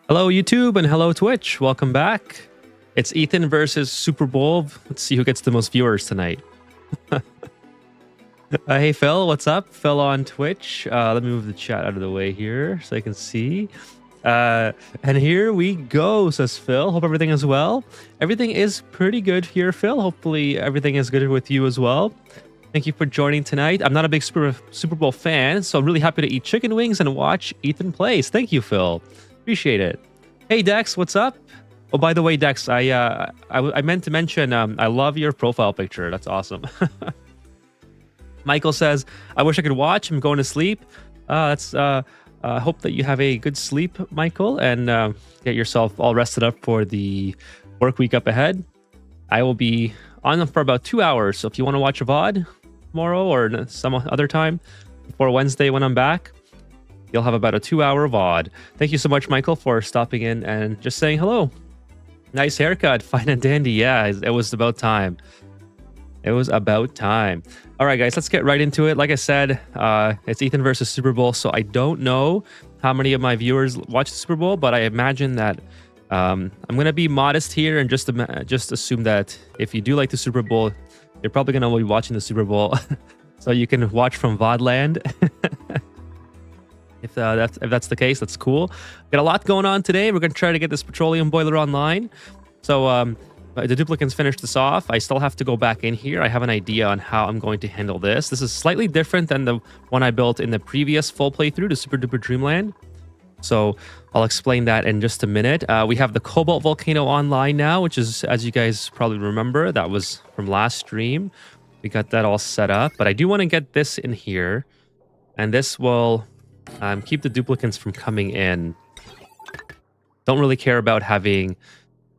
Hello, YouTube, and hello, Twitch. Welcome back. It's Ethan versus Super Bowl. Let's see who gets the most viewers tonight. Hey, Phil, what's up? Phil on Twitch. Let me move the chat out of the way here so I can see. And here we go, says Phil. Hope everything is well. Everything is pretty good here, Phil. Hopefully everything is good with you as well. Thank you for joining tonight. I'm not a big Super Bowl fan, so I'm really happy to eat chicken wings and watch Ethan plays. Thank you, Phil. Appreciate it. Hey, Dex, what's up? Oh, by the way, Dex, I meant to mention, I love your profile picture. That's awesome. Michael says, I wish I could watch. I'm going to sleep. I hope that you have a good sleep, Michael, and get yourself all rested up for the work week up ahead. I will be on for about 2 hours. So if you want to watch a VOD tomorrow or some other time before Wednesday when I'm back, you'll have about a 2-hour VOD. Thank you so much, Michael, for stopping in and just saying hello. Nice haircut, fine and dandy. Yeah, it was about time. It was about time. All right, guys, let's get right into it. Like I said, it's Ethan versus Super Bowl, so I don't know how many of my viewers watch the Super Bowl, but I imagine that I'm going to be modest here and just assume that if you do like the Super Bowl, you're probably going to be watching the Super Bowl, so you can watch from VOD land. If that's the case, that's cool. Got a lot going on today. We're going to try to get this petroleum boiler online. So the duplicants finished this off. I still have to go back in here. I have an idea on how I'm going to handle this. This is slightly different than the one I built in the previous full playthrough, the Super Duper Dreamland. So I'll explain that in just a minute. We have the Cobalt Volcano online now, which is, as you guys probably remember, that was from last stream. We got that all set up. But I do want to get this in here. And this will keep the duplicants from coming in. Don't really care about having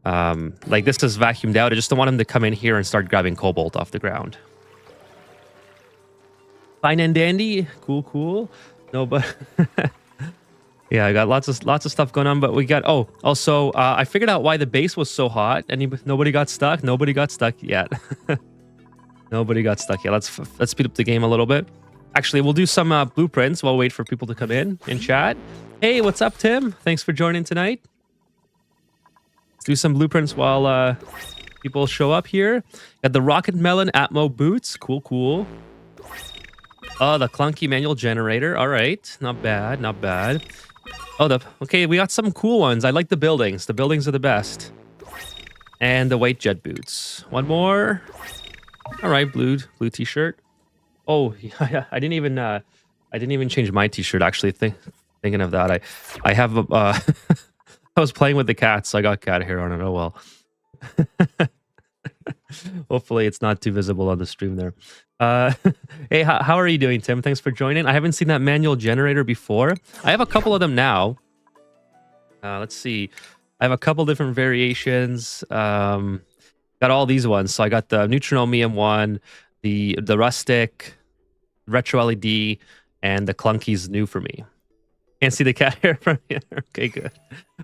like this is vacuumed out. I just don't want them to come in here and start grabbing cobalt off the ground. Fine and dandy, cool. No, but yeah, I got lots of stuff going on. But we got also I figured out why the base was so hot and nobody got stuck. Nobody got stuck yet. Nobody got stuck yet. Let's speed up the game a little bit. Actually, we'll do some blueprints while we wait for people to come in chat. Hey, what's up, Tim? Thanks for joining tonight. Let's do some blueprints while people show up here. Got the Rocket Melon Atmo boots. Cool. Oh, the clunky manual generator. All right, not bad. Oh, okay, we got some cool ones. I like the buildings. The buildings are the best. And the white jet boots. One more. All right, blue t-shirt. Oh, yeah, I didn't even change my t-shirt. Actually, thinking of that, I have a I was playing with the cat, so I got cat hair on it. Oh well. Hopefully, it's not too visible on the stream there. Hey, how are you doing, Tim? Thanks for joining. I haven't seen that manual generator before. I have a couple of them now. Let's see. I have a couple different variations. Got all these ones. So I got the Neutronomium one. The rustic, retro LED, and the clunky's new for me. Can't see the cat hair from here. Okay, good.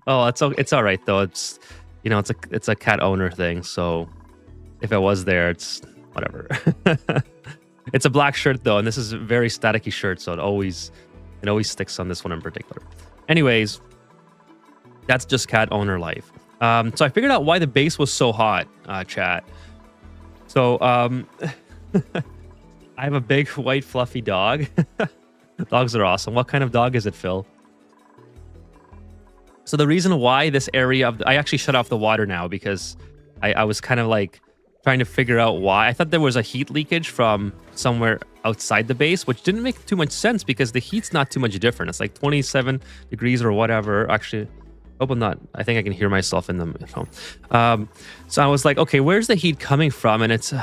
Oh, it's all right though. It's it's a cat owner thing. So if it was there, it's whatever. It's a black shirt though, and this is a very staticky shirt, so it always sticks on this one in particular. Anyways, that's just cat owner life. So I figured out why the base was so hot, chat. So I have a big white fluffy dog. Dogs are awesome. What kind of dog is it, Phil? So the reason why this area I actually shut off the water now because I was kind of like trying to figure out why. I thought there was a heat leakage from somewhere outside the base, which didn't make too much sense because the heat's not too much different. It's like 27 degrees or whatever. Actually, hope I'm not. I think I can hear myself in the phone. So I was like, okay, where's the heat coming from? And it's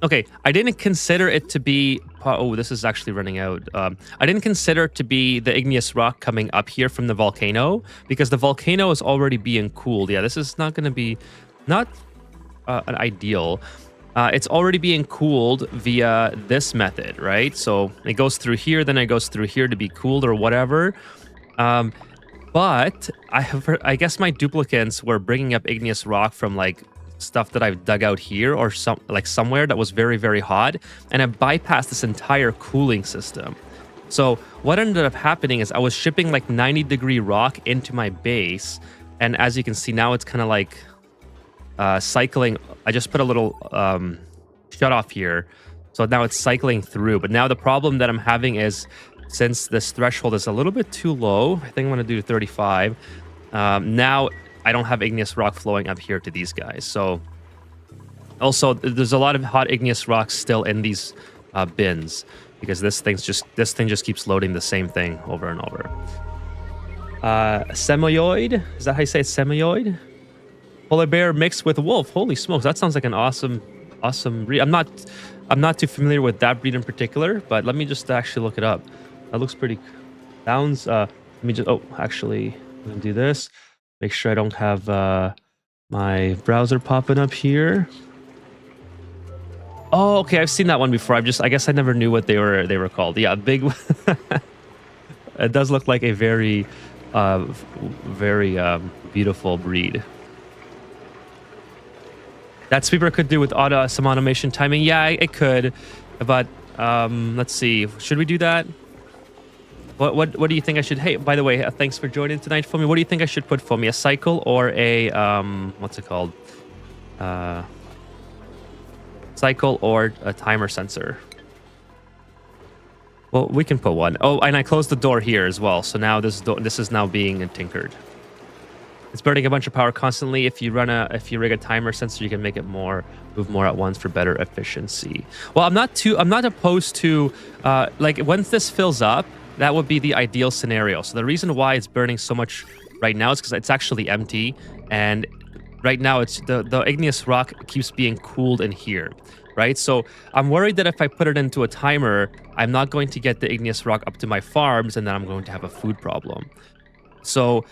okay, I didn't consider it to be... Oh, this is actually running out. I didn't consider it to be the igneous rock coming up here from the volcano because the volcano is already being cooled. Yeah, this is not going to be... Not an ideal. It's already being cooled via this method, right? So it goes through here, then it goes through here to be cooled or whatever. But I guess my duplicants were bringing up igneous rock from like stuff that I've dug out here or somewhere that was very, very hot, and I bypassed this entire cooling system. So what ended up happening is I was shipping like 90-degree rock into my base, and as you can see now, it's kind of like cycling. I just put a little shut off here, so now it's cycling through. But now the problem that I'm having is, since this threshold is a little bit too low, I think I'm gonna do 35. Now I don't have igneous rock flowing up here to these guys. So also there's a lot of hot igneous rock still in these bins, because this thing just keeps loading the same thing over and over. Semioid, is that how you say it? Semioid? Polar bear mixed with wolf. Holy smokes, that sounds like an awesome breed. I'm not too familiar with that breed in particular, but let me just actually look it up. That looks pretty. Sounds. Let me just. Oh, actually, I'm gonna do this. Make sure I don't have my browser popping up here. Oh, okay. I've seen that one before. I guess I never knew what they were called. Yeah, big. It does look like a very beautiful breed. That sweeper could do with some automation timing. Yeah, it could, but let's see. Should we do that? What do you think I should? Hey, by the way, thanks for joining tonight, Foamy. What do you think I should put for me? A cycle or a what's it called? Cycle or a timer sensor? Well, we can put one. Oh, and I closed the door here as well. So now this is now being tinkered. It's burning a bunch of power constantly. If you rig a timer sensor, you can make it move more at once for better efficiency. Well, I'm not opposed to like once this fills up, that would be the ideal scenario. So the reason why it's burning so much right now is because it's actually empty, and right now it's the igneous rock keeps being cooled in here, right? So I'm worried that if I put it into a timer, I'm not going to get the igneous rock up to my farms, and then I'm going to have a food problem. So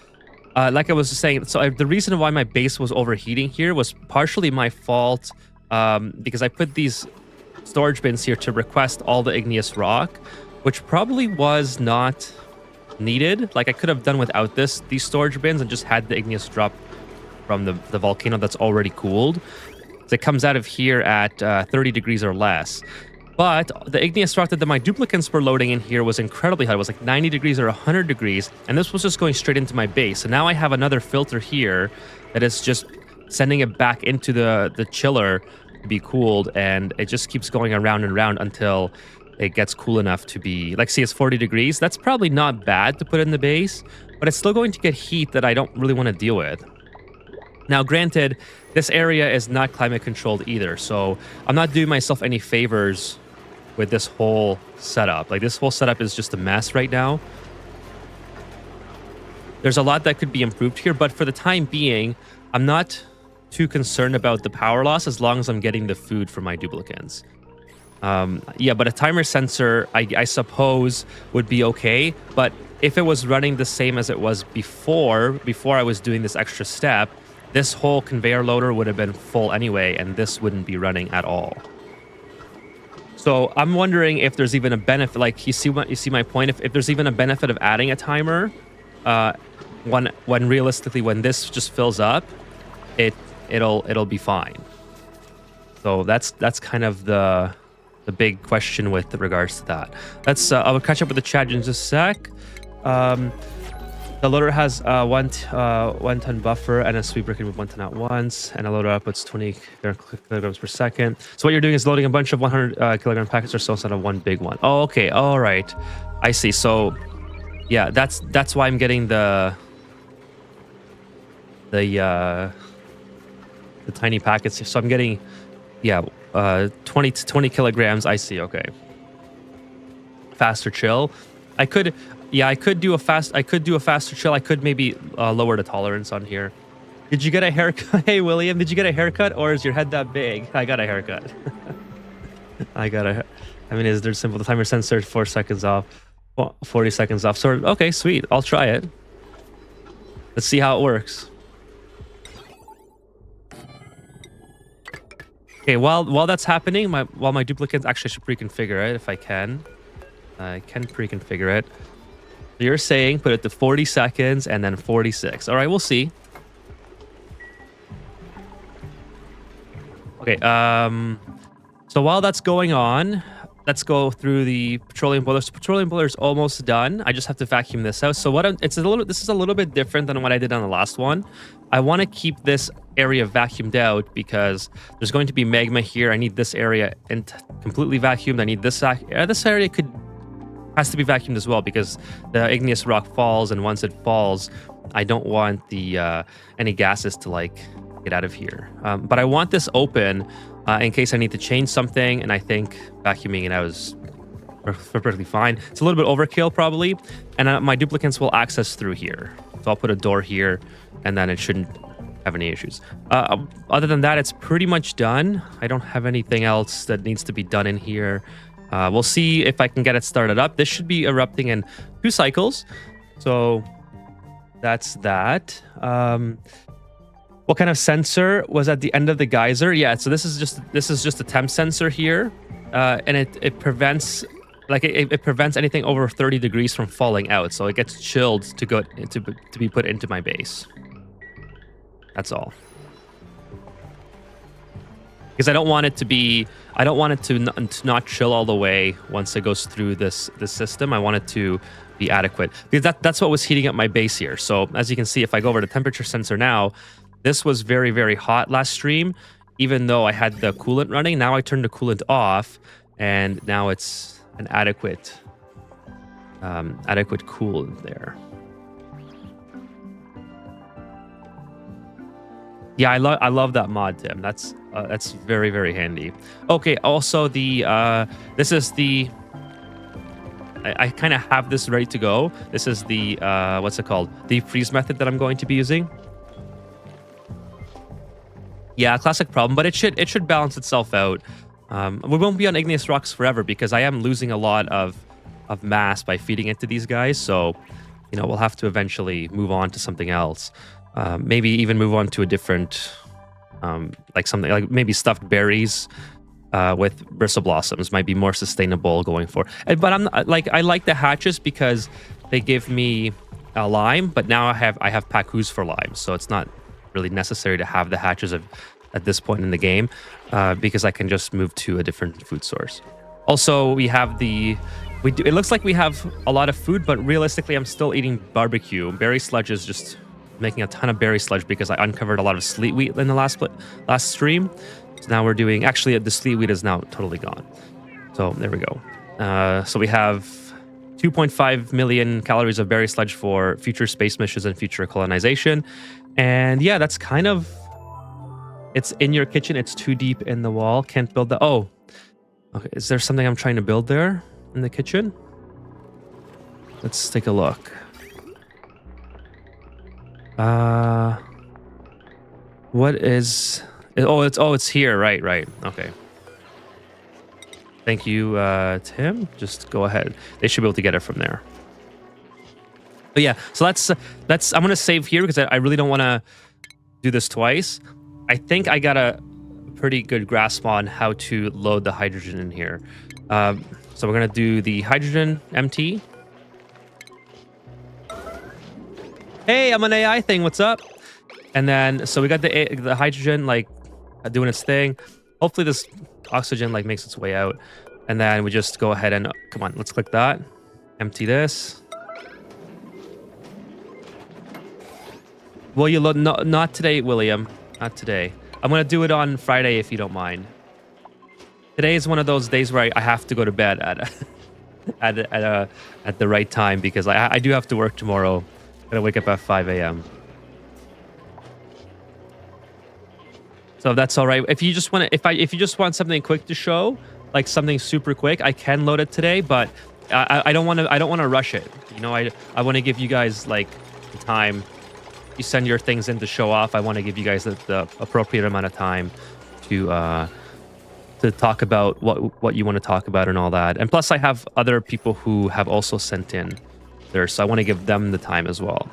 like I was saying, the reason why my base was overheating here was partially my fault, because I put these storage bins here to request all the igneous rock, which probably was not needed. Like I could have done without these storage bins and just had the igneous drop from the volcano that's already cooled. So it comes out of here at 30 degrees or less. But the igneous rock that my duplicants were loading in here was incredibly hot. It was like 90 degrees or 100 degrees, and this was just going straight into my base. So now I have another filter here that is just sending it back into the chiller to be cooled, and it just keeps going around and around until it gets cool enough to be, like, see, it's 40 degrees. That's probably not bad to put in the base, but it's still going to get heat that I don't really want to deal with. Now, granted, this area is not climate controlled either, so I'm not doing myself any favors with this whole setup. Like, this whole setup is just a mess right now. There's a lot that could be improved here, but for the time being, I'm not too concerned about the power loss as long as I'm getting the food for my duplicants. Yeah, but a timer sensor, I suppose, would be okay. But if it was running the same as it was before I was doing this extra step, this whole conveyor loader would have been full anyway, and this wouldn't be running at all. So I'm wondering if there's even a benefit. Like, you see my point? If there's even a benefit of adding a timer, when realistically, when this just fills up, it'll be fine. So that's kind of the big question with regards to that. I'll catch up with the chat in just a sec. The loader has 1 ton buffer, and a sweeper can move 1 ton at once, and a loader outputs 20 kilograms per second. So what you're doing is loading a bunch of 100 kilogram packets or so instead of one big one. Oh, okay, all right, I see. So yeah, that's why I'm getting the tiny packets. So I'm getting 20 kilograms. I see. Okay, faster chill. I could do a faster chill. I could maybe lower the tolerance on here. Did you get a haircut? Hey, William, did you get a haircut, or is your head that big? I got a haircut. I mean, is there simple? The timer sensor 4 seconds off, 40 seconds off. So, okay, sweet. I'll try it. Let's see how it works. Okay, while that's happening, while my duplicates, actually I should pre-configure it if I can. I can pre-configure it. So you're saying put it to 40 seconds and then 46. All right, we'll see. Okay, so while that's going on, let's go through the petroleum boiler. So petroleum boiler is almost done. I just have to vacuum this out. So this is a little bit different than what I did on the last one. I want to keep this area vacuumed out because there's going to be magma here. I need this area completely vacuumed. I need this area has to be vacuumed as well because the igneous rock falls, and once it falls, I don't want the any gases to like get out of here. But I want this open in case I need to change something, and I think vacuuming it out is perfectly fine. It's a little bit overkill probably, and my duplicants will access through here. So I'll put a door here, and then it shouldn't have any issues. Other than that, it's pretty much done. I don't have anything else that needs to be done in here. We'll see if I can get it started up. This should be erupting in 2 cycles. So that's that. What kind of sensor was at the end of the geyser? Yeah, so this is just a temp sensor here, and it prevents it prevents anything over 30 degrees from falling out. So it gets chilled to be put into my base. That's all. Because I don't want it to not chill all the way once it goes through this system. I want it to be adequate. Because that's what was heating up my base here. So as you can see, if I go over to temperature sensor now, this was very, very hot last stream, even though I had the coolant running. Now I turned the coolant off, and now it's an adequate coolant there. Yeah, I love that mod, Tim. That's very, very handy. Okay, also this is the I kind of have this ready to go. This is the what's it called? Deep freeze method that I'm going to be using. Yeah, classic problem, but it should balance itself out. We won't be on igneous rocks forever because I am losing a lot of mass by feeding it to these guys. So, we'll have to eventually move on to something else. Maybe even move on to a different, like something like maybe stuffed berries with bristle blossoms might be more sustainable going forward. But I like the hatches because they give me a lime, but now I have pacus for lime, so it's not really necessary to have the hatches at this point in the game because I can just move to a different food source. Also, it looks like we have a lot of food, but realistically, I'm still eating barbecue. Berry sludge is just making a ton of berry sludge because I uncovered a lot of sleet wheat in the last stream. So now we're doing, actually the sleet wheat is now totally gone. So there we go. So we have 2.5 million calories of berry sludge for future space missions and future colonization. And yeah, that's kind of, it's in your kitchen. It's too deep in the wall. Can't build that. Oh, okay. Is there something I'm trying to build there in the kitchen? Let's take a look. What is, it's here. Right. Okay. Thank you, Tim. Just go ahead. They should be able to get it from there. But yeah, so that's I'm gonna save here because I really don't want to do this twice. I think I got a pretty good grasp on how to load the hydrogen in here. So we're gonna do the hydrogen empty. Hey, I'm an AI thing. What's up? And then so we got the hydrogen like doing its thing. Hopefully this oxygen like makes its way out. And then we just go ahead and come on, let's click that. Empty this. Will you load? No, not today, William. Not today. I'm gonna do it on Friday if you don't mind. Today is one of those days where I have to go to bed at the right time because I do have to work tomorrow. Gotta wake up at 5 a.m. So if that's all right. If you just want to, if you just want something quick to show, like something super quick, I can load it today, but I don't want to rush it. I want to give you guys like the time. You send your things in to show off. I want to give you guys the appropriate amount of time to talk about what you want to talk about and all that. And plus, I have other people who have also sent in theirs, so I want to give them the time as well.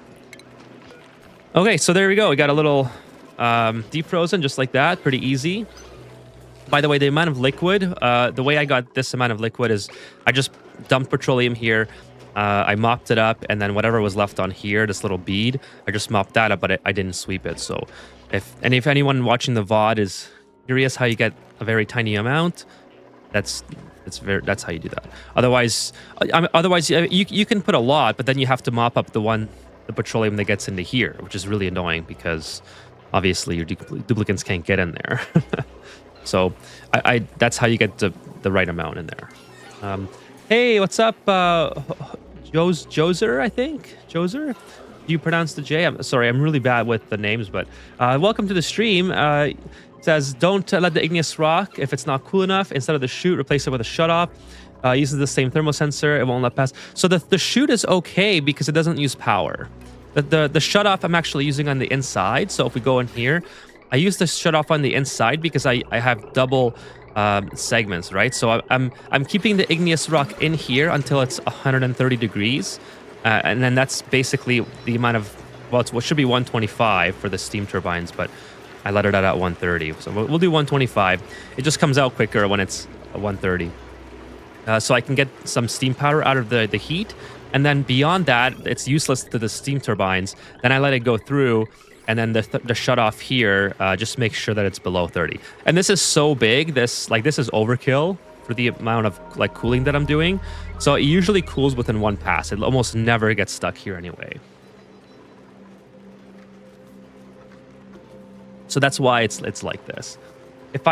Okay, so there we go. We got a little deep frozen just like that. Pretty easy. By the way, the amount of liquid, the way I got this amount of liquid is I just dumped petroleum here. I mopped it up, and then whatever was left on here, this little bead, I just mopped that up, but I didn't sweep it. So if anyone watching the VOD is curious how you get a very tiny amount, that's That's how you do that. Otherwise, you can put a lot, but then you have to mop up the petroleum that gets into here, which is really annoying because obviously your duplicants can't get in there. So that's how you get the right amount in there. Hey, what's up, Joser? I think Joser. Do you pronounce the J? I'm sorry, I'm really bad with the names, but welcome to the stream. It says, don't let the igneous rock, if it's not cool enough, instead of the chute, replace it with a shutoff. Uses the same thermal sensor, it won't let pass. So the chute is okay because it doesn't use power. The shutoff I'm actually using on the inside. So if we go in here, I use the shutoff on the inside because I have double segments, right? So I'm keeping the igneous rock in here until it's 130 degrees. And then that's basically the amount of, well, it's what should be 125 for the steam turbines, but I let it out at 130. So we'll do 125. It just comes out quicker when it's 130. So I can get some steam power out of the heat. And then beyond that, it's useless to the steam turbines. Then I let it go through. And then the shut off here just makes sure that it's below 30. And this is so big. This is overkill for the amount of cooling that I'm doing. So it usually cools within one pass. It almost never gets stuck here anyway. So that's why it's like this. If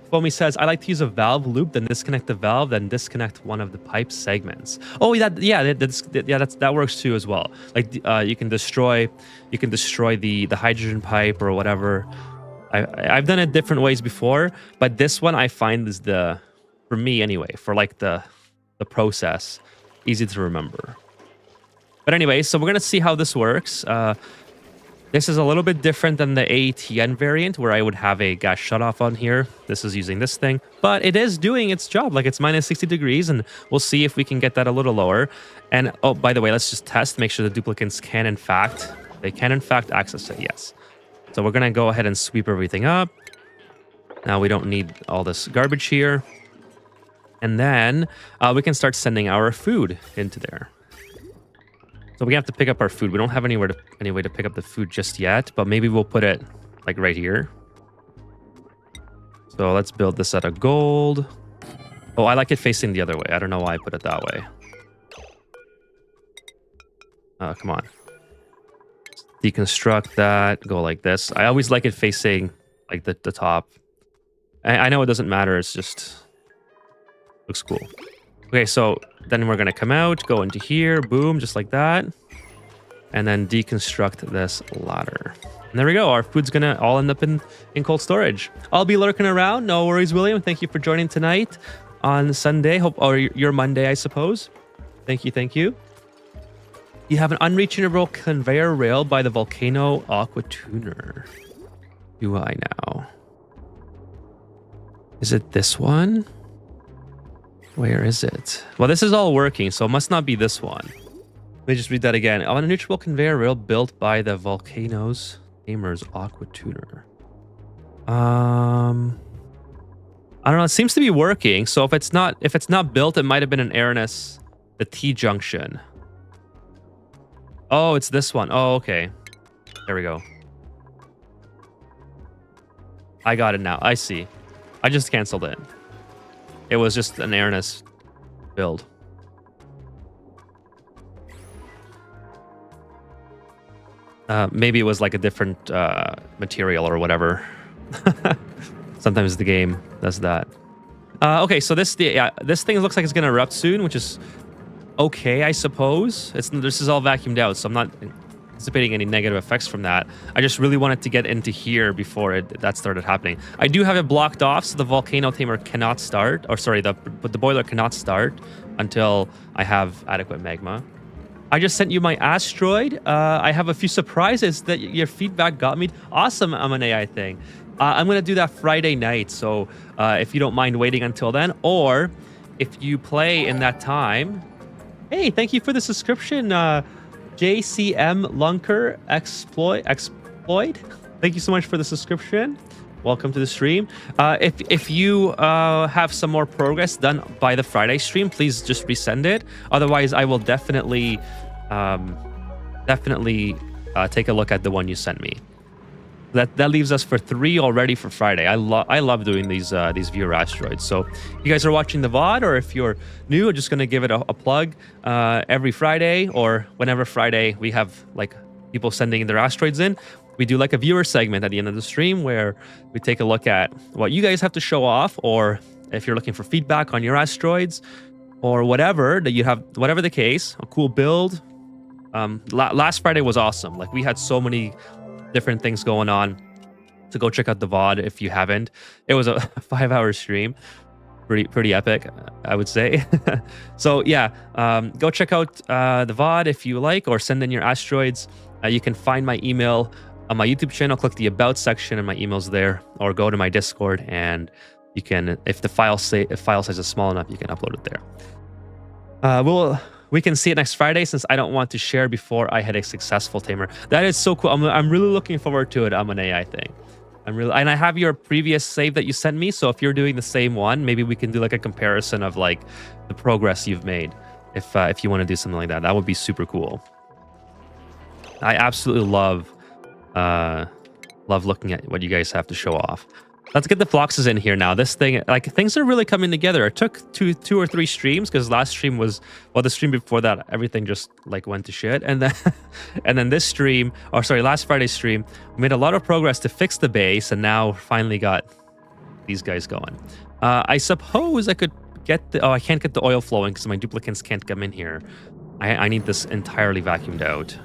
Foamy says, I like to use a valve loop, then disconnect the valve, then disconnect one of the pipe segments. Oh, that works too as well. Like you can destroy the hydrogen pipe or whatever. I've done it different ways before, but this one I find is for me anyway, for like the process, easy to remember. But anyway, so we're gonna see how this works. This is a little bit different than the ATN variant where I would have a gas shutoff on here. This is using this thing, but it is doing its job. Like it's minus 60 degrees, and we'll see if we can get that a little lower. And oh, by the way, let's just test, make sure the duplicants can in fact access it. Yes. So we're gonna go ahead and sweep everything up. Now we don't need all this garbage here. And then we can start sending our food into there. So we have to pick up our food. We don't have any way to pick up the food just yet, but maybe we'll put it like right here. So let's build this out of gold. Oh, I like it facing the other way. I don't know why I put it that way. Come on. Deconstruct that, go like this. I always like it facing like the top. I know it doesn't matter, it's just looks cool. Okay, so then we're gonna come out, go into here, boom, just like that. And then deconstruct this ladder. And there we go, our food's gonna all end up in cold storage. I'll be lurking around, no worries, William. Thank you for joining tonight on Sunday, or your Monday, I suppose. Thank you. You have an unreachable conveyor rail by the Volcano Aqua Tuner. Do I now? Is it this one? Where is it? Well, this is all working, so it must not be this one. Let me just read that again. On a neutral conveyor rail built by the Volcano's Tamer's Aqua Tuner. I don't know. It seems to be working. So if it's not built, it might have been an erroneous, the T junction. Oh, it's this one. Oh, okay. There we go. I got it now. I see. I just canceled it. It was just an erroneous build. Maybe it was like a different material or whatever. Sometimes the game does that. Okay, so this thing looks like it's gonna erupt soon, which is okay, I suppose. This is all vacuumed out, so I'm not anticipating any negative effects from that. I just really wanted to get into here before that started happening. I do have it blocked off, so the Volcano Tamer cannot start, or sorry, the boiler cannot start until I have adequate magma. I just sent you my asteroid. I have a few surprises that your feedback got me. Awesome, I'm an AI thing. I'm going to do that Friday night, so if you don't mind waiting until then, or if you play in that time... Hey, thank you for the subscription, JCM Lunker Exploit. Thank you so much for the subscription. Welcome to the stream. If you have some more progress done by the Friday stream, please just resend it. Otherwise, I will definitely take a look at the one you sent me. That leaves us for 3 already for Friday. I love doing these viewer asteroids. So if you guys are watching the VOD, or if you're new, I'm just gonna give it a plug. Every Friday, or whenever Friday we have like people sending their asteroids in, we do like a viewer segment at the end of the stream where we take a look at what you guys have to show off, or if you're looking for feedback on your asteroids, or whatever that you have, whatever the case, a cool build. Last Friday was awesome. Like, we had so many different things going on. So go check out the VOD if you haven't. It was a 5-hour stream. Pretty epic, I would say. So yeah, go check out the VOD if you like, or send in your asteroids. You can find my email on my YouTube channel. Click the About section and my email's there, or go to my Discord and you can, if the file size is small enough, you can upload it there. We can see it next Friday, since I don't want to share before I had a successful tamer. That is so cool. I'm really looking forward to it. I'm an AI thing. And I have your previous save that you sent me. So if you're doing the same one, maybe we can do like a comparison of like the progress you've made. If you want to do something like that, that would be super cool. I absolutely love looking at what you guys have to show off. Let's get the Floxes in here now. This thing, like, things are really coming together. It took two or three streams, because last stream was, well, the stream before that, everything just like went to shit. And then, and then this stream, or sorry, last Friday's stream, we made a lot of progress to fix the base, and now finally got these guys going. I suppose I could get the, oh, I can't get the oil flowing because my duplicants can't come in here. I need this entirely vacuumed out.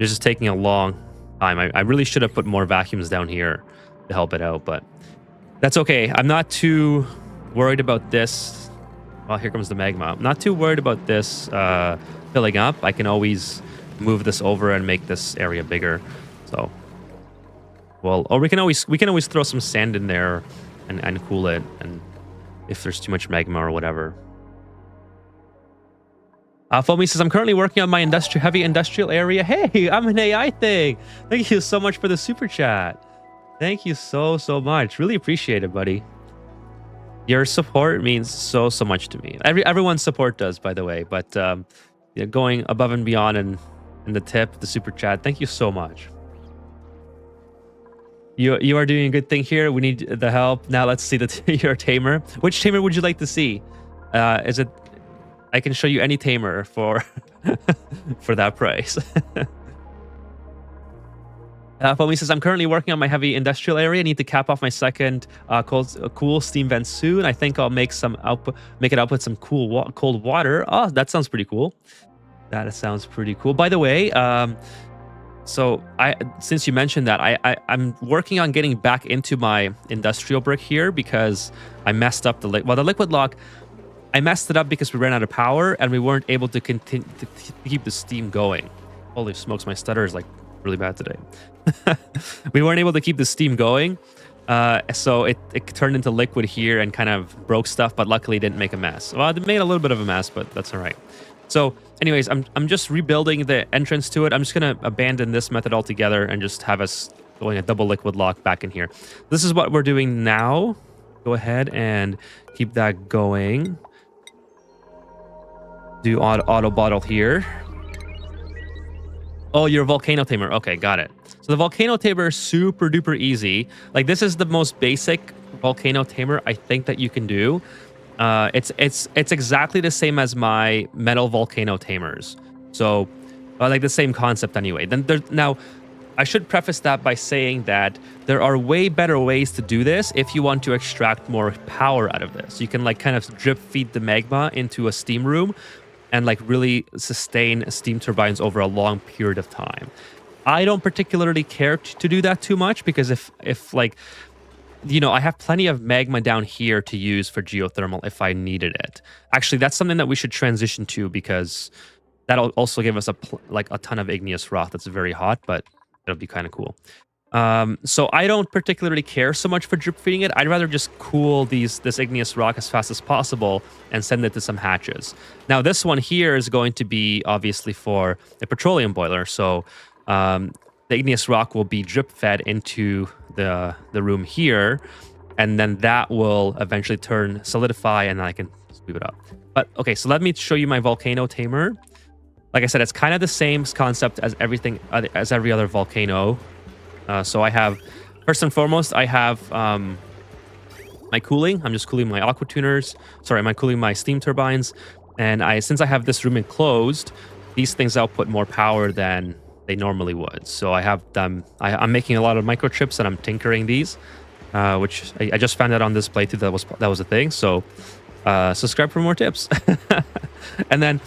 It's just taking a long time. I really should have put more vacuums down here to help it out, but that's okay. I'm not too worried about this. Well, here comes the magma. I'm not too worried about this filling up. I can always move this over and make this area bigger. So, well, or we can always throw some sand in there and cool it, and if there's too much magma or whatever. Foamy says, I'm currently working on my heavy industrial area. Hey, I'm an AI thing. Thank you so much for the super chat. Thank you so much. Really appreciate it, buddy. Your support means so much to me. Everyone's support does, by the way. But yeah, going above and beyond and the tip, the super chat. Thank you so much. You are doing a good thing here. We need the help. Now let's see your tamer. Which tamer would you like to see? Is it? I can show you any tamer for for that price. Foamy says, I'm currently working on my heavy industrial area. I need to cap off my second cool steam vent soon. I think I'll make it output some cold water. Oh, that sounds pretty cool. That sounds pretty cool. By the way, so since you mentioned that, I'm working on getting back into my industrial brick here, because I messed up the liquid lock. I messed it up because we ran out of power and we weren't able to continue to keep the steam going. Holy smokes, my stutter is like really bad today. We weren't able to keep the steam going, so it turned into liquid here and kind of broke stuff, but luckily it didn't make a mess. Well, it made a little bit of a mess, but that's all right. So anyways, I'm just rebuilding the entrance to it. I'm just gonna abandon this method altogether and just have us going a double liquid lock back in here. This is what we're doing now. Go ahead and keep that going. Do auto bottle here. Oh, you're a Volcano tamer. Okay, got it. So the Volcano tamer is super duper easy. Like, this is the most basic Volcano tamer I think that you can do. It's exactly the same as my metal Volcano tamers. So like the same concept anyway. Now, I should preface that by saying that there are way better ways to do this if you want to extract more power out of this. You can like kind of drip feed the magma into a steam room and like really sustain steam turbines over a long period of time. I don't particularly care to do that too much, because if like, you know, I have plenty of magma down here to use for geothermal if I needed it. Actually, that's something that we should transition to, because that'll also give us a ton of igneous rock that's very hot, but it'll be kind of cool. So I don't particularly care so much for drip feeding it. I'd rather just cool this igneous rock as fast as possible and send it to some hatches. Now, this one here is going to be obviously for a petroleum boiler. So the igneous rock will be drip fed into the room here, and then that will eventually solidify, and then I can sweep it up. But okay, so let me show you my Volcano tamer. Like I said, it's kind of the same concept as every other Volcano. So I have, first and foremost, I have my cooling. I'm just cooling my aqua tuners. Sorry, I'm cooling my steam turbines. And since I have this room enclosed, these things output more power than they normally would. So I have them. I'm making a lot of microchips and I'm tinkering these, which I just found out on this playthrough that was a thing. So subscribe for more tips. And then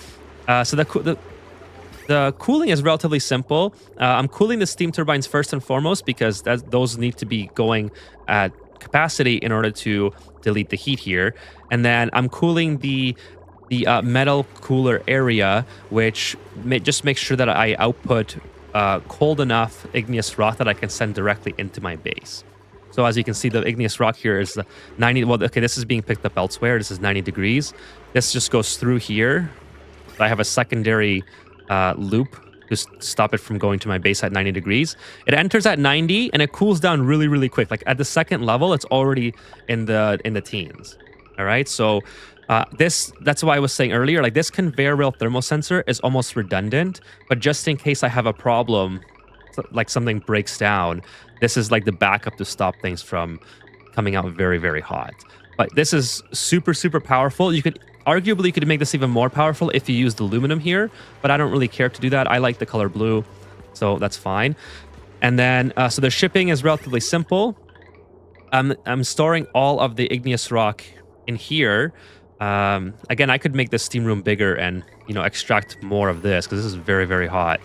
so the cooling is relatively simple. I'm cooling the steam turbines first and foremost because those need to be going at capacity in order to delete the heat here. And then I'm cooling the metal cooler area, which just makes sure that I output cold enough igneous rock that I can send directly into my base. So as you can see, the igneous rock here is 90. Well, okay, this is being picked up elsewhere. This is 90 degrees. This just goes through here. I have a secondary loop to stop it from going to my base at 90 degrees. It enters at 90 and it cools down really, really quick. Like at the second level, it's already in the teens. All right, so that's why I was saying earlier, like this conveyor rail thermal sensor is almost redundant, but just in case I have a problem, like something breaks down, this is like the backup to stop things from coming out very, very hot. But this is super, super powerful. You could arguably make this even more powerful if you used aluminum here, but I don't really care to do that. I like the color blue, so that's fine. And then, so the shipping is relatively simple. I'm storing all of the igneous rock in here. Again, I could make this steam room bigger and, extract more of this because this is very, very hot.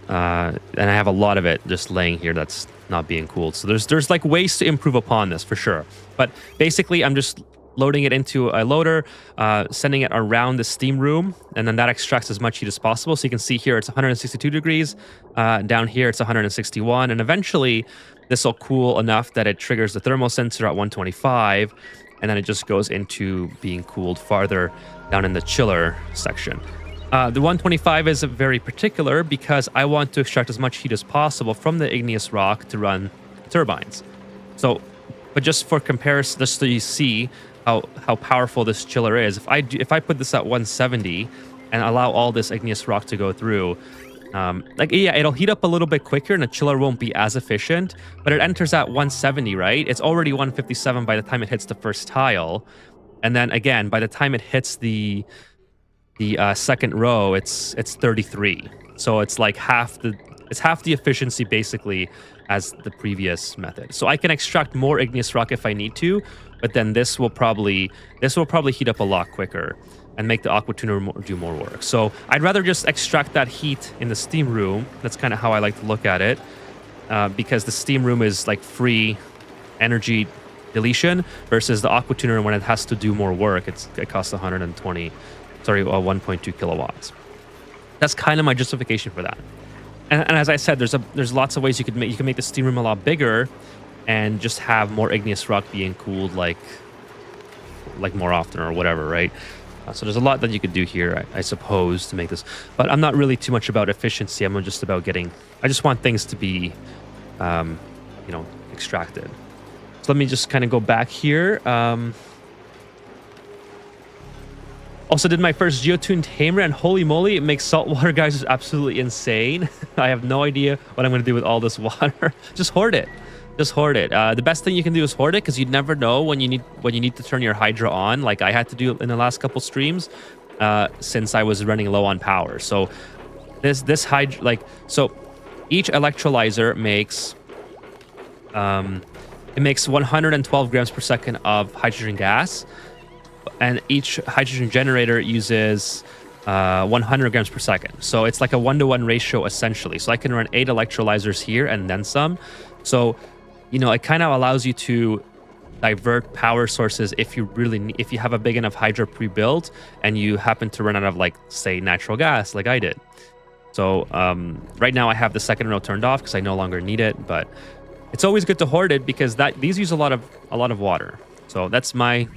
And I have a lot of it just laying here that's not being cooled. So there's like ways to improve upon this for sure. But basically, I'm just loading it into a loader, sending it around the steam room, and then that extracts as much heat as possible. So you can see here it's 162 degrees. Down here it's 161, and eventually this will cool enough that it triggers the thermal sensor at 125, and then it just goes into being cooled farther down in the chiller section. The 125 is very particular because I want to extract as much heat as possible from the igneous rock to run turbines. So, but just for comparison, just so you see how powerful this chiller is, if I put this at 170 and allow all this igneous rock to go through, it'll heat up a little bit quicker and the chiller won't be as efficient, but it enters at 170, right? It's already 157 by the time it hits the first tile. And then again, by the time it hits the second row, it's 33. So it's like half the efficiency basically as the previous method. So I can extract more igneous rock if I need to, but then this will probably heat up a lot quicker and make the aqua tuner do more work. So I'd rather just extract that heat in the steam room. That's kind of how I like to look at it, because the steam room is like free energy deletion versus the aqua tuner when it has to do more work. It costs 1.2 kilowatts. That's kind of my justification for that. And as I said, there's lots of ways you can make the steam room a lot bigger and just have more igneous rock being cooled like more often or whatever, right? So there's a lot that you could do here, I suppose, to make this. But I'm not really too much about efficiency. I'm just about I just want things to be, extracted. So let me just kind of go back here. Also did my first geotuned tamer, and holy moly, it makes saltwater geysers absolutely insane. I have no idea what I'm going to do with all this water. Just hoard it. Just hoard it. The best thing you can do is hoard it because you never know when you need to turn your hydro on, like I had to do in the last couple streams, since I was running low on power. So this hydro, so each electrolyzer makes it makes 112 grams per second of hydrogen gas, and each hydrogen generator uses 100 grams per second. So it's like a 1-to-1 ratio essentially. So I can run 8 electrolyzers here and then some. So, it kind of allows you to divert power sources if you have a big enough hydro pre-built and you happen to run out of, like, say, natural gas like I did. So right now I have the second row turned off because I no longer need it, but it's always good to hoard it because these use a lot of water. So that's my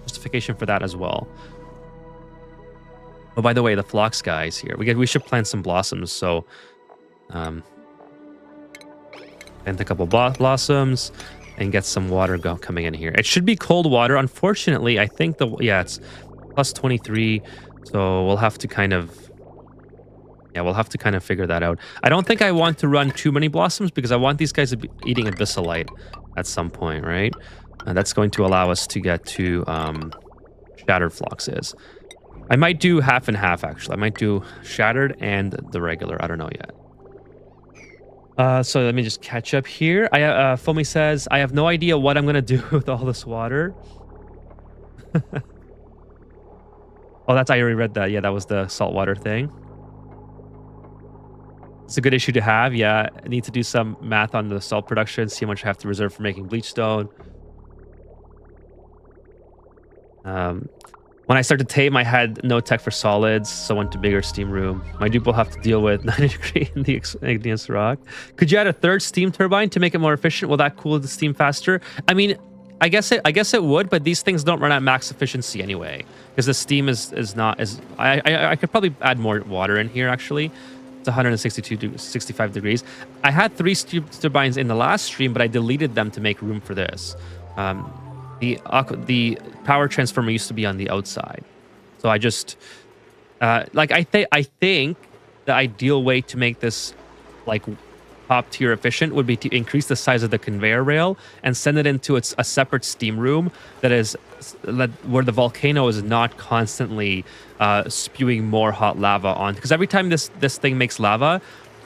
justification for that as well. Oh, by the way, the phlox guys here. We should plant some blossoms. So, plant a couple blossoms and get some water coming in here. It should be cold water. Unfortunately, I think it's plus 23. So we'll have to kind of Yeah, we'll have to kind of figure that out. I don't think I want to run too many blossoms because I want these guys to be eating abyssalite at some point, right? That's going to allow us to get to shattered fluxes. I might do half and half, actually. I might do shattered and the regular. I don't know yet. So let me just catch up here. Foamy says, I have no idea what I'm going to do with all this water. Oh, I already read that. Yeah, that was the saltwater thing. It's a good issue to have. Yeah, I need to do some math on the salt production, see how much I have to reserve for making bleach stone. When I started tame, I had no tech for solids, so I went to bigger steam room. My dupe will have to deal with 90 degree in the igneous rock. Could you add a third steam turbine to make it more efficient? Will that cool the steam faster? I mean, I guess it would, but these things don't run at max efficiency anyway, because the steam is not as. I could probably add more water in here actually. It's 65 degrees. I had 3 steam turbines in the last stream, but I deleted them to make room for this. The power transformer used to be on the outside, so I just I think the ideal way to make this like top tier efficient would be to increase the size of the conveyor rail and send it into a separate steam room where the volcano is not constantly spewing more hot lava on, because every time this thing makes lava,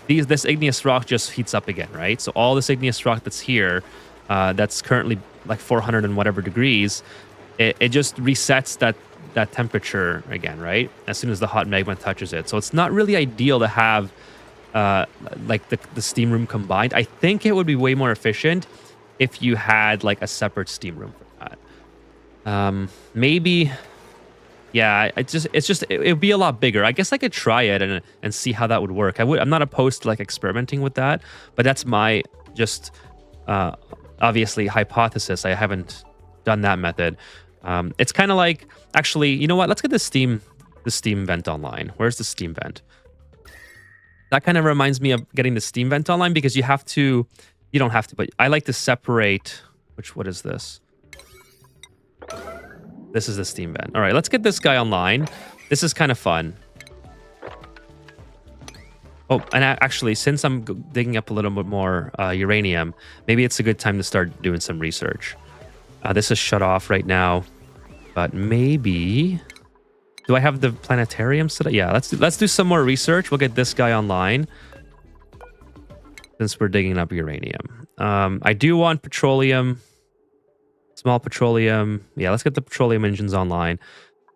this igneous rock just heats up again, right? So all this igneous rock that's here, that's currently like 400 and whatever degrees, it just resets that temperature again, right? As soon as the hot magma touches it. So it's not really ideal to have like the steam room combined. I think it would be way more efficient if you had like a separate steam room for that. Maybe, yeah. It would be a lot bigger. I guess I could try it and see how that would work. I'm not opposed to like experimenting with that, but that's my just obviously hypothesis. I haven't done that method. It's kind of like, actually, you know what? Let's get the steam vent online. Where's the steam vent? That kind of reminds me of getting the steam vent online, because you don't have to, but I like to separate, what is this? This is the steam vent. All right, let's get this guy online. This is kind of fun. Oh, and actually, since I'm digging up a little bit more uranium, maybe it's a good time to start doing some research. This is shut off right now, but maybe... Do I have the planetarium set up? Yeah, let's do some more research. We'll get this guy online since we're digging up uranium. I do want petroleum, small petroleum. Yeah, let's get the petroleum engines online.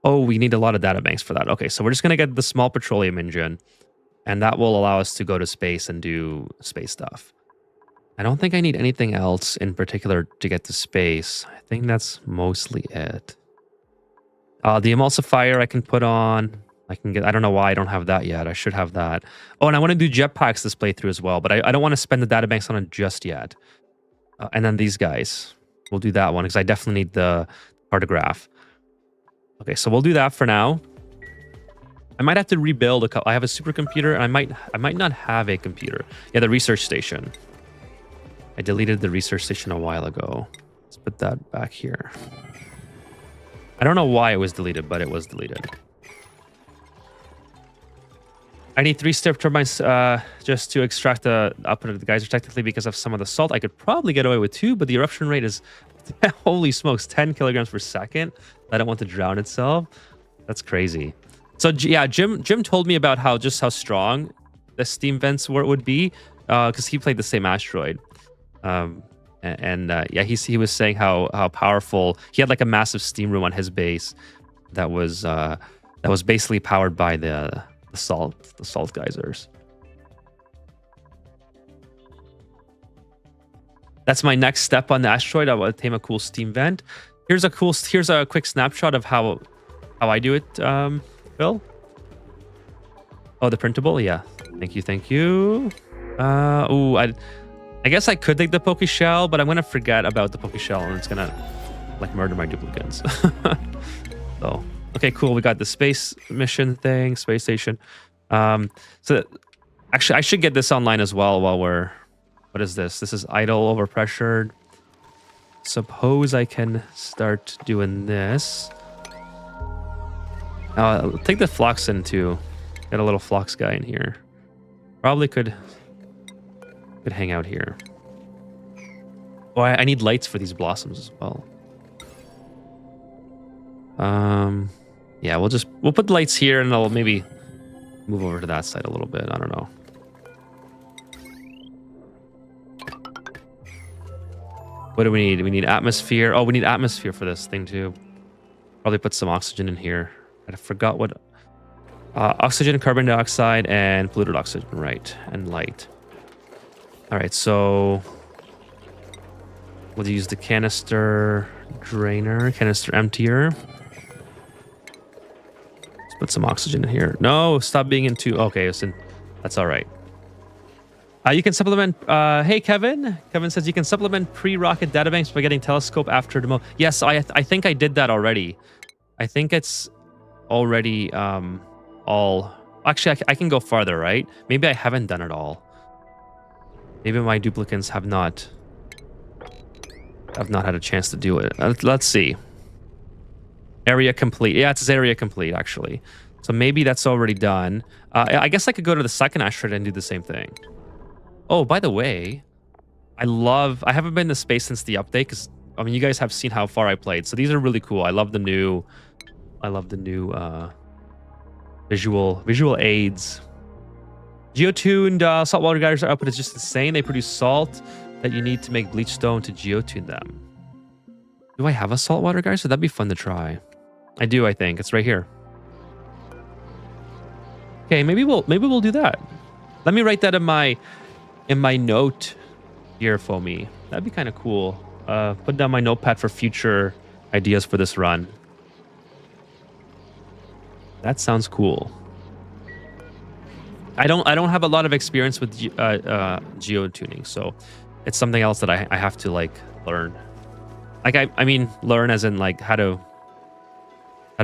Oh, we need a lot of data banks for that. Okay, so we're just going to get the small petroleum engine, and that will allow us to go to space and do space stuff. I don't think I need anything else in particular to get to space. I think that's mostly it. The emulsifier I can put on. I don't know why I don't have that yet. I should have that. Oh, and I want to do jetpacks this playthrough as well, but I don't want to spend the databanks on it just yet. And then these guys. We'll do that one because I definitely need the cartograph. Okay, so we'll do that for now. I might have to rebuild a couple. I have a supercomputer, and I might not have a computer. Yeah, the research station. I deleted the research station a while ago. Let's put that back here. I don't know why it was deleted, but it was deleted. I need 3 step turbines just to extract the output of the geyser. Technically, because of some of the salt, I could probably get away with 2, but the eruption rate is, holy smokes, 10 kilograms per second. I don't want to drown itself. That's crazy. So yeah, Jim told me about how strong the steam vents would be, because he played the same asteroid. Yeah, he was saying how powerful. He had like a massive steam room on his base that was basically powered by the salt geysers. That's my next step on the asteroid. I want to tame a cool steam vent. Here's a quick snapshot of how I do it, Phil. Oh, the printable, yeah. Thank you. Ooh, I guess I could take the Poke Shell, but I'm gonna forget about the Poke Shell, and it's gonna like murder my duplicants. So, okay, cool. We got the space mission thing, space station. So actually, I should get this online as well while we're. What is this? This is idle, overpressured. Suppose I can start doing this. I'll take the Floxin too. Got a little Phlox guy in here. Probably could hang out here. Oh, I need lights for these blossoms as well. Yeah, we'll put lights here, and I'll maybe move over to that side a little bit. I don't know. What do we need? We need atmosphere. Oh, we need atmosphere for this thing too. Probably put some oxygen in here. I forgot what. Oxygen, carbon dioxide, and polluted oxygen, right? And light. All right, so we'll use the canister drainer, canister emptier. Let's put some oxygen in here. No, stop being into. Okay, listen, that's all right. You can supplement. Hey, Kevin. Kevin says you can supplement pre-rocket databanks by getting telescope after demo. Yes, I think I did that already. I think it's already all. Actually, I can go farther, right? Maybe I haven't done it all. Maybe my duplicants have not had a chance to do it. Let's see. Area complete. Yeah, it's area complete actually. So maybe that's already done. I guess I could go to the second asteroid and do the same thing. Oh, by the way, I haven't been to space since the update because I mean you guys have seen how far I played. So these are really cool. I love the new visual aids. Geotuned saltwater geyser output is just insane. They produce salt that you need to make bleach stone to geotune them. Do I have a saltwater geyser? That'd be fun to try. I do, I think. It's right here. Okay, maybe we'll do that. Let me write that in my note here for me. That'd be kind of cool. Put down my notepad for future ideas for this run. That sounds cool. I don't have a lot of experience with geotuning, so it's something else that I have to like learn. Like I mean learn as in like how to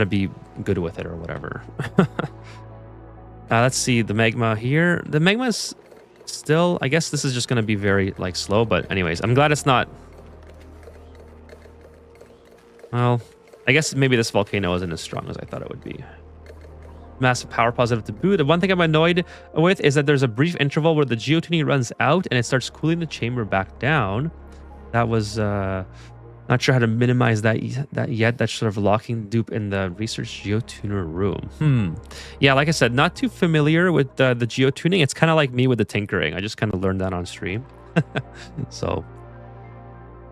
be good with it or whatever. Let's see the magma here. The magma's still, I guess this is just gonna be very like slow, but anyways, I'm glad it's not. Well, I guess maybe this volcano isn't as strong as I thought it would be. Massive power positive to boot. The one thing I'm annoyed with is that there's a brief interval where the geotuning runs out and it starts cooling the chamber back down. That was not sure how to minimize that yet. That's sort of locking dupe in the research geotuner room. Yeah, like I said, not too familiar with the geotuning. It's kind of like me with the tinkering. I just kind of learned that on stream. So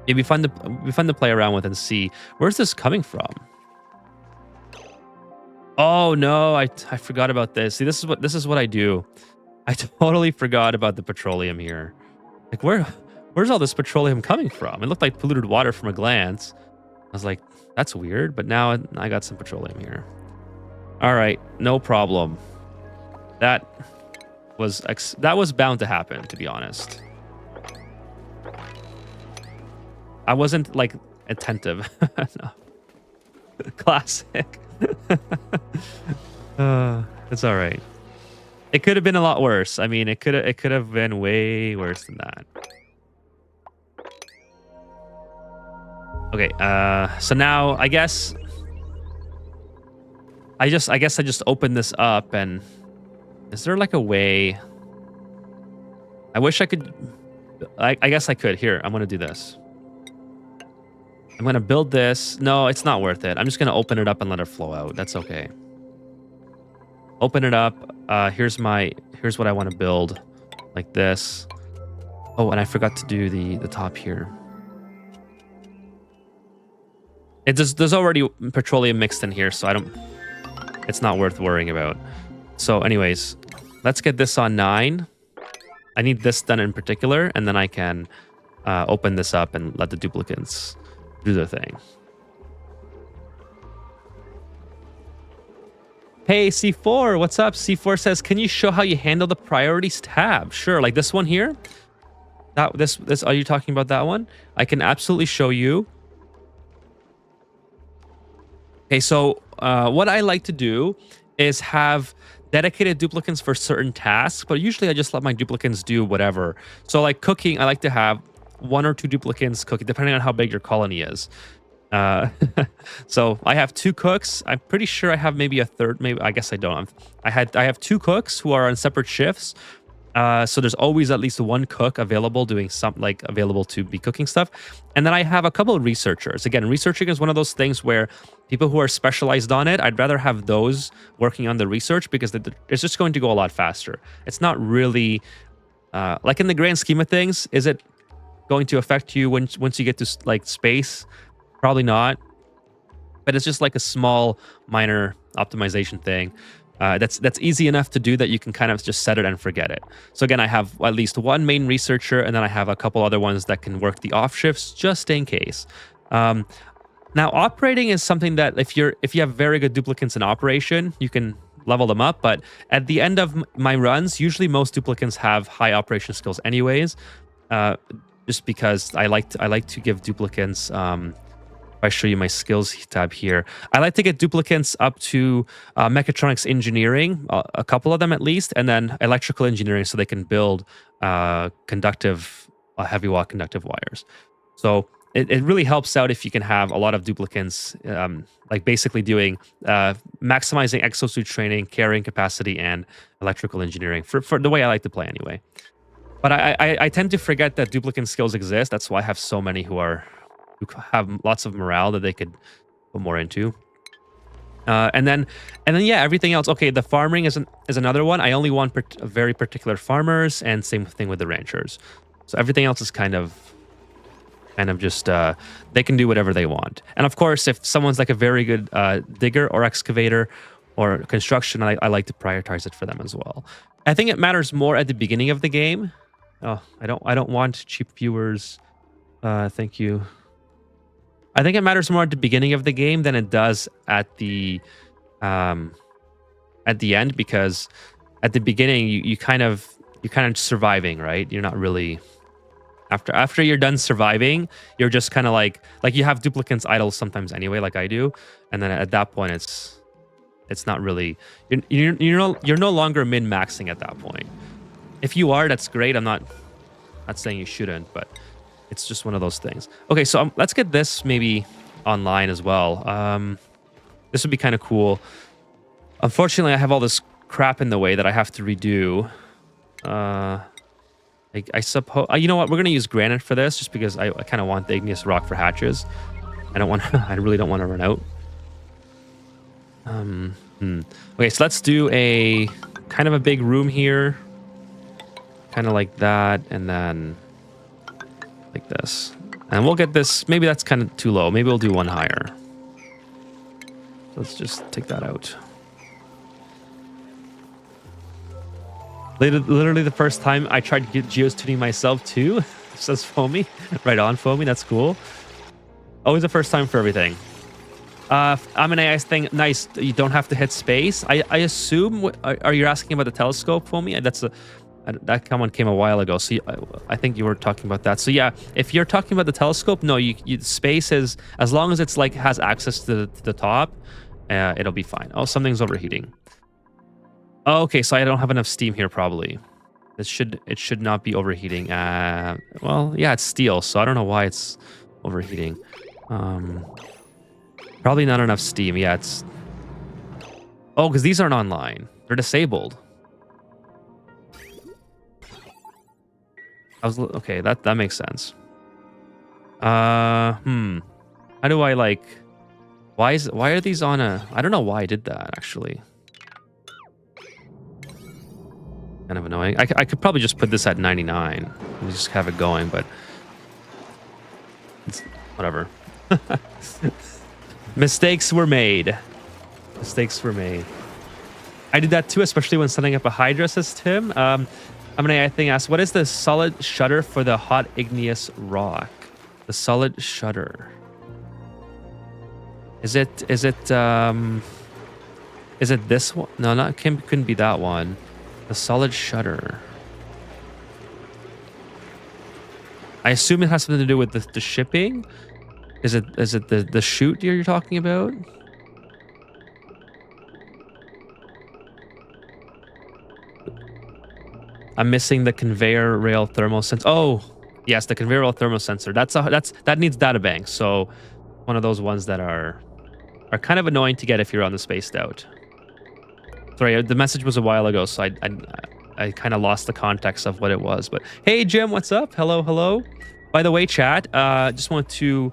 it'd be fun to play around with and see where's this coming from. Oh no, I forgot about this. See, this is what I do. I totally forgot about the petroleum here. Like where's all this petroleum coming from? It looked like polluted water from a glance. I was like, that's weird, but now I got some petroleum here. All right, no problem. That was bound to happen, to be honest. I wasn't like attentive. No. Classic. It's all right. It could have been a lot worse. I mean, it could have been way worse than that. Okay, so now I guess I just open this up, and is there like a way? I wish I could. I guess I could. Here, I'm gonna do this. I'm gonna build this. No, it's not worth it. I'm just gonna open it up and let it flow out. That's okay. Open it up. Here's what I want to build, like this. Oh, and I forgot to do the top here. There's already petroleum mixed in here, so it's not worth worrying about. So anyways, let's get this on 9. I need this done in particular, and then I can open this up and let the duplicants do their thing. Hey, C4, what's up? C4 says, can you show how you handle the priorities tab? Sure, like this one here. This are you talking about that one? I can absolutely show you. Okay, so what I like to do is have dedicated duplicants for certain tasks, but usually I just let my duplicants do whatever. So like cooking, I like to have 1 or 2 duplicants cooking, depending on how big your colony is. Uh, so I have 2 cooks. I'm pretty sure I have maybe a third. Maybe I guess I don't. I have 2 cooks who are on separate shifts. So there's always at least 1 cook available doing something like available to be cooking stuff. And then I have a couple of researchers. Again, researching is one of those things where people who are specialized on it, I'd rather have those working on the research because it's just going to go a lot faster. It's not really like in the grand scheme of things, is it going to affect you once you get to like space? Probably not. But it's just like a small minor optimization thing. That's easy enough to do that you can kind of just set it and forget it. So again, I have at least 1 main researcher, and then I have a couple other ones that can work the off shifts just in case. Now, operating is something that if you have very good duplicants in operation, you can level them up. But at the end of my runs, usually most duplicants have high operation skills, anyways. Just because I like to give duplicants. If I show you my skills tab here, I like to get duplicants up to mechatronics engineering, a couple of them at least, and then electrical engineering so they can build conductive, heavy wall conductive wires. So it really helps out if you can have a lot of duplicants, like basically doing maximizing exosuit training, carrying capacity, and electrical engineering for the way I like to play anyway. But I tend to forget that duplicant skills exist. That's why I have so many who have lots of morale that they could put more into. And then yeah, everything else. Okay, the farming is another one. I only want very particular farmers, and same thing with the ranchers. So everything else is kind of just they can do whatever they want. And of course, if someone's like a very good digger or excavator or construction, I like to prioritize it for them as well. I think it matters more at the beginning of the game. Oh, I don't want cheap viewers. Thank you. I think it matters more at the beginning of the game than it does at the end, because at the beginning you're kind of surviving, right? You're not really after you're done surviving, you're just kind of like you have duplicants idle sometimes anyway, like I do, and then at that point it's not really you're no longer min-maxing at that point. If you are, that's great. I'm not saying you shouldn't, but it's just one of those things. Okay, so let's get this maybe online as well. This would be kind of cool. Unfortunately, I have all this crap in the way that I have to redo. I suppose... you know what? We're going to use granite for this, just because I kind of want the igneous rock for hatches. I really don't want to run out. Okay, so let's do a kind of a big room here. Kind of like that, and then... like this. And we'll get this. Maybe that's kind of too low. Maybe we'll do one higher. Let's just take that out. Literally the first time I tried to get geotuning myself too. Says Foamy. Right on, Foamy. That's cool. Always the first time for everything. I'm an AI thing. Nice. You don't have to hit space. I assume. Are you asking about the telescope, Foamy? That comment came a while ago, so I think you were talking about that. So yeah, if you're talking about the telescope, no, space is, as long as it's like has access to the top, it'll be fine. Oh, something's overheating. Oh, okay, so I don't have enough steam here probably. It should not be overheating. Well, yeah, it's steel, so I don't know why it's overheating. Probably not enough steam. Yeah, it's... oh, because these aren't online. They're disabled. Okay, that makes sense. How do I like... why are these on a... I don't know why I did that, actually. Kind of annoying. I could probably just put this at 99 and just have it going, but... it's whatever. Mistakes were made. Mistakes were made. I did that too, especially when setting up a Hydra, says Tim. I'm an AI thing asks, what is the solid shutter for the hot igneous rock? The solid shutter. Is it this one? No, couldn't be that one. The solid shutter. I assume it has something to do with the shipping. Is it the chute you're talking about? I'm missing the conveyor rail thermal sensor. Oh, yes, the conveyor rail thermal sensor. That needs data bank. So one of those ones that are kind of annoying to get if you're on the spaced out. Sorry, the message was a while ago, so I kind of lost the context of what it was. But hey, Jim, what's up? Hello, hello. By the way, chat, just want to,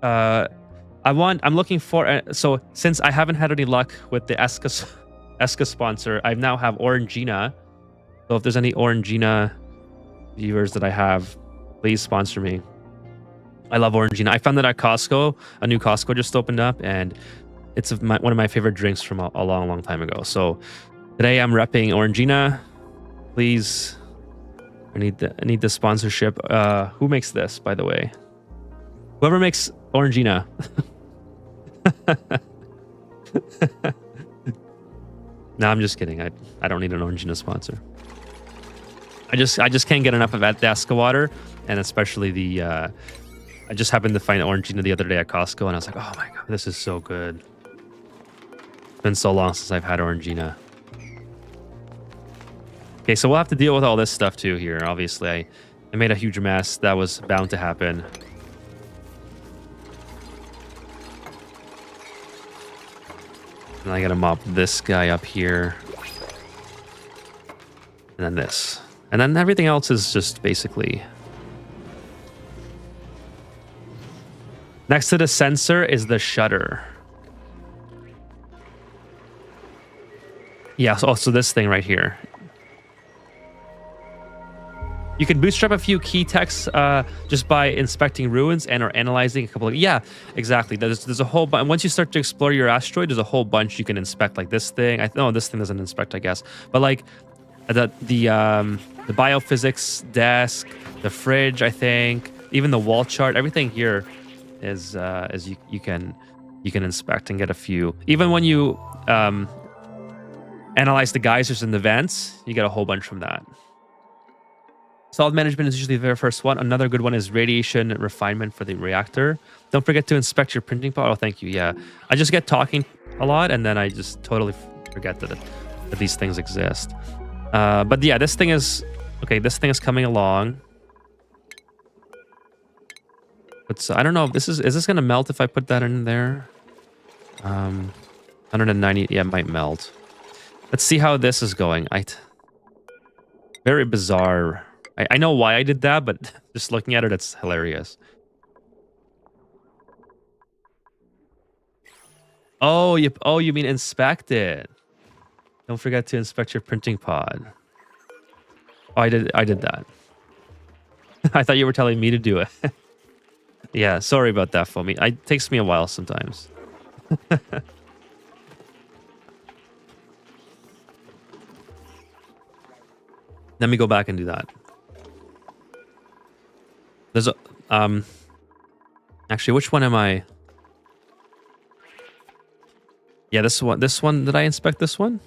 I'm looking for, so since I haven't had any luck with the Esca sponsor, I now have Orangina. So if there's any Orangina viewers that I have, please sponsor me. I love Orangina. I found that at Costco. A new Costco just opened up, and it's one of my favorite drinks from a long, long time ago. So today I'm repping Orangina. Please, I need the sponsorship. Who makes this, by the way? Whoever makes Orangina. No, I'm just kidding. I don't need an Orangina sponsor. I just can't get enough of the Esca water, and especially the. I just happened to find Orangina the other day at Costco, and I was like, oh my god, this is so good. It's been so long since I've had Orangina. Okay, so we'll have to deal with all this stuff too here. Obviously, I made a huge mess. That was bound to happen. And I gotta mop this guy up here. And then this. And then everything else is just basically... Next to the sensor is the shutter. Yeah, so this thing right here. You can bootstrap a few key texts just by inspecting ruins and or analyzing a couple of... Yeah, exactly. There's a whole bunch. Once you start to explore your asteroid, there's a whole bunch you can inspect, like this thing. No, this thing doesn't inspect, I guess. But like the biophysics desk, the fridge, I think, even the wall chart, everything here is you can inspect and get a few. Even when you analyze the geysers and the vents, you get a whole bunch from that. Solid management is usually the very first one. Another good one is radiation refinement for the reactor. Don't forget to inspect your printing pod. Oh, thank you. Yeah, I just get talking a lot, and then I just totally forget that these things exist. But yeah, this thing is okay. This thing is coming along. But so, I don't know if is this gonna melt if I put that in there? 190. Yeah, it might melt. Let's see how this is going. Very bizarre. I know why I did that, but just looking at it, it's hilarious. Oh, you mean inspect it? Don't forget to inspect your printing pod. Oh, I did that. I thought you were telling me to do it. Yeah, sorry about that, Foamy. It takes me a while sometimes. Let me go back and do that. There's a actually, which one am I? Yeah, this one. Did I inspect this one?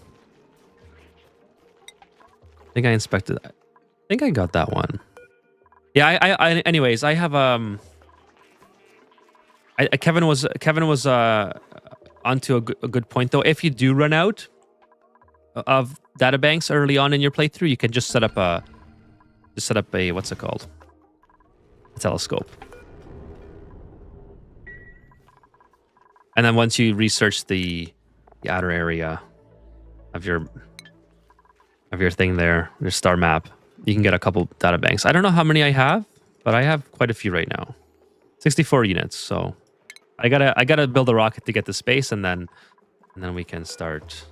I think I inspected that. I think I got that one. Yeah, anyways, I have Kevin was onto a good point though. If you do run out of databanks early on in your playthrough, you can just set up a what's it called? A telescope. And then once you research the outer area of your thing there, your star map, you can get a couple data banks. I don't know how many I have, but I have quite a few right now. 64 units. So I gotta build a rocket to get to space, and then we can start.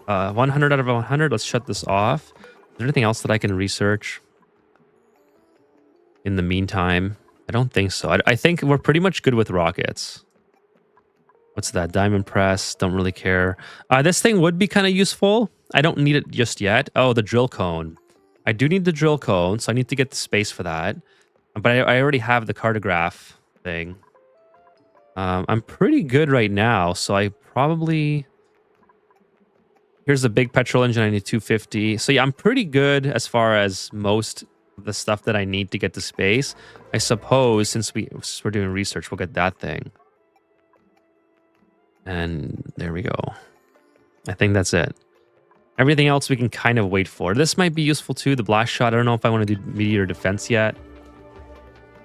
100 out of 100. Let's shut this off. Is there anything else that I can research in the meantime? I don't think so. I think we're pretty much good with rockets. What's that? Diamond press. Don't really care. This thing would be kind of useful. I don't need it just yet. Oh, the drill cone. I do need the drill cone, so I need to get the space for that. But I already have the cartograph thing. I'm pretty good right now, so I probably... Here's the big petrol engine. I need 250. So yeah, I'm pretty good as far as most of the stuff that I need to get to space. I suppose since we're doing research, we'll get that thing. And there we go. I think that's it. Everything else we can kind of wait for. This might be useful too, the blast shot. I don't know if I want to do meteor defense yet.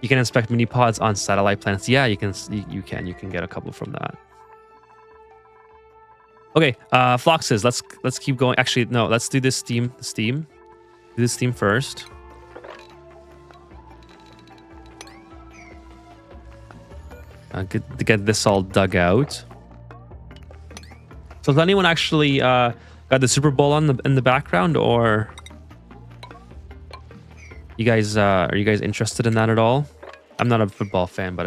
You can inspect mini pods on satellite planets. Yeah, you can. You can get a couple from that. Okay, Floxes. Let's keep going. Actually, no. Let's do this steam. Do this steam first. Get this all dug out. So, has anyone actually got the Super Bowl in the background, or you guys are you guys interested in that at all? I'm not a football fan, but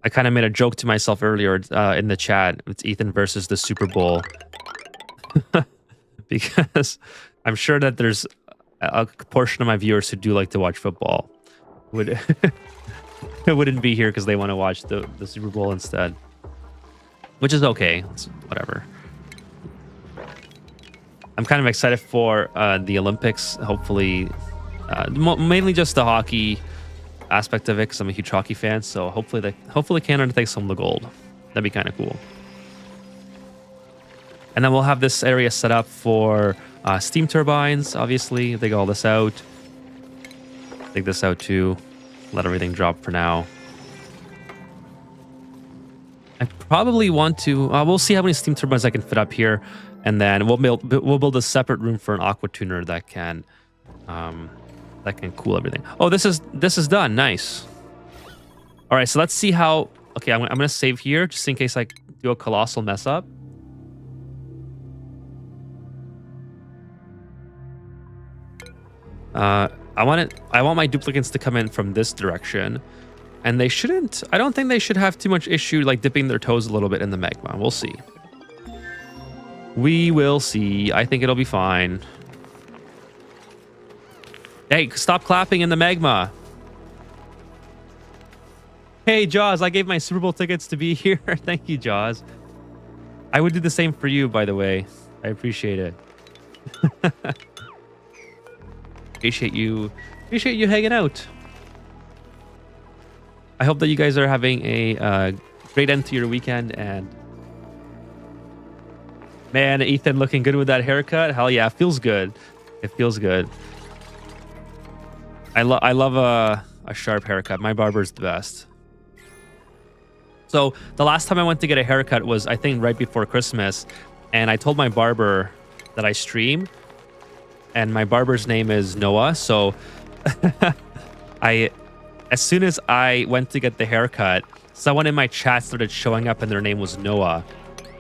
I kind of made a joke to myself earlier in the chat. It's Ethan versus the Super Bowl. Because I'm sure that there's a portion of my viewers who do like to watch football. Wouldn't be here because they want to watch the Super Bowl instead. Which is okay. It's whatever. I'm kind of excited for the Olympics. Hopefully, mainly just the hockey aspect of it because I'm a huge hockey fan. So hopefully Canada takes home the gold. That'd be kind of cool. And then we'll have this area set up for steam turbines. Obviously, dig all this out. Dig this out too. Let everything drop for now. I probably want to. We'll see how many steam turbines I can fit up here, and then we'll build a separate room for an aqua tuner that can cool everything. Oh, this is done. Nice. All right, so let's see how. Okay, I'm gonna save here just in case I do a colossal mess up. I want my duplicants to come in from this direction, and they shouldn't. I don't think they should have too much issue like dipping their toes a little bit in the magma. We'll see. We will see. I think it'll be fine. Hey, stop clapping in the magma. Hey, Jaws, I gave my Super Bowl tickets to be here. Thank you, Jaws. I would do the same for you, by the way. I appreciate it. Appreciate you hanging out. I hope that you guys are having a great end to your weekend. And man, Ethan looking good with that haircut. Hell yeah, it feels good. It feels good. I love a sharp haircut. My barber's the best. So the last time I went to get a haircut was, I think, right before Christmas, and I told my barber that I stream. And my barber's name is Noah, so as soon as I went to get the haircut, someone in my chat started showing up and their name was Noah,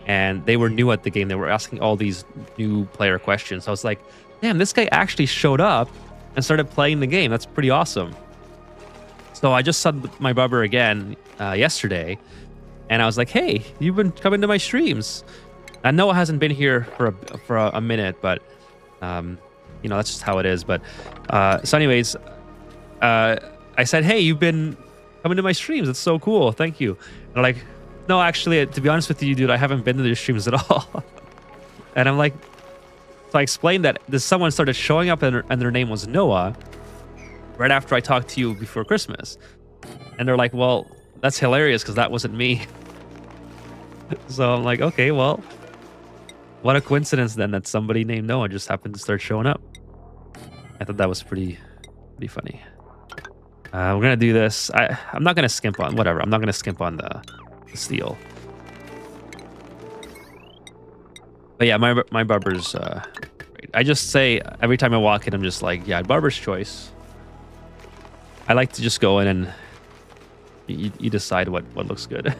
and they were new at the game. They were asking all these new player questions. So I was like, damn, this guy actually showed up and started playing the game. That's pretty awesome. So I just saw my barber again yesterday, and I was like, hey, you've been coming to my streams. And Noah hasn't been here for a minute, but you know, that's just how it is. But so anyways, I said, hey, you've been coming to my streams. It's so cool. Thank you. And they're like, no, actually, to be honest with you, dude, I haven't been to your streams at all. And I'm like, so I explained that someone started showing up and their name was Noah right after I talked to you before Christmas. And they're like, well, that's hilarious because that wasn't me. So I'm like, okay, well, what a coincidence then that somebody named Noah just happened to start showing up. I thought that was pretty funny. We're gonna do this. I'm not gonna skimp on whatever. I'm not gonna skimp on the steel. But yeah, my barber's great. I just say every time I walk in, I'm just like, yeah, barber's choice. I like to just go in and you decide what looks good.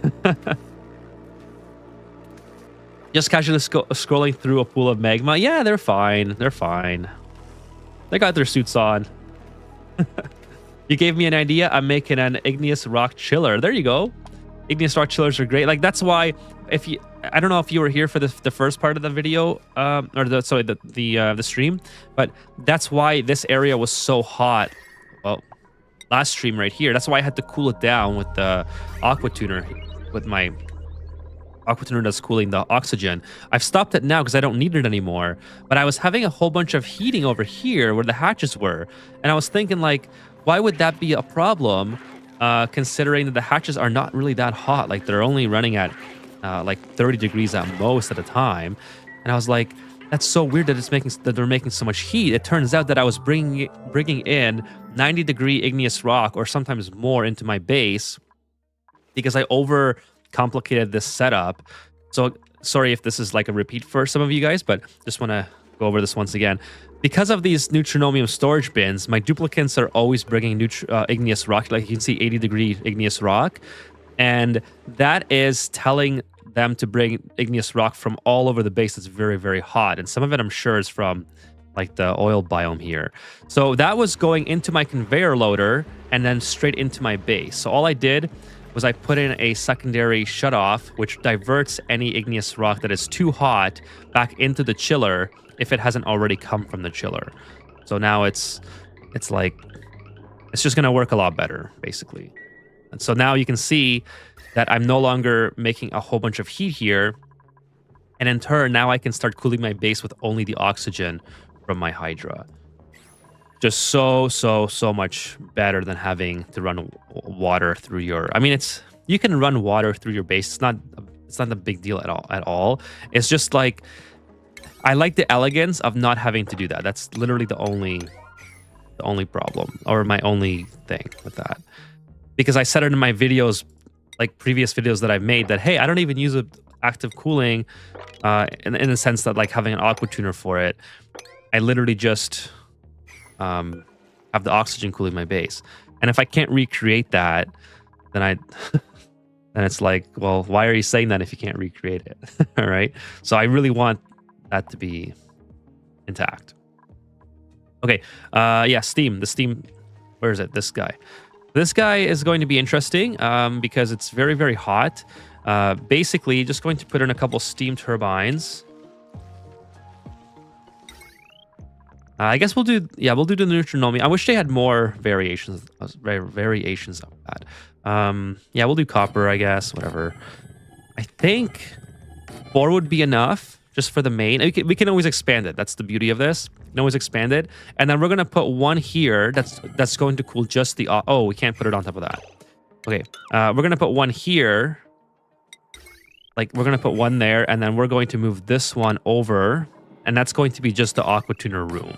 Just casually scrolling through a pool of magma. Yeah, they're fine. They're fine. They got their suits on. You gave me an idea. I'm making an igneous rock chiller. There you go. Igneous rock chillers are great. Like, that's why I don't know if you were here for the first part of the video, or the stream, but that's why this area was so hot. Well, last stream right here. That's why I had to cool it down with the aqua tuner, with my aqua tuner that's cooling the oxygen. I've stopped it now because I don't need it anymore. But I was having a whole bunch of heating over here where the hatches were, and I was thinking, like, why would that be a problem? Considering that the hatches are not really that hot. Like, they're only running at like 30 degrees at most at a time. And I was like, That's so weird that they're making so much heat. It turns out that I was bringing in 90-degree igneous rock or sometimes more into my base because I over complicated this setup. So sorry if this is like a repeat for some of you guys, but just want to go over this once again. Because of these neutronomium storage bins, my duplicants are always bringing igneous rock. Like you can see 80-degree igneous rock. And that is telling them to bring igneous rock from all over the base that's very, very hot. And some of it I'm sure is from like the oil biome here. So that was going into my conveyor loader and then straight into my base. So all I did was I put in a secondary shutoff, which diverts any igneous rock that is too hot back into the chiller if it hasn't already come from the chiller. So now it's just going to work a lot better, basically. And so now you can see that I'm no longer making a whole bunch of heat here. And in turn, now I can start cooling my base with only the oxygen from my Hydra. Just so much better than having to run water through your... I mean, you can run water through your base. It's not a big deal at all. It's just like, I like the elegance of not having to do that. That's literally the only problem, or my only thing with that. Because I said it in my videos, like previous videos that I've made, that, hey, I don't even use active cooling in the sense that like having an aqua tuner for it. I literally just have the oxygen cooling my base. And if I can't recreate that, then then it's like, well, why are you saying that if you can't recreate it? All right. So I really want that to be intact. Okay. Yeah, Steam. The Steam, where is it? This guy. This guy is going to be interesting because it's very, very hot. Basically, just going to put in a couple steam turbines. I guess we'll do the neutronomium. I wish they had more variations of that. Yeah, we'll do copper, I guess, whatever. I think 4 would be enough just for the main. We can always expand it. That's the beauty of this. We can always expand it. And then we're going to put one here that's going to cool just the... Oh, we can't put it on top of that. Okay, we're going to put one here. Like, we're going to put one there, and then we're going to move this one over. And that's going to be just the aqua tuner room.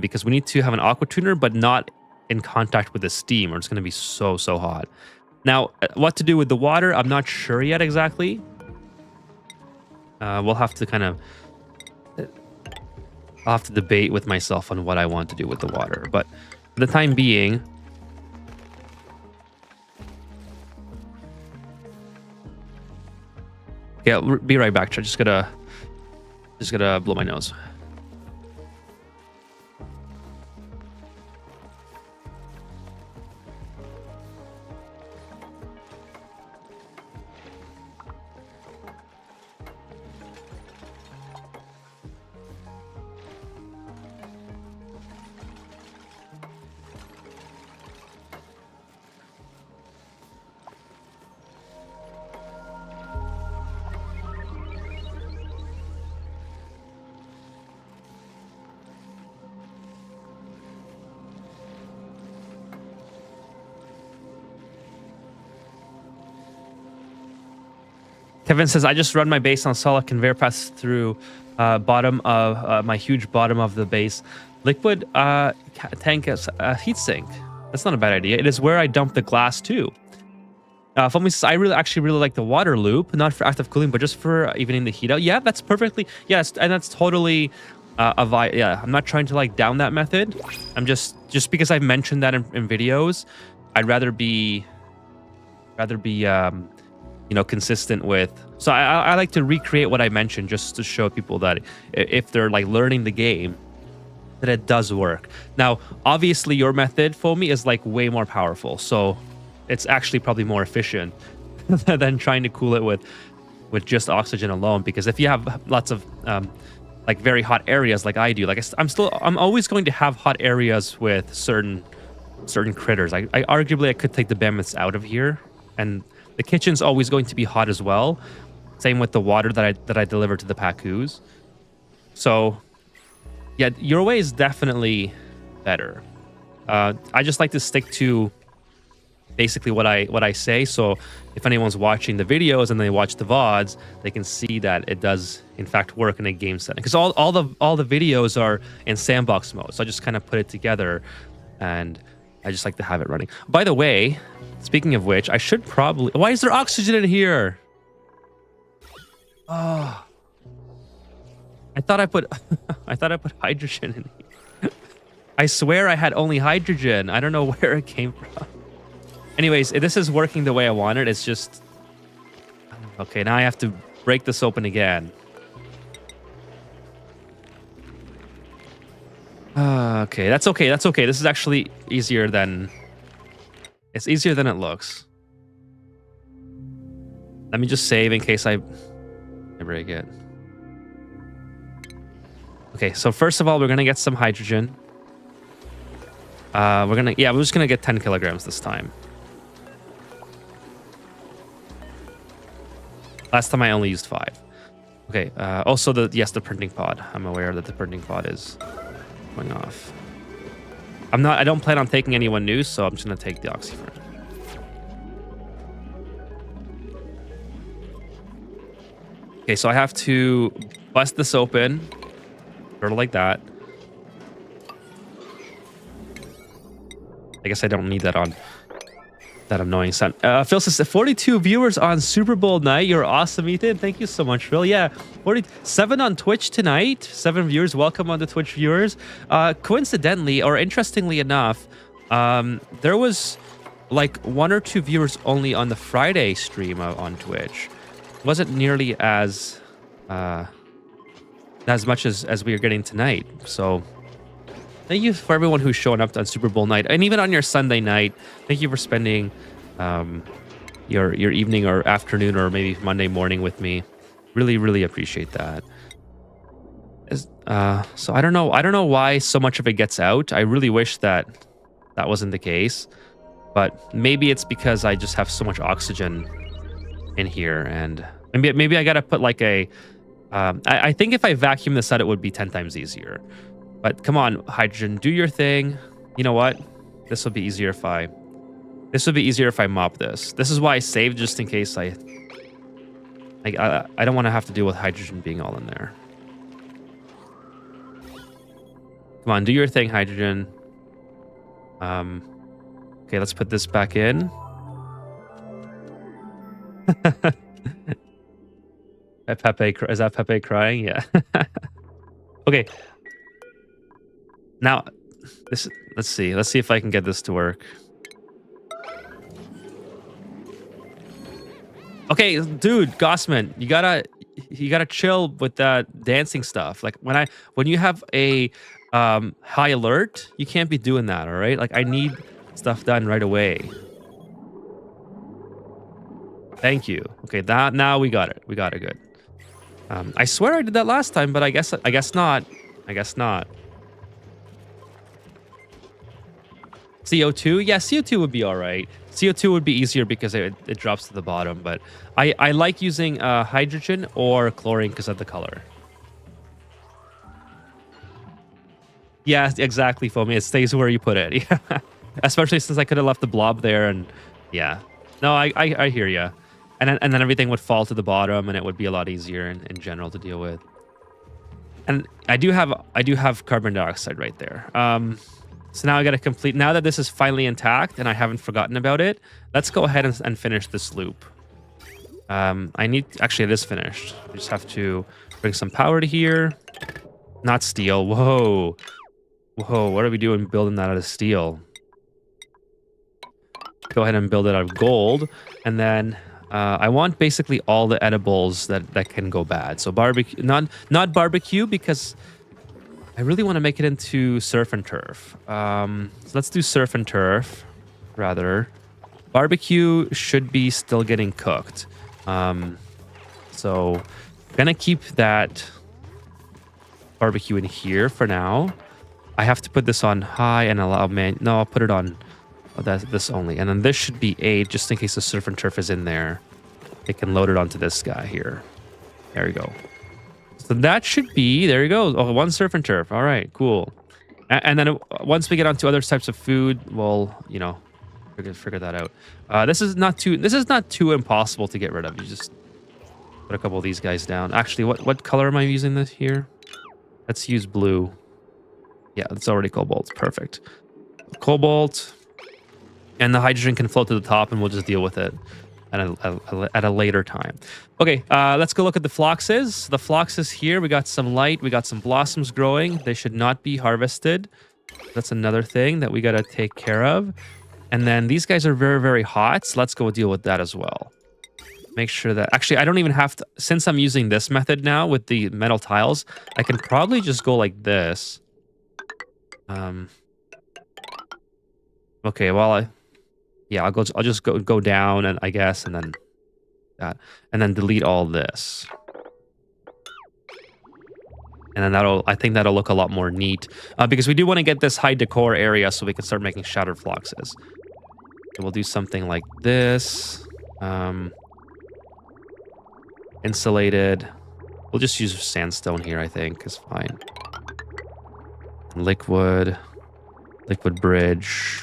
Because we need to have an aqua tuner, but not in contact with the steam, or it's going to be so hot. Now, what to do with the water, I'm not sure yet exactly. We'll have to kind of... I'll have to debate with myself on what I want to do with the water. But for the time being... Okay, I'll be right back. Just gotta blow my nose. Kevin says, I just run my base on solid conveyor paths through bottom of my huge bottom of the base. Liquid tank as a heat sink. That's not a bad idea. It is where I dump the glass too. Foamy says, I actually really like the water loop, not for active cooling, but just for evening the heat out. Yeah, that's perfectly, yes, and that's totally yeah, I'm not trying to like down that method. I'm just because I've mentioned that in videos, I'd rather be you know, consistent with. So I like to recreate what I mentioned just to show people that if they're like learning the game, that it does work. Now, obviously your method, Foamy, is like way more powerful. So it's actually probably more efficient than trying to cool it with just oxygen alone. Because if you have lots of like very hot areas like I do, like I'm always going to have hot areas with certain critters. I arguably I could take the behemoths out of here, and the kitchen's always going to be hot as well. Same with the water that I deliver to the Pacus. So, yeah, your way is definitely better. I just like to stick to basically what I say. So if anyone's watching the videos and they watch the VODs, they can see that it does in fact work in a game setting. Because all the videos are in sandbox mode. So I just kind of put it together, and I just like to have it running. By the way, speaking of which, I should probably... Why is there oxygen in here? Oh, I thought I put hydrogen in here. I swear I had only hydrogen. I don't know where it came from. Anyways, this is working the way I wanted. It's just... Okay, now I have to break this open again. Okay, that's okay. That's okay. This is actually easier than... It's easier than it looks. Let me just save in case I break it. Okay, so first of all, we're going to get some hydrogen. We're just going to get 10 kilograms this time. Last time I only used 5. Okay, also the printing pod. I'm aware that the printing pod is going off. I don't plan on taking anyone new, so I'm just gonna take the oxy for it. Okay, so I have to bust this open, sort of like that. I guess I don't need that on. That annoying sound. Phil says 42 viewers on Super Bowl night. You're awesome, Ethan. Thank you so much, Phil. Yeah, 47 on Twitch tonight. 7 viewers. Welcome on the Twitch viewers. Coincidentally, or interestingly enough, there was like 1 or 2 viewers only on the Friday stream on Twitch. It wasn't nearly as much as we are getting tonight. So thank you for everyone who's showing up on Super Bowl night, and even on your Sunday night. Thank you for spending your evening or afternoon or maybe Monday morning with me. Really, really appreciate that. So I don't know why so much of it gets out. I really wish that wasn't the case, but maybe it's because I just have so much oxygen in here, and maybe I gotta put like a. I think if I vacuum this out, it would be 10 times easier. But come on, hydrogen, do your thing. You know what? This would be easier if I mop this. This is why I saved, just in case I don't want to have to deal with hydrogen being all in there. Come on, do your thing, hydrogen. Okay, let's put this back in. Pepe, is that Pepe crying? Yeah. Okay. Now, let's see if I can get this to work. Okay, dude, Gossman, you gotta chill with that dancing stuff. Like when you have a high alert, you can't be doing that. All right, like I need stuff done right away. Thank you. Okay, now we got it. We got it good. I swear I did that last time, but I guess not. I guess not. CO2? Yeah, CO2 would be all right. CO2 would be easier because it drops to the bottom, but I like using hydrogen or chlorine because of the color. Yeah, exactly, Foamy. It stays where you put it. Yeah. Especially since I could have left the blob there, and yeah. No, I hear ya. And then everything would fall to the bottom, and it would be a lot easier in general to deal with. And I do have carbon dioxide right there. So now I got to complete. Now that this is finally intact and I haven't forgotten about it, let's go ahead and finish this loop. Actually, it is finished. We just have to bring some power to here. Not steel. Whoa. What are we doing building that out of steel? Go ahead and build it out of gold. And then I want basically all the edibles that can go bad. So barbecue, not barbecue, because I really want to make it into surf and turf. So let's do surf and turf rather. Barbecue should be still getting cooked. So I'm gonna keep that barbecue in here for now. I have to put this on high and allow no, I'll put it on this only. And then this should be 8 just in case the surf and turf is in there. It can load it onto this guy here. There we go. So that should be, there you go. Oh, 1 surf and turf. All right, cool. And then once we get onto other types of food, we'll, Figure that out. This is not too impossible to get rid of. You just put a couple of these guys down. Actually, what color am I using this here? Let's use blue. Yeah, it's already cobalt. Perfect. Cobalt. And the hydrogen can float to the top, and we'll just deal with it at a later time. Okay, let's go look at the phloxes. The phloxes here, we got some light. We got some blossoms growing. They should not be harvested. That's another thing that we got to take care of. And then these guys are very, very hot. So let's go deal with that as well. Make sure that... Actually, I don't even have to... Since I'm using this method now with the metal tiles, I can probably just go like this. Okay, well, I'll just go down, and I guess, and then that, and then delete all this. And then I think that'll look a lot more neat, because we do want to get this high decor area so we can start making shattered phloxes. So we'll do something like this. Insulated. We'll just use sandstone here, I think, is fine. Liquid bridge.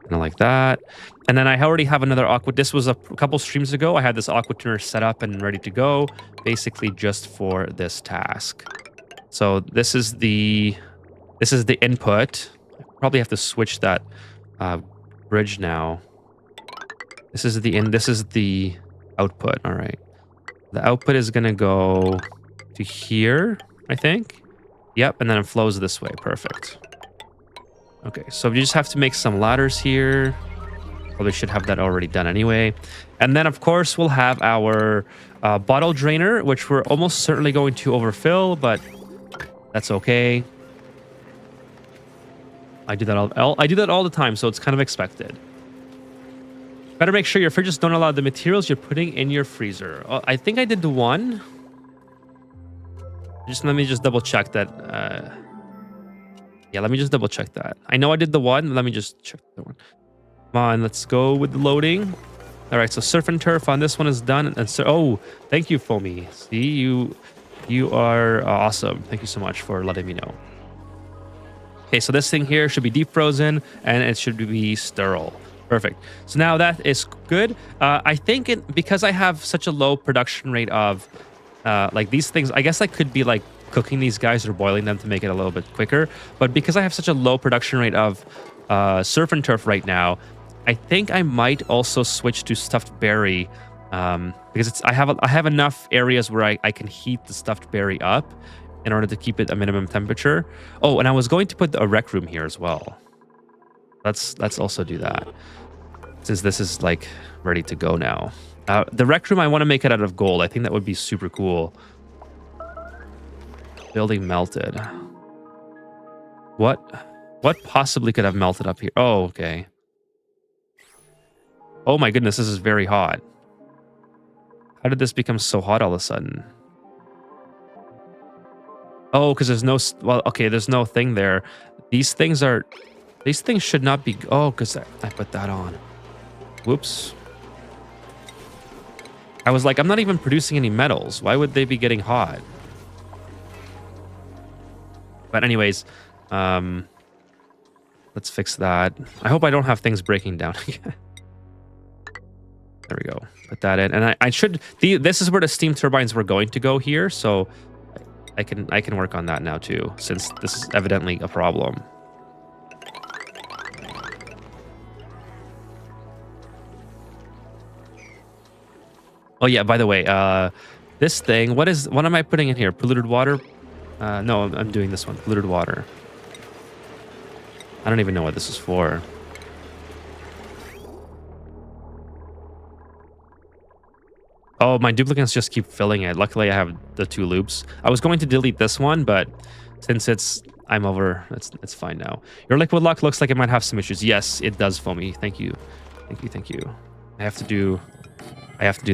Kind of like that. And then I already have another aqua. This was a couple streams ago. I had this aqua tuner set up and ready to go, basically just for this task. So this is the input. I probably have to switch that bridge now. This is the output. All right. The output is gonna go to here, I think. Yep, and then it flows this way. Perfect. Okay, so we just have to make some ladders here. Probably should have that already done anyway. And then, of course, we'll have our bottle drainer, which we're almost certainly going to overfill, but that's okay. I do that all the time, so it's kind of expected. Better make sure your fridges don't allow the materials you're putting in your freezer. I think I did the one. Let me just double check that. Yeah, let me just double check that. I know I did the one. Let me just check the one. Come on, let's go with the loading. All right, so surf and turf on this one is done. And so, oh, thank you, Foamy. See, you are awesome. Thank you so much for letting me know. Okay, so this thing here should be deep frozen and it should be sterile. Perfect. So now that is good. I think because I have such a low production rate of like these things, I guess I could be like cooking these guys or boiling them to make it a little bit quicker. But because I have such a low production rate of surf and turf right now, I think I might also switch to stuffed berry because I have enough areas where I can heat the stuffed berry up in order to keep it a minimum temperature. Oh, and I was going to put a rec room here as well. Let's also do that since this is like ready to go now. The rec room, I want to make it out of gold. I think that would be super cool. Building melted. What possibly could have melted up here? Oh, okay. Oh my goodness, this is very hot. How did this become so hot all of a sudden? Oh, because there's no... Well, okay, there's no thing there. These things should not be... Oh, because I put that on. Whoops. I was like, I'm not even producing any metals. Why would they be getting hot? But anyways, let's fix that. I hope I don't have things breaking down again. There we go. Put that in. And I should... This is where the steam turbines were going to go here, so I can work on that now too, since this is evidently a problem. Oh yeah, by the way, this thing, what am I putting in here? Polluted water? No, I'm doing this one. Polluted water. I don't even know what this is for. Oh, my duplicants just keep filling it. Luckily, I have the 2 loops. I was going to delete this one, but since I'm over, it's fine now. Your liquid lock looks like it might have some issues. Yes, it does, Foamy. Thank you. Thank you. I have to do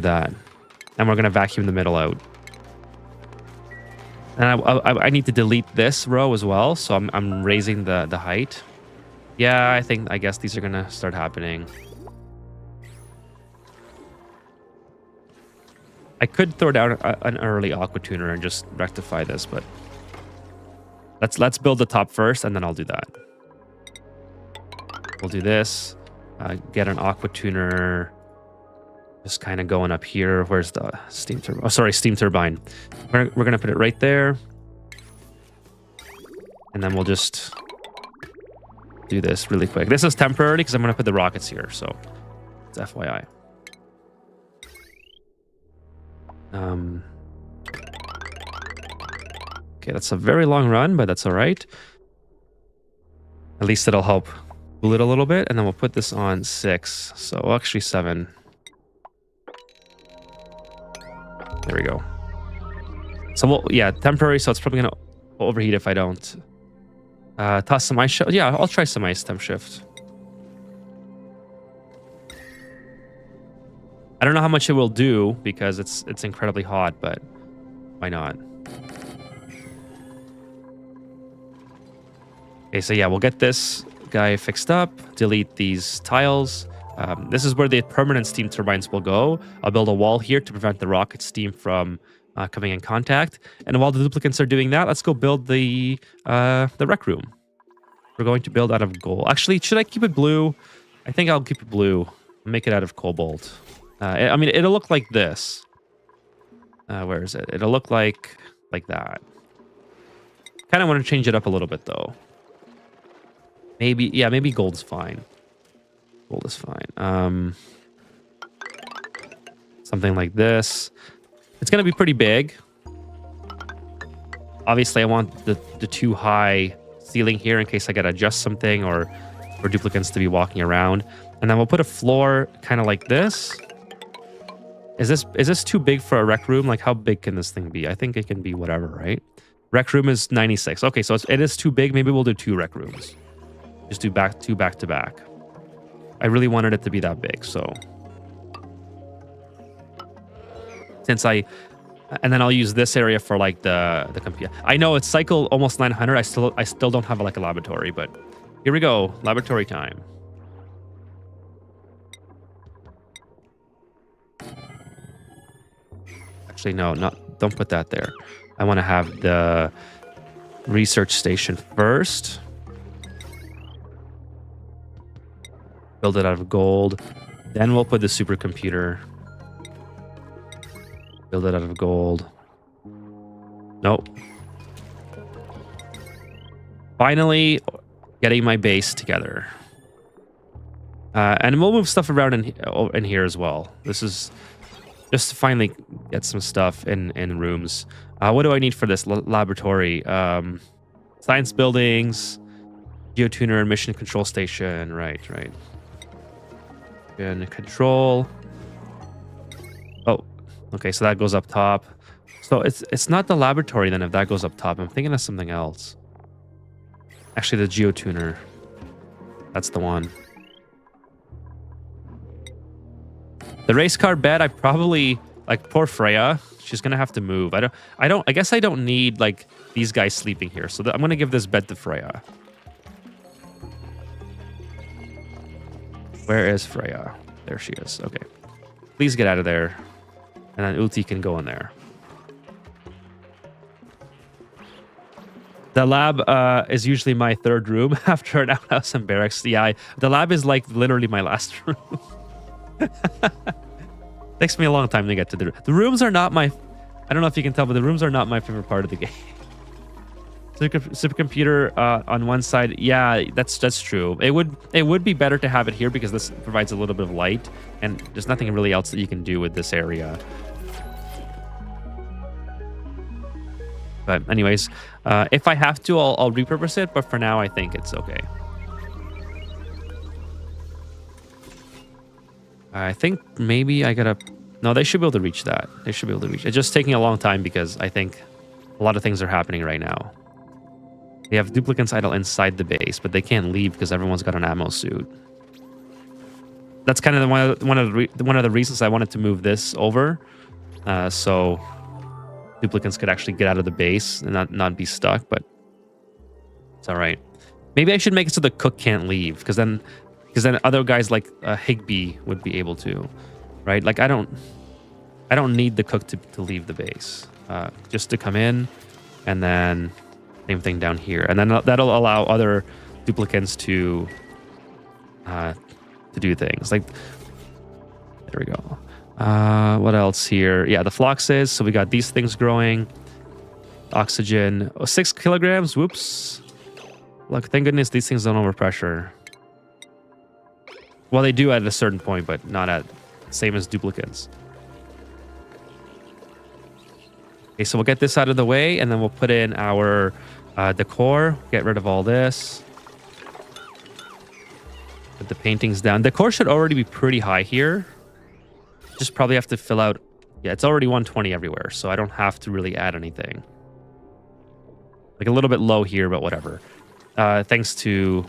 that. And we're going to vacuum the middle out. And I need to delete this row as well, so I'm raising the height. Yeah, I guess these are going to start happening. I could throw down an early aqua tuner and just rectify this, but let's build the top first, and then I'll do that. We'll do this. Get an aqua tuner. Just kind of going up here. Where's the steam turbine? Oh, sorry, steam turbine. We're going to put it right there. And then we'll just do this really quick. This is temporary because I'm going to put the rockets here. So it's FYI. Okay, that's a very long run, but that's all right. At least it'll help cool it a little bit. And then we'll put this on 6. So actually 7. There we go. So we'll, yeah, temporary. So it's probably going to overheat if I don't. Toss some ice. Yeah, I'll try some ice temp shift. I don't know how much it will do because it's incredibly hot, but why not? Okay, so yeah, we'll get this guy fixed up. Delete these tiles. This is where the permanent steam turbines will go. I'll build a wall here to prevent the rocket steam from coming in contact. And while the duplicants are doing that, let's go build the rec room. We're going to build out of gold. Actually, should I keep it blue? I think I'll keep it blue. Make it out of cobalt. I mean, it'll look like this. Where is it? It'll look like that. Kind of want to change it up a little bit, though. Maybe, yeah, maybe gold's fine. Gold is fine. Something like this. It's going to be pretty big. Obviously, I want the too high ceiling here in case I got to adjust something or for duplicants to be walking around. And then we'll put a floor kind of like this. Is this too big for a rec room? Like, how big can this thing be? I think it can be whatever, right? Rec room is 96. Okay, so it is too big. Maybe we'll do 2 rec rooms. Just do two back to back. I really wanted it to be that big, so. And then I'll use this area for like the computer. I know it's cycle almost 900. I still don't have like a laboratory, but here we go. Laboratory time. Actually, no, don't put that there. I want to have the research station first. Build it out of gold. Then we'll put the supercomputer. Build it out of gold. Nope. Finally, getting my base together. And we'll move stuff around in here as well. This is just to finally get some stuff in rooms. What do I need for this laboratory? Science buildings, geotuner, and mission control station. Right. And control. Oh, okay. So that goes up top. So it's not the laboratory then if that goes up top. I'm thinking of something else. Actually, the geotuner. That's the one. The race car bed, I probably like poor Freya. She's gonna have to move. I guess I don't need like these guys sleeping here. So I'm gonna give this bed to Freya. Where is Freya? There she is. Okay. Please get out of there. And then Ulti can go in there. The lab is usually my 3rd room after an outhouse and barracks. Yeah, the lab is like literally my last room. Takes me a long time to get to the room. The rooms are not my... I don't know if you can tell, but the rooms are not my favorite part of the game. Supercomputer on one side. Yeah, that's true. It would be better to have it here because this provides a little bit of light, and there's nothing really else that you can do with this area. But anyways, if I have to, I'll repurpose it. But for now, I think it's okay. I think maybe I gotta... No, they should be able to reach that. They should be able to reach it. It's just taking a long time because I think a lot of things are happening right now. They have duplicants idle inside the base, but they can't leave because everyone's got an ammo suit. That's kind of one of the reasons I wanted to move this over, so duplicants could actually get out of the base and not be stuck. But it's all right. Maybe I should make it so the cook can't leave because then other guys like Higby would be able to, right? Like I don't need the cook to leave the base, just to come in, and then same thing down here, and then that'll allow other duplicants to to do things. Like, there we go. What else here? Yeah, the phloxes. So we got these things growing. Oxygen. Oh, 6 kilograms. Whoops. Look, thank goodness these things don't overpressure. Well, they do at a certain point, but not at same as duplicants. Okay, so we'll get this out of the way, and then we'll put in our decor. Get rid of all this. Put the paintings down. Decor should already be pretty high here. Just probably have to fill out. Yeah, it's already 120 everywhere, so I don't have to really add anything. Like a little bit low here, but whatever. Thanks to...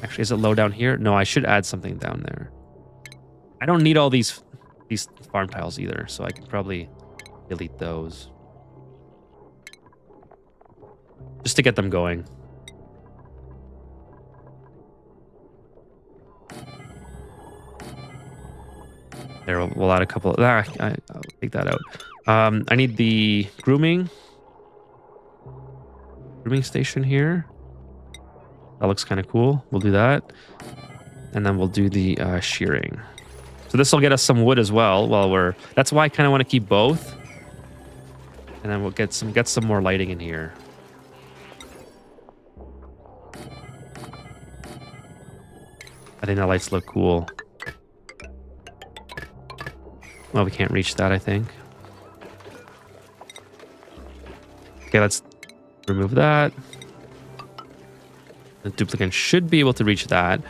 Actually, is it low down here? No, I should add something down there. I don't need all these farm tiles either, so I can probably delete those. Just to get them going. There, we'll add a couple. I'll take that out. I need the grooming station here. That looks kind of cool. We'll do that, and then we'll do the shearing. So this will get us some wood as well. While we're that's why I kind of want to keep both, and then we'll get some more lighting in here. I think the lights look cool. Well, we can't reach that, I think. Okay, let's remove that. The duplicant should be able to reach that.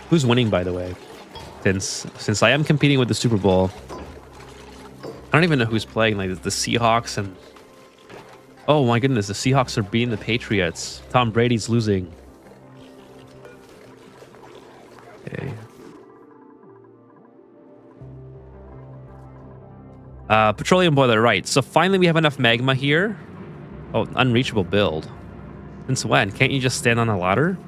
Who's winning, by the way? Since I am competing with the Super Bowl, I don't even know who's playing. Like the Seahawks and... Oh my goodness, the Seahawks are beating the Patriots. Tom Brady's losing. Okay. Petroleum boiler, right. So finally we have enough magma here. Oh, unreachable build. Since when? Can't you just stand on a ladder?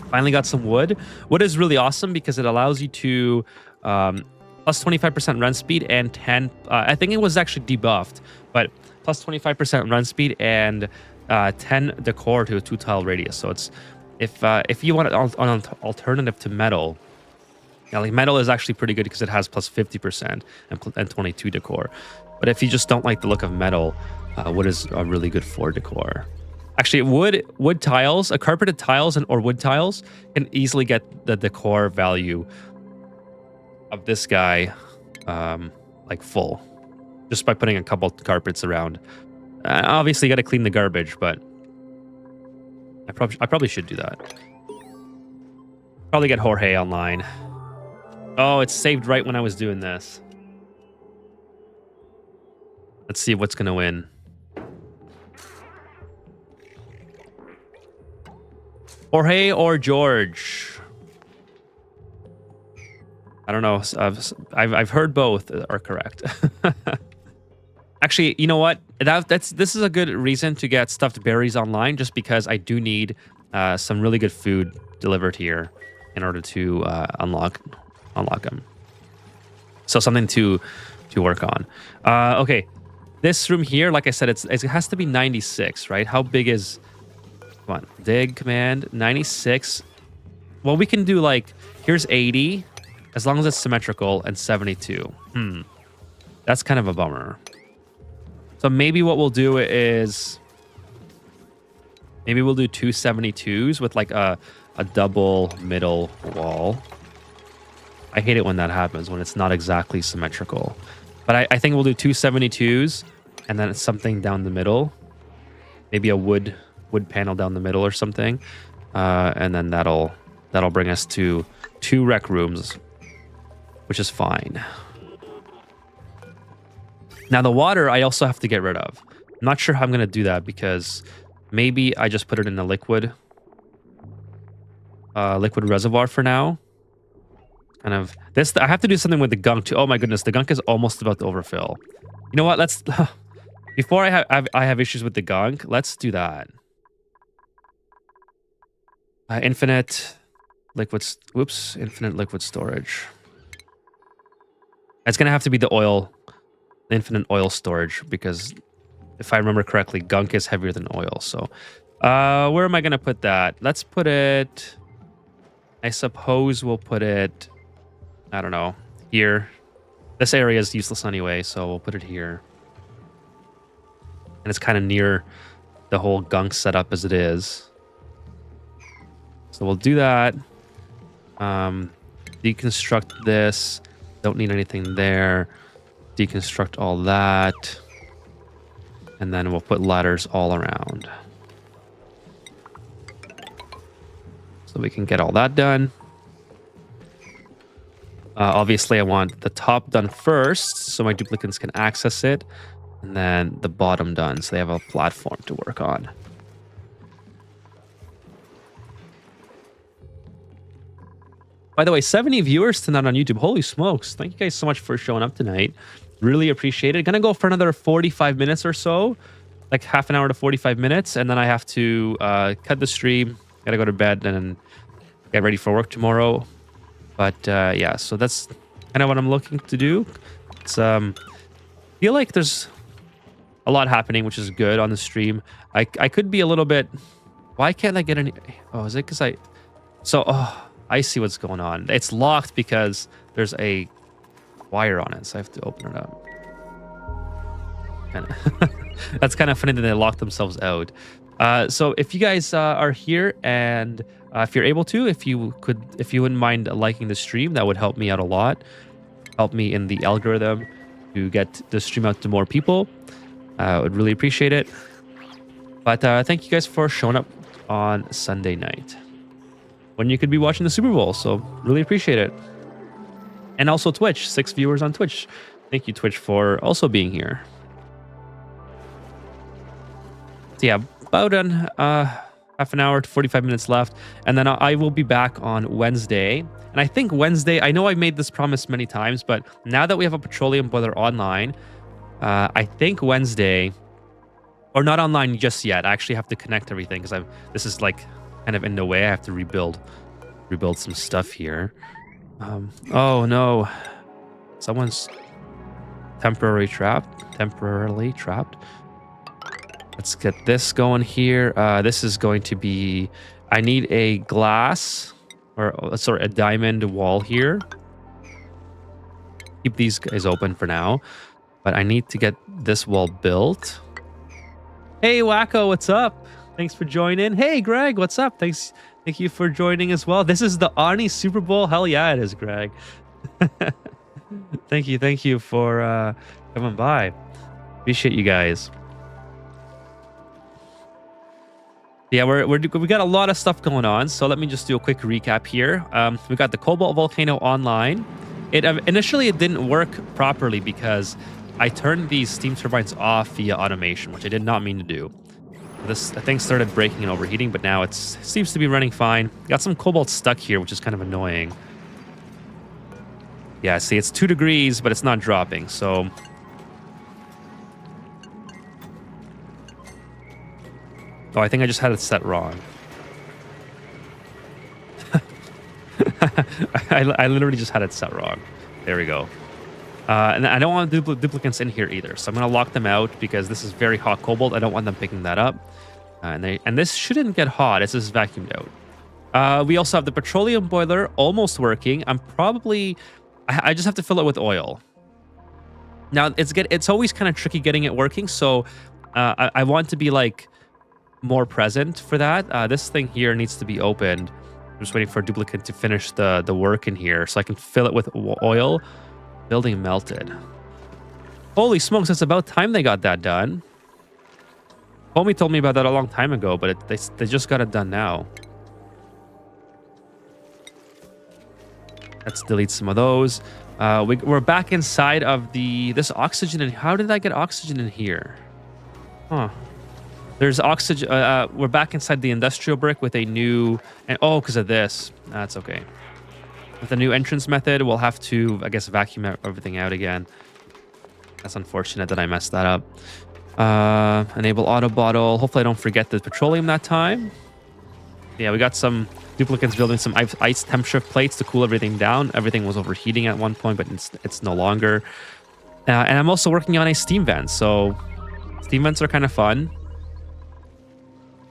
Finally got some wood. Wood is really awesome because it allows you to plus 25% run speed and 10... I think it was actually debuffed, but plus 25% run speed and 10 decor to a 2-tile radius. So it's... If you want an alternative to metal... Yeah, like metal is actually pretty good because it has plus 50% and 22 decor. But if you just don't like the look of metal, wood is really good for decor. Actually, wood tiles, carpeted tiles or wood tiles can easily get the decor value of this guy like full, just by putting a couple carpets around. Obviously, you got to clean the garbage, but I probably should do that. Probably get Jorge online. Oh, it's saved right when I was doing this. Let's see what's gonna win. Jorge or George? I don't know. I've heard both are correct. Actually, you know what? This is a good reason to get stuffed berries online, just because I do need some really good food delivered here in order to unlock them. So something to work on. Okay, this room here, like I said, it has to be 96, right? How big is... Come on, dig command, 96. Well, we can do like, here's 80, as long as it's symmetrical, and 72. That's kind of a bummer. So maybe what we'll do is... Maybe we'll do two 72s with like a double middle wall. I hate it when that happens, when it's not exactly symmetrical. But I think we'll do two 72s, and then it's something down the middle. Maybe a wood panel down the middle or something. And then that'll bring us to 2 rec rooms, which is fine. Now the water I also have to get rid of. I'm not sure how I'm going to do that, because maybe I just put it in a liquid reservoir for now. Kind of this. I have to do something with the gunk too. Oh my goodness, the gunk is almost about to overfill. You know what? Let's before I have issues with the gunk. Let's do that. Infinite. Whoops, infinite liquid storage. It's gonna have to be the oil, the infinite oil storage, because if I remember correctly, gunk is heavier than oil. So, where am I gonna put that? Let's put it. I suppose we'll put it. I don't know, here. This area is useless anyway, so we'll put it here. And it's kind of near the whole gunk setup as it is. So we'll do that. Deconstruct this. Don't need anything there. Deconstruct all that. And then we'll put ladders all around. So we can get all that done. Obviously, I want the top done first so my duplicants can access it. And then the bottom done so they have a platform to work on. By the way, 70 viewers tonight on YouTube. Holy smokes. Thank you guys so much for showing up tonight. Really appreciate it. Gonna go for another 45 minutes or so. Like half an hour to 45 minutes. And then I have to cut the stream. Gotta go to bed and get ready for work tomorrow. But yeah, so that's kind of what I'm looking to do. It's feel like there's a lot happening, which is good on the stream. I could be a little bit... Why can't I get any... Oh, is it because I... So, oh, I see what's going on. It's locked because there's a wire on it, so I have to open it up. That's kind of funny that they locked themselves out. So if you guys are here and if you're able to, if you wouldn't mind liking the stream, that would help me out a lot. Help me in the algorithm to get the stream out to more people. I would really appreciate it. But thank you guys for showing up on Sunday night when you could be watching the Super Bowl. So really appreciate it. And also Twitch, 6 viewers on Twitch. Thank you, Twitch, for also being here. So yeah, about half an hour to 45 minutes left. And then I will be back on Wednesday. And I think Wednesday, I know I made this promise many times, but now that we have a petroleum boiler online, I think Wednesday, or not online just yet. I actually have to connect everything because this is like kind of in the way. I have to rebuild some stuff here. Oh no, someone's temporarily trapped. Let's get this going here. This is going to be, I need a glass or sorry, a diamond wall here. Keep these guys open for now, but I need to get this wall built. Hey Wacko, what's up? Thanks for joining. Hey Greg, what's up? Thank you for joining as well. This is the Arnie Super Bowl. Hell yeah, it is, Greg. Thank you for coming by. Appreciate you guys. Yeah, we got a lot of stuff going on, so let me just do a quick recap here. We got the Cobalt Volcano online. Initially it didn't work properly because I turned these steam turbines off via automation, which I did not mean to do. This thing started breaking and overheating, but now it seems to be running fine. Got some cobalt stuck here, which is kind of annoying. Yeah, see, it's 2 degrees, but it's not dropping, so... Oh, I think I just had it set wrong. I literally just had it set wrong. There we go. And I don't want duplicants in here either, so I'm going to lock them out because this is very hot cobalt. I don't want them picking that up. And this shouldn't get hot. It's just vacuumed out. We also have the petroleum boiler almost working. I just have to fill it with oil. Now, it's always kind of tricky getting it working, so I want to be like more present for that. This thing here needs to be opened. I'm just waiting for a duplicant to finish the work in here so I can fill it with oil. Building melted. Holy smokes, it's about time they got that done. Homie told me about that a long time ago, but they just got it done now. Let's delete some of those. We're back inside of this oxygen. And how did I get oxygen in here? Huh. There's oxygen. We're back inside the industrial brick with a new... because of this. That's okay. With the new entrance method, we'll have to, I guess, vacuum everything out again. That's unfortunate that I messed that up. Enable auto bottle. Hopefully I don't forget the petroleum that time. Yeah, we got some Duplicant's building some ice temp shift plates to cool everything down. Everything was overheating at one point, but it's no longer. And I'm also working on a steam vent. So steam vents are kind of fun.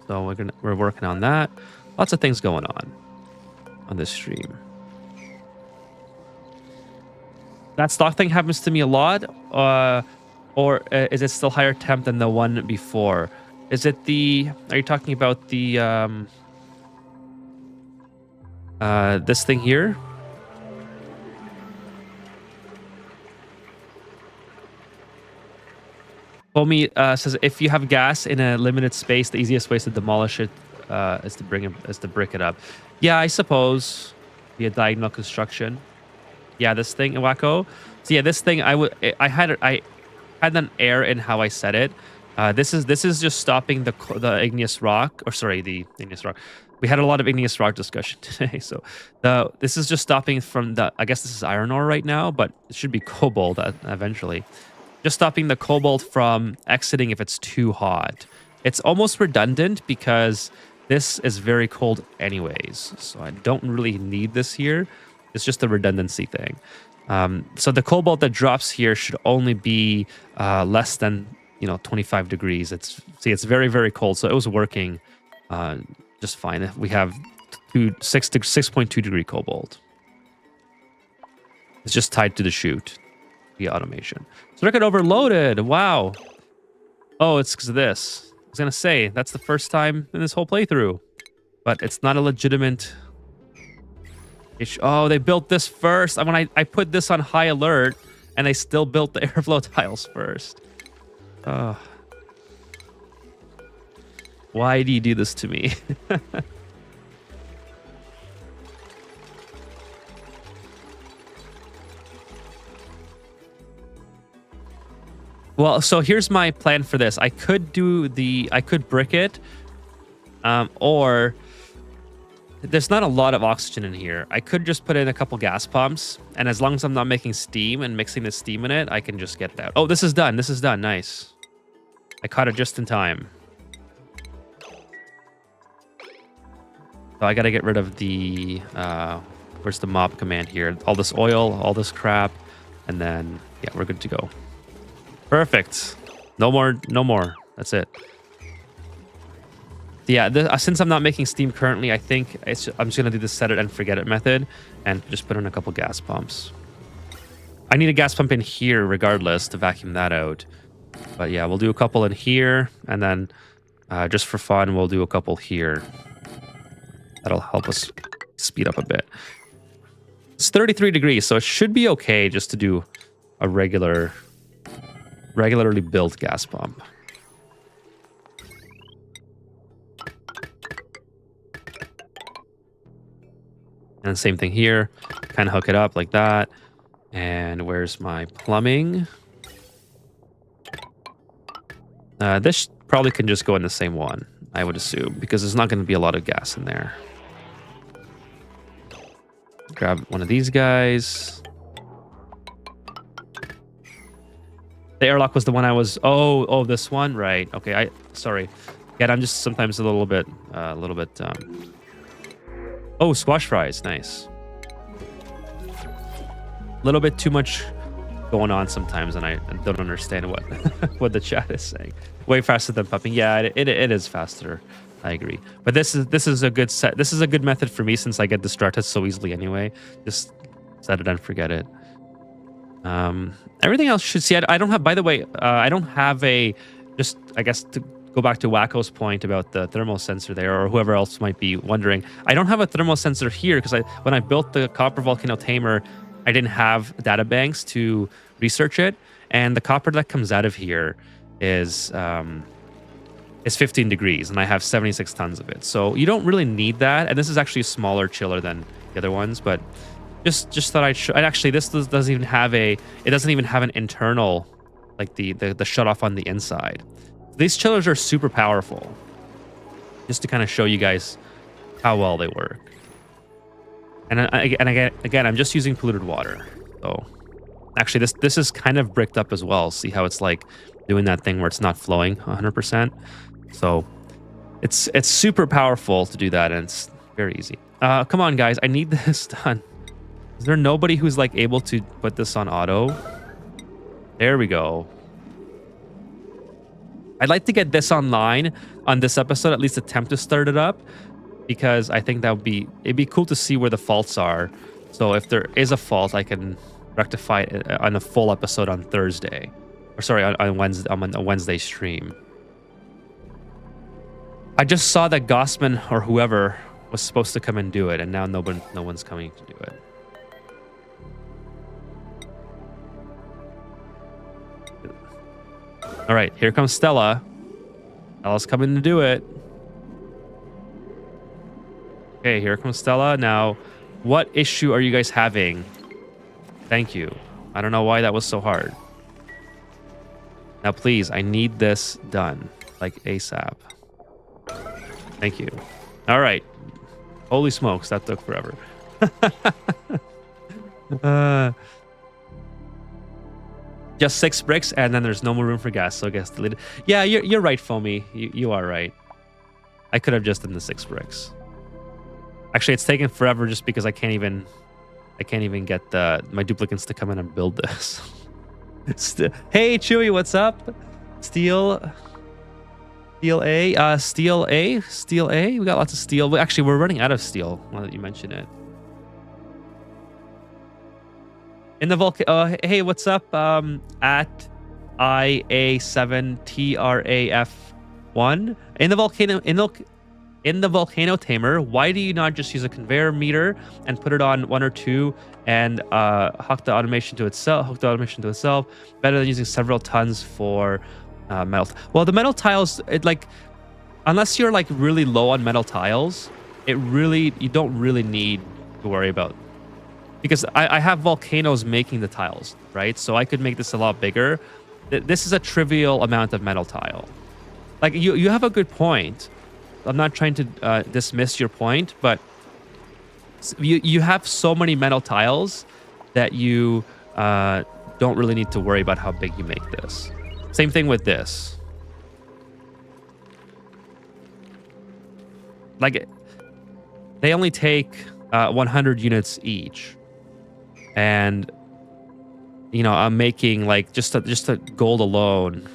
So we're working on that. Lots of things going on this stream. That stock thing happens to me a lot. Or is it still higher temp than the one before? Is it the... Are you talking about the... this thing here? Homie says if you have gas in a limited space, the easiest way to demolish it is to brick it up. Yeah, I suppose via diagonal construction. Yeah, this thing, Wacko. So yeah, this thing I had an error in how I said it. This is just stopping the igneous rock, or sorry, the igneous rock. We had a lot of igneous rock discussion today, so this is just stopping from the. I guess this is iron ore right now, but it should be cobalt eventually. Just stopping the cobalt from exiting if it's too hot. It's almost redundant because this is very cold anyways, so I don't really need this here. It's just a redundancy thing. So the cobalt that drops here should only be less than 25 degrees. It's very, very cold, so it was working just fine. We have 6.2 degree cobalt. It's just tied to the chute via automation. Circuit overloaded. Wow. Oh, it's because of this. I was gonna say that's the first time in this whole playthrough, but it's not a legitimate issue. Oh, they built this first. When I put this on high alert, and they still built the airflow tiles first. Why do you do this to me? Well, so here's my plan for this. I could brick it, or there's not a lot of oxygen in here. I could just put in a couple gas pumps, and as long as I'm not making steam and mixing the steam in it, I can just get it out. Oh, this is done. This is done. Nice. I caught it just in time. So I got to get rid of the, where's the mob command here? All this oil, all this crap, and then, yeah, we're good to go. Perfect. No more. That's it. Yeah, since I'm not making steam currently, I think I'm just going to do the set it and forget it method and just put in a couple gas pumps. I need a gas pump in here regardless to vacuum that out. But yeah, we'll do a couple in here, and then just for fun, we'll do a couple here. That'll help us speed up a bit. It's 33 degrees, so it should be okay just to do a regularly built gas pump. And same thing here. Kind of hook it up like that. And where's my plumbing? This probably can just go in the same one, I would assume, because there's not going to be a lot of gas in there. Grab one of these guys. The airlock was the one I was... Oh, this one? Right. Okay, sorry. Yeah, I'm just sometimes a little bit... Oh, squash fries. Nice. A little bit too much going on sometimes, and I don't understand what what the chat is saying. Way faster than pumping. Yeah, it is faster. I agree. But this is a good set. This is a good method for me since I get distracted so easily anyway. Just set it and forget it. Everything else should see. I don't have. By the way, I don't have a. Just I guess to go back to Wacko's point about the thermal sensor there, or whoever else might be wondering. I don't have a thermal sensor here because when I built the copper volcano tamer, I didn't have data banks to research it, and the copper that comes out of here is 15 degrees, and I have 76 tons of it. So you don't really need that, and this is actually a smaller chiller than the other ones, but just thought I'd show. And actually, this doesn't even have an internal, like the shut off on the inside. These chillers are super powerful. Just to kind of show you guys how well they work. And again, I'm just using polluted water. So actually, this is kind of bricked up as well. See how it's like doing that thing where it's not flowing 100%. So it's super powerful to do that, and it's very easy. Come on, guys. I need this done. Is there nobody who's like able to put this on auto? There we go. I'd like to get this online on this episode, at least attempt to start it up, because I think it'd be cool to see where the faults are. So if there is a fault, I can rectify it on a full episode on Thursday. Or sorry, on Wednesday, on a Wednesday stream. I just saw that Gossman or whoever was supposed to come and do it, and now no one's coming to do it. All right, here comes Stella. Stella's coming to do it. Okay, here comes Stella. Now, what issue are you guys having? Thank you. I don't know why that was so hard. Now, please, I need this done, like ASAP. Thank you. All right. Holy smokes, that took forever. Just 6 bricks, and then there's no more room for gas, so I guess deleted. Yeah, you're right, Foamy. You are right. I could have just done the 6 bricks. Actually, it's taken forever just because I can't even get my duplicants to come in and build this. Hey, Chewy, what's up? Steel A. We got lots of steel. Actually, we're running out of steel now that you mention it. In the Volcano, hey, what's up? At IA7TRAF1 in the Volcano tamer. Why do you not just use a conveyor meter and put it on 1 or 2 and hook the automation to itself? Better than using several tons for metal. Well, the metal tiles, unless you're like really low on metal tiles, you don't really need to worry about. Because I have volcanoes making the tiles, right? So I could make this a lot bigger. This is a trivial amount of metal tile. Like, you have a good point. I'm not trying to dismiss your point, but you have so many metal tiles that you don't really need to worry about how big you make this. Same thing with this. Like, they only take 100 units each. And, you know, I'm making like just a gold alone.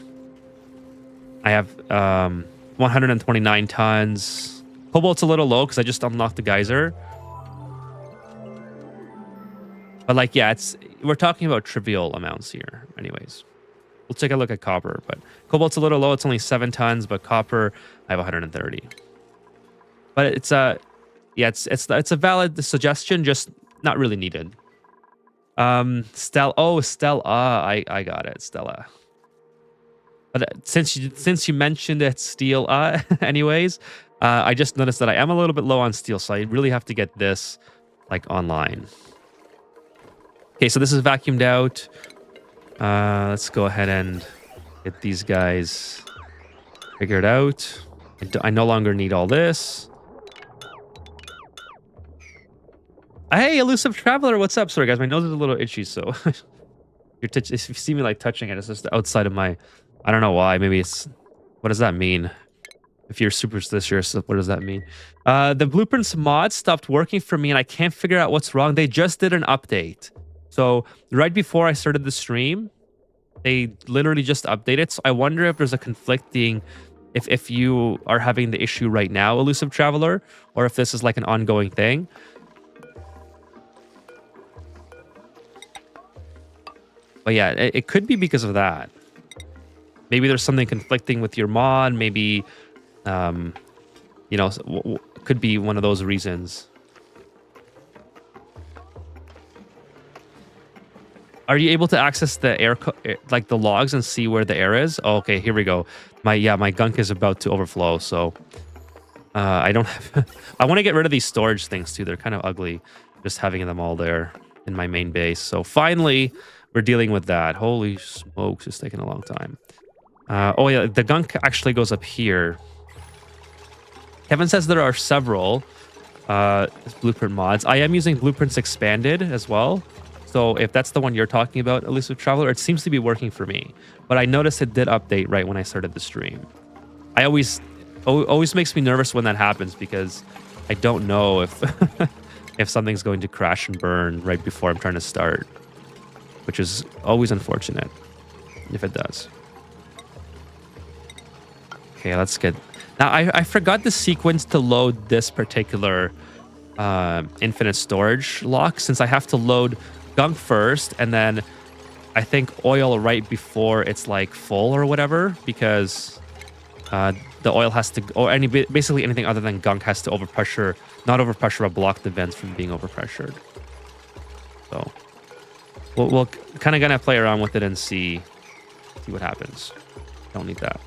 I have 129 tons. Cobalt's a little low because I just unlocked the Geyser. But like, yeah, we're talking about trivial amounts here. Anyways, we'll take a look at copper. But cobalt's a little low. It's only 7 tons, but copper I have 130. But it's a valid suggestion, just not really needed. Stella. I got it, Stella. But since you mentioned it, steel. Anyways, I just noticed that I am a little bit low on steel, so I really have to get this like online. Okay, so this is vacuumed out. Let's go ahead and get these guys figured out. I no longer need all this. Hey, elusive traveler, what's up? Sorry, guys, my nose is a little itchy, so if you see me like touching it, it's just outside of my. I don't know why. Maybe it's. What does that mean? If you're superstitious, what does that mean? The blueprints mod stopped working for me, and I can't figure out what's wrong. They just did an update, so right before I started the stream, they literally just updated. So I wonder if there's a conflicting. If you are having the issue right now, elusive traveler, or if this is like an ongoing thing. But yeah, it could be because of that. Maybe there's something conflicting with your mod. Maybe, you know, could be one of those reasons. Are you able to access the air, like the logs, and see where the air is? Oh, okay, here we go. My gunk is about to overflow, so I don't have. I want to get rid of these storage things too. They're kind of ugly, just having them all there in my main base. So finally, we're dealing with that. Holy smokes, it's taking a long time. Oh yeah, the gunk actually goes up here. Kevin says there are several blueprint mods. I am using Blueprints Expanded as well. So if that's the one you're talking about, Elusive Traveler, it seems to be working for me. But I noticed it did update right when I started the stream. Always makes me nervous when that happens, because I don't know if if something's going to crash and burn right before I'm trying to start, which is always unfortunate if it does. Okay, let's get... Now, I forgot the sequence to load this particular infinite storage lock, since I have to load gunk first and then I think oil right before it's like full or whatever, because the oil has to, or basically anything other than gunk has to overpressure, not overpressure, but block the vents from being overpressured. So we'll kind of gonna play around with it and see what happens. Don't need that.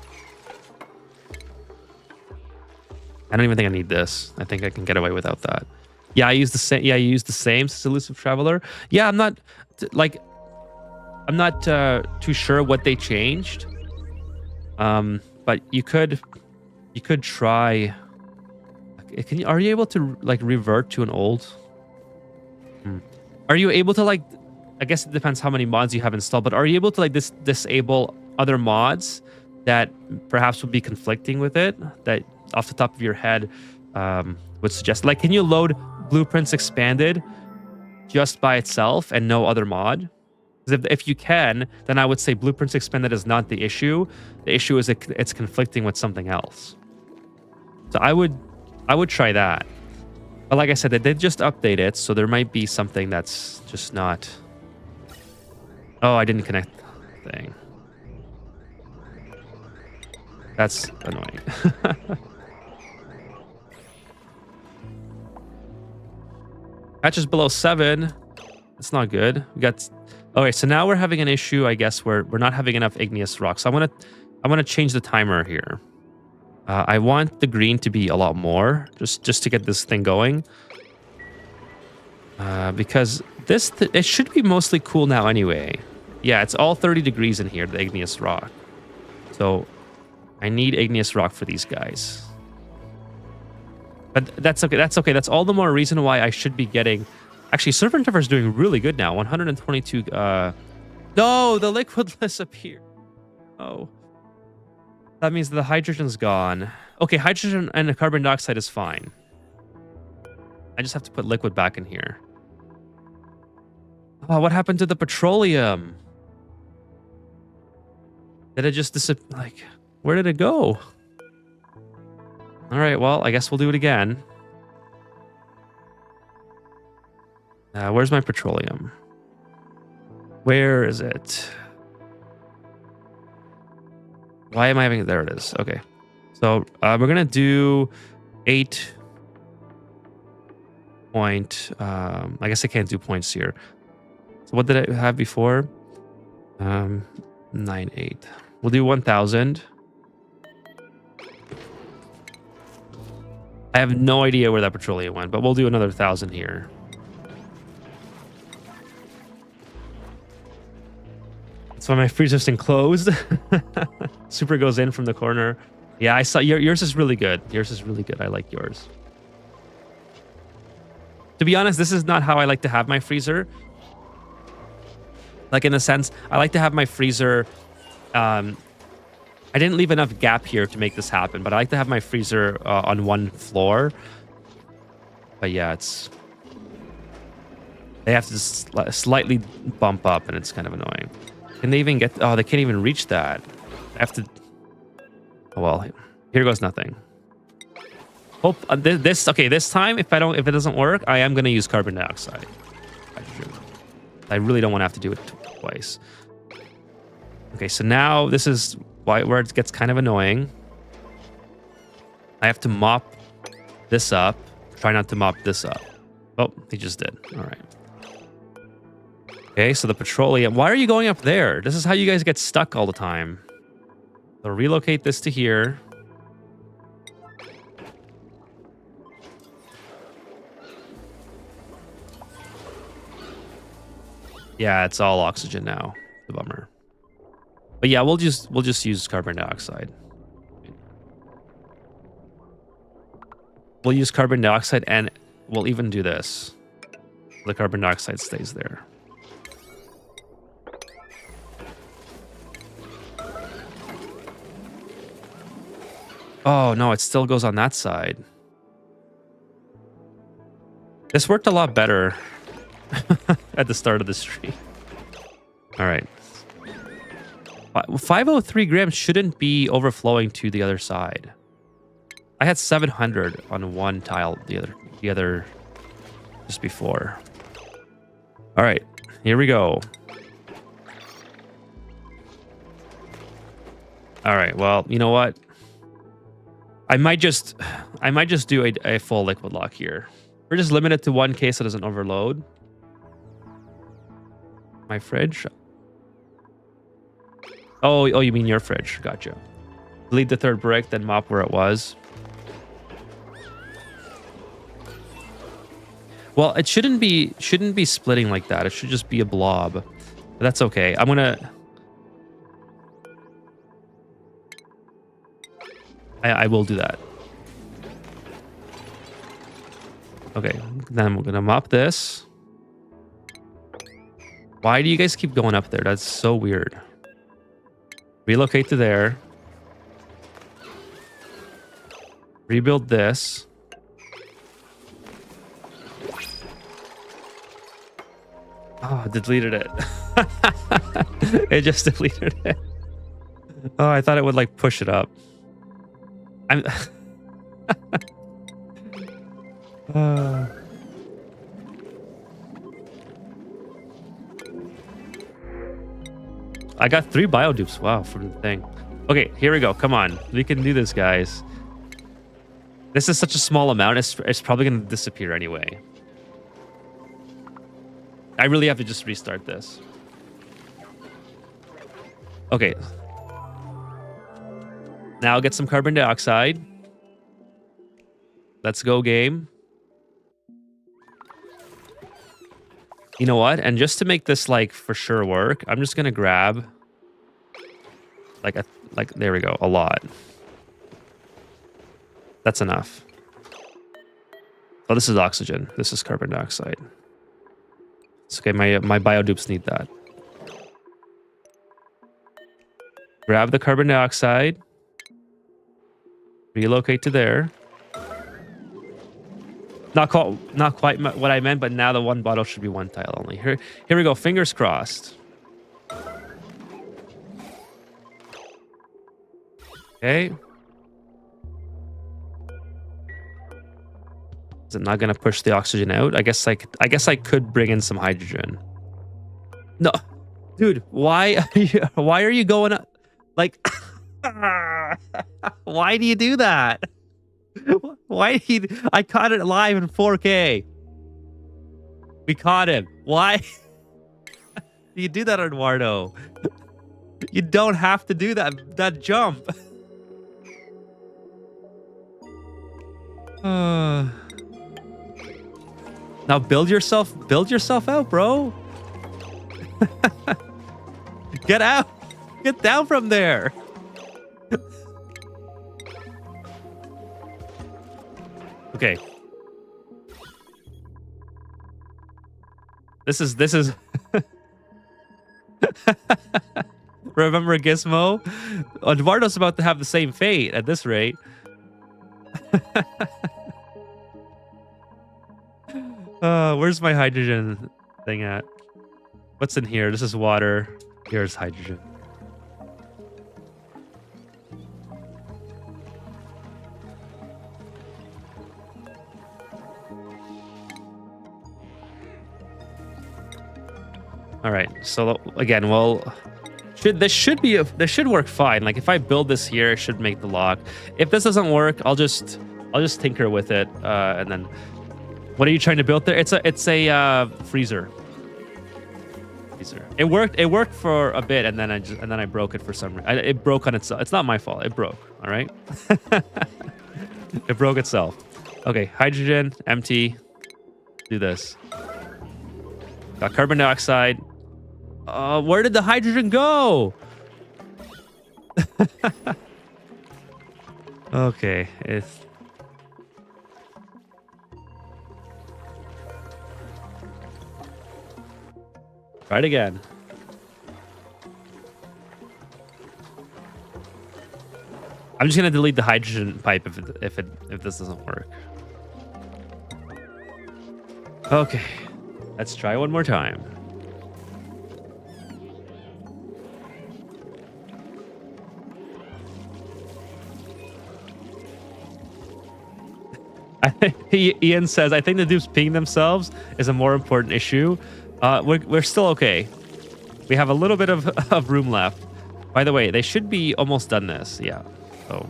I don't even think I need this. I think I can get away without that. Yeah, I use the same. Yeah, you use the same, says Elusive Traveler. Yeah, I'm not too sure what they changed. But you could try. Are you able to like revert to an old? Are you able to like? I guess it depends how many mods you have installed. But are you able to like disable other mods that perhaps would be conflicting with it? That off the top of your head would suggest, like, can you load Blueprints Expanded just by itself and no other mod? Because if you can, then I would say Blueprints Expanded is not the issue. The issue is it's conflicting with something else. So I would try that. But like I said, they did just update it, so there might be something that's just not... Oh, I didn't connect the thing. That's annoying. Patches below 7. That's not good. We got... Okay, so now we're having an issue, I guess, where we're not having enough igneous rock. So I'm gonna change the timer here. I want the green to be a lot more, just to get this thing going. Because it should be mostly cool now anyway. Yeah, it's all 30 degrees in here, the igneous rock. So I need igneous rock for these guys. But that's okay. That's okay. That's all the more reason why I should be getting... Actually, Serpent River is doing really good now. 122... No, the liquidless appeared. Oh. That means the hydrogen's gone. Okay, hydrogen and the carbon dioxide is fine. I just have to put liquid back in here. Oh, what happened to the petroleum? Did it just disappear? Like, where did it go? All right, well, I guess we'll do it again. Where's my petroleum? Where is it? Why am I having... There it is. Okay. So we're going to do 8 point... I guess I can't do points here. So what did I have before? 9.8. We'll do 1,000. I have no idea where that petroleum went, but we'll do another 1,000 here. That's why my freezer's enclosed. Super goes in from the corner. Yeah, I saw yours is really good. Yours is really good. I like yours. To be honest, this is not how I like to have my freezer. Like, in a sense, I like to have my freezer... I didn't leave enough gap here to make this happen, but I like to have my freezer on one floor. But yeah, it's... They have to just slightly bump up, and it's kind of annoying. Can they even get... Oh, they can't even reach that. I have to... Oh, well, here goes nothing. Hope this time, if it doesn't work, I am going to use carbon dioxide. I really don't want to have to do it twice. Okay, so now this is where it gets kind of annoying. I have to mop this up. Try not to mop this up. Oh, he just did. All right. Okay, so the petroleum. Why are you going up there? This is how you guys get stuck all the time. So relocate this to here. Yeah, it's all oxygen now. The bummer. But yeah, we'll just use carbon dioxide. We'll use carbon dioxide, and we'll even do this. The carbon dioxide stays there. Oh no, it still goes on that side. This worked a lot better at the start of the stream. All right. 503 grams shouldn't be overflowing to the other side. I had 700 on one tile the other just before. All right, here we go. All right, well, you know what? I might just do a full liquid lock here. We're just limited to one case so it doesn't overload. My fridge. Oh, you mean your fridge? Gotcha. Delete the third brick, then mop where it was. Well, it shouldn't be splitting like that. It should just be a blob. But that's okay. I'm gonna. I will do that. Okay, then I'm gonna mop this. Why do you guys keep going up there? That's so weird. Relocate to there. Rebuild this. Oh, deleted it. It just deleted it. Oh, I thought it would like push it up. I'm I got 3 biodupes. Wow, from the thing. Okay, here we go. Come on. We can do this, guys. This is such a small amount. It's probably going to disappear anyway. I really have to just restart this. Okay. Now I'll get some carbon dioxide. Let's go, game. You know what? And just to make this like for sure work, I'm just gonna grab like there we go, a lot. That's enough. Oh, this is oxygen. This is carbon dioxide. It's okay. My biodupes need that. Grab the carbon dioxide. Relocate to there. Not quite what I meant, but now the one bottle should be one tile only. Here we go. Fingers crossed. Okay. Is it not gonna push the oxygen out? I guess I could bring in some hydrogen. No, dude, why are you going up? Like, why do you do that? Why do you? I caught it live in 4K. We caught him. Why do you do that, Eduardo? You don't have to do that jump. Now build yourself out, bro. Get out. Get down from there. Okay. This is Remember Gizmo? Eduardo's about to have the same fate at this rate. Where's my hydrogen thing at? What's in here? This is water. Here's hydrogen. All right. So again, well, this should work fine. Like if I build this here, it should make the lock. If this doesn't work, I'll just tinker with it. And then, what are you trying to build there? It's a freezer. It worked for a bit, and then I broke it for some reason. It broke on itself. It's not my fault. It broke. All right. It broke itself. Okay, hydrogen empty. Do this. Got carbon dioxide. Where did the hydrogen go? Okay, it's. Try it again. I'm just gonna delete the hydrogen pipe if this doesn't work. Okay, let's try one more time. Ian says, I think the dupes peeing themselves is a more important issue. We're still okay. We have a little bit of room left. By the way, they should be almost done this. Yeah. So,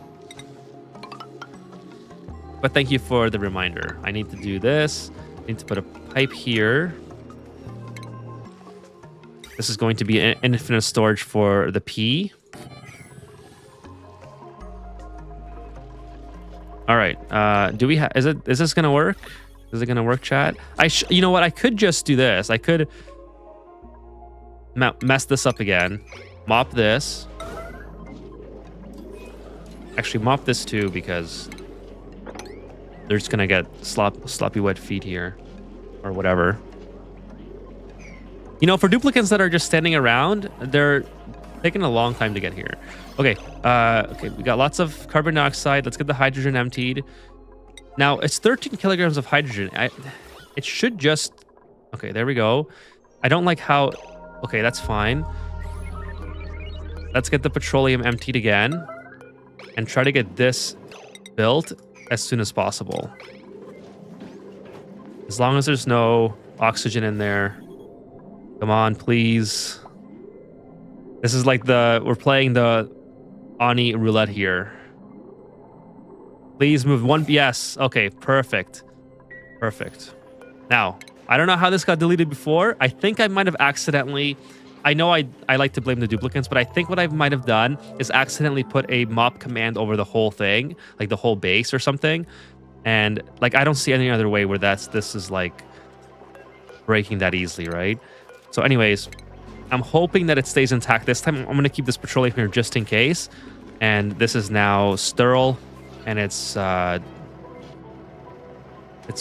but thank you for the reminder. I need to do this. I need to put a pipe here. This is going to be an infinite storage for the pee. All right. Do we have? Is this gonna work? Is it gonna work, chat? You know what? I could just do this. I could mess this up again. Mop this. Actually, mop this too because they're just gonna get sloppy wet feet here, or whatever. You know, for duplicants that are just standing around, they're taking a long time to get here. Okay, okay, we got lots of carbon dioxide. Let's get the hydrogen emptied. Now, it's 13 kilograms of hydrogen. It should just... Okay, there we go. I don't like how... Okay, that's fine. Let's get the petroleum emptied again and try to get this built as soon as possible. As long as there's no oxygen in there. Come on, please. This is like we're playing the Ani roulette here. Please move one. Yes. Okay, perfect. Perfect. Now, I don't know how this got deleted before. I think I might have accidentally... I know I like to blame the duplicants, but I think what I might have done is accidentally put a mop command over the whole thing, like the whole base or something. And like, I don't see any other way where this is like breaking that easily, right? So anyways, I'm hoping that it stays intact this time. I'm going to keep this petroleum here just in case. And this is now sterile, and it's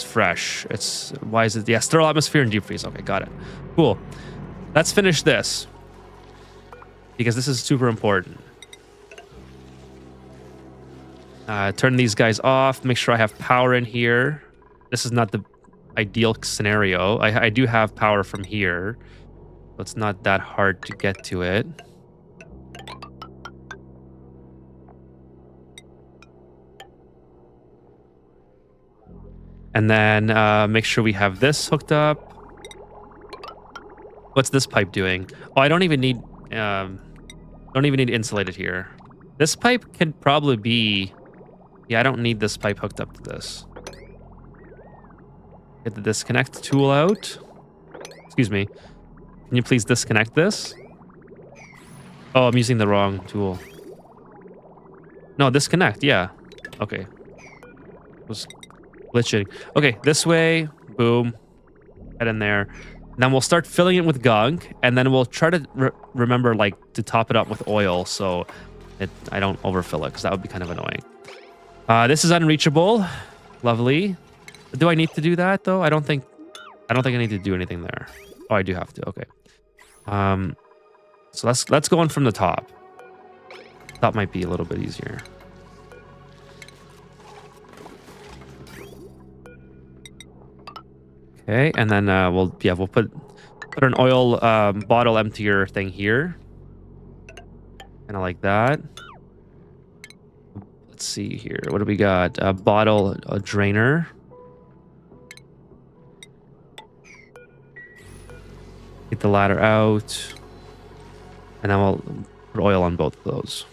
fresh. Why is it? Yeah, sterile atmosphere and deep freeze. Okay, got it. Cool. Let's finish this because this is super important. Turn these guys off. Make sure I have power in here. This is not the ideal scenario. I do have power from here. So it's not that hard to get to it. And then make sure we have this hooked up. What's this pipe doing? Oh, I don't even need insulated here. This pipe can probably be... Yeah, I don't need this pipe hooked up to this. Get the disconnect tool out. Excuse me. Can you please disconnect this? Oh, I'm using the wrong tool. No, disconnect. Yeah. Okay. Was glitching. Okay, this way. Boom. Head in there. Then we'll start filling it with gunk, and then we'll try to remember like to top it up with oil so I don't overfill it, because that would be kind of annoying. This is unreachable. Lovely. Do I need to do that though? I don't think I need to do anything there. Oh, I do have to. Okay. So let's go in from the top. Top might be a little bit easier. Okay, and then we'll put an oil bottle emptier thing here. Kind of like that. Let's see here. What do we got? A bottle, a drainer. Get the ladder out. And then we'll put oil on both of those.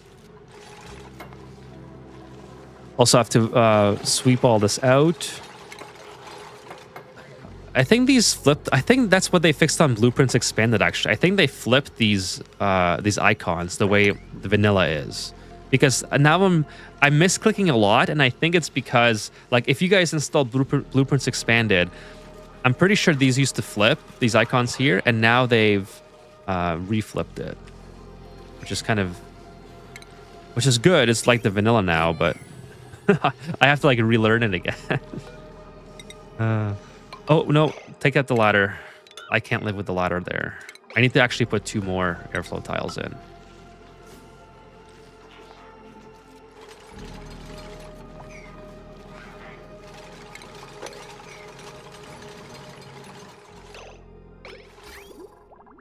Also have to sweep all this out. I think these flipped. I think that's what they fixed on Blueprints Expanded, actually. I think they flipped these icons the way the vanilla is. Because now I'm misclicking a lot, and I think it's because, like, if you guys installed Blueprints Expanded, I'm pretty sure these used to flip, these icons here, and now they've reflipped it. Which is kind of... Which is good. It's like the vanilla now, but... I have to, like, relearn it again. Oh, no. Take out the ladder. I can't live with the ladder there. I need to actually put 2 more airflow tiles in.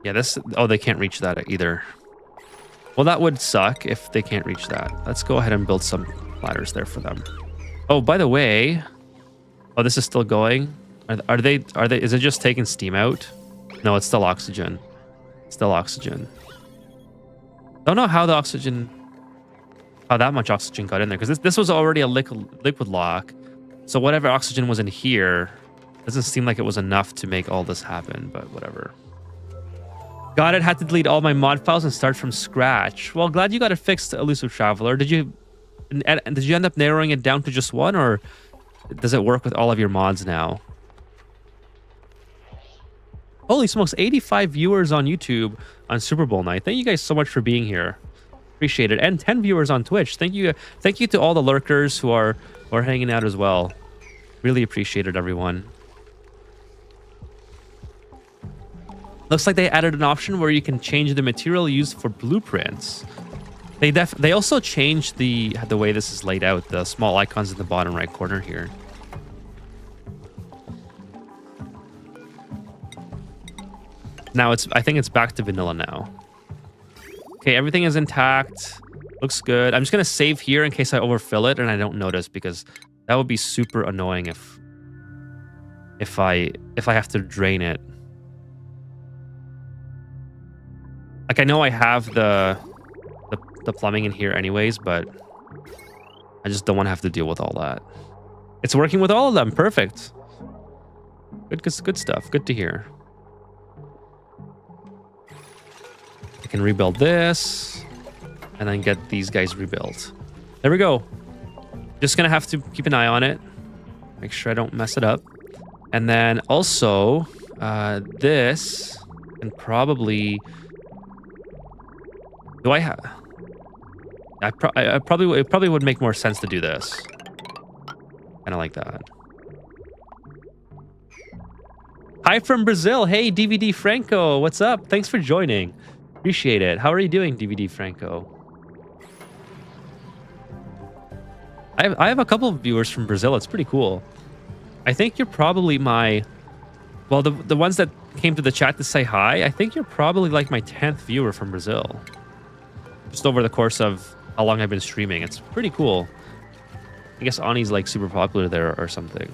Yeah, this... Oh, they can't reach that either. Well, that would suck if they can't reach that. Let's go ahead and build some ladders there for them. Oh, by the way... Oh, this is still going? Are they... Is it just taking steam out? No, it's still oxygen. Still oxygen. Don't know how the oxygen... How that much oxygen got in there. Because this was already a liquid lock. So whatever oxygen was in here... Doesn't seem like it was enough to make all this happen. But whatever. Got it. Had to delete all my mod files and start from scratch. Well, glad you got it fixed, Elusive Traveler. Did you end up narrowing it down to just one, or does it work with all of your mods now? Holy smokes, 85 viewers on YouTube on Super Bowl night. Thank you guys so much for being here. Appreciate it. And 10 viewers on Twitch. Thank you to all the lurkers who are hanging out as well. Really appreciate it, everyone. Looks like they added an option where you can change the material used for blueprints. They also changed the way this is laid out, the small icons in the bottom right corner here. Now I think it's back to vanilla now. Okay, everything is intact. Looks good. I'm just gonna save here in case I overfill it and I don't notice, because that would be super annoying if I have to drain it. Like, I know I have the plumbing in here anyways, but I just don't want to have to deal with all that. It's working with all of them. Perfect. Good stuff. Good to hear. I can rebuild this and then get these guys rebuilt. There we go. Just gonna have to keep an eye on it. Make sure I don't mess it up. And then also, this and probably... Do I have... It probably would make more sense to do this. Kind of like that. Hi from Brazil. Hey, DVD Franco. What's up? Thanks for joining. Appreciate it. How are you doing, DVD Franco? I have a couple of viewers from Brazil. It's pretty cool. I think you're probably my... Well, the ones that came to the chat to say hi, I think you're probably like my 10th viewer from Brazil. Just over the course of how long I've been streaming. It's pretty cool. I guess Ani's like super popular there or something.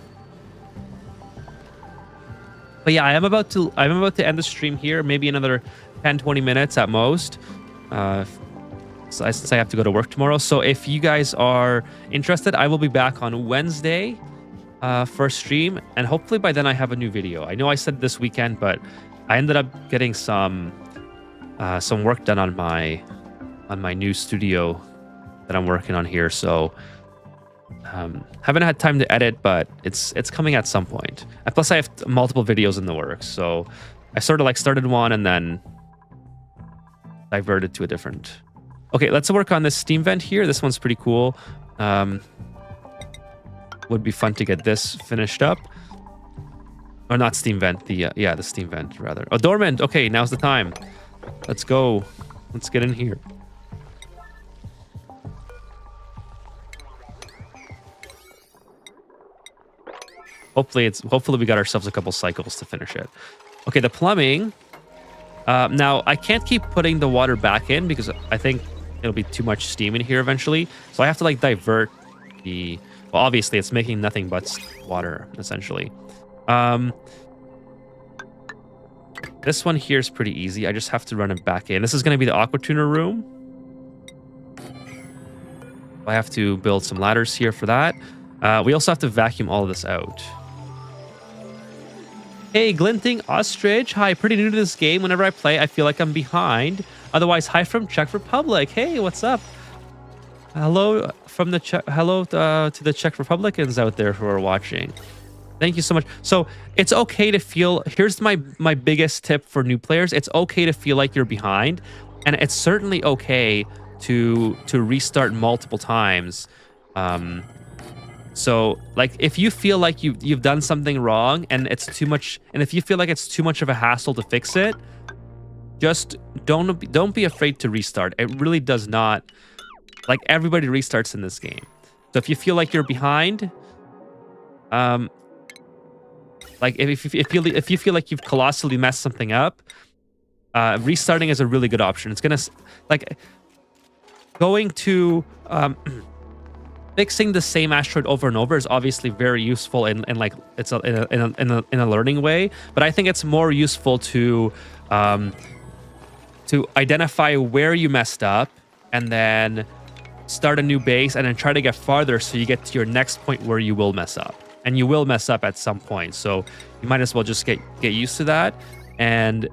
But yeah, I'm about to end the stream here. Maybe another 10-20 minutes at most. Since I have to go to work tomorrow. So if you guys are interested, I will be back on Wednesday for a stream, and hopefully by then I have a new video. I know I said this weekend, but I ended up getting some work done on my new studio that I'm working on here. So haven't had time to edit, but it's coming at some point. And plus I have multiple videos in the works. So I sort of like started one and then diverted to a different. Okay, let's work on this steam vent here. This one's pretty cool. Would be fun to get this finished up. Or not steam vent, the steam vent rather. Oh, dormant. Okay, now's the time. Let's go. Let's get in here. Hopefully we got ourselves a couple cycles to finish it. Okay, the plumbing. Now I can't keep putting the water back in because I think it'll be too much steam in here eventually. So I have to like divert the... Well, obviously it's making nothing but water essentially. This one here is pretty easy. I just have to run it back in. This is going to be the aqua tuner room. I have to build some ladders here for that. We also have to vacuum all of this out. Hey, Glinting Ostrich. Hi, pretty new to this game. Whenever I play, I feel like I'm behind. Otherwise, hi from Czech Republic. Hey, what's up? Hello from the to the Czech Republicans out there who are watching. Thank you so much. So it's okay to feel... Here's my biggest tip for new players. It's okay to feel like you're behind. And it's certainly okay to restart multiple times. So like if you feel like you've done something wrong and it's too much, and if you feel like it's too much of a hassle to fix it, just don't be afraid to restart. It really does not... Like everybody restarts in this game. So if you feel like you're behind, like if you feel like you've colossally messed something up, restarting is a really good option. It's gonna like going to fixing the same asteroid over and over is obviously very useful in like it's in a learning way, but I think it's more useful to identify where you messed up and then start a new base and then try to get farther so you get to your next point where you will mess up. And you will mess up at some point, so you might as well just get used to that. And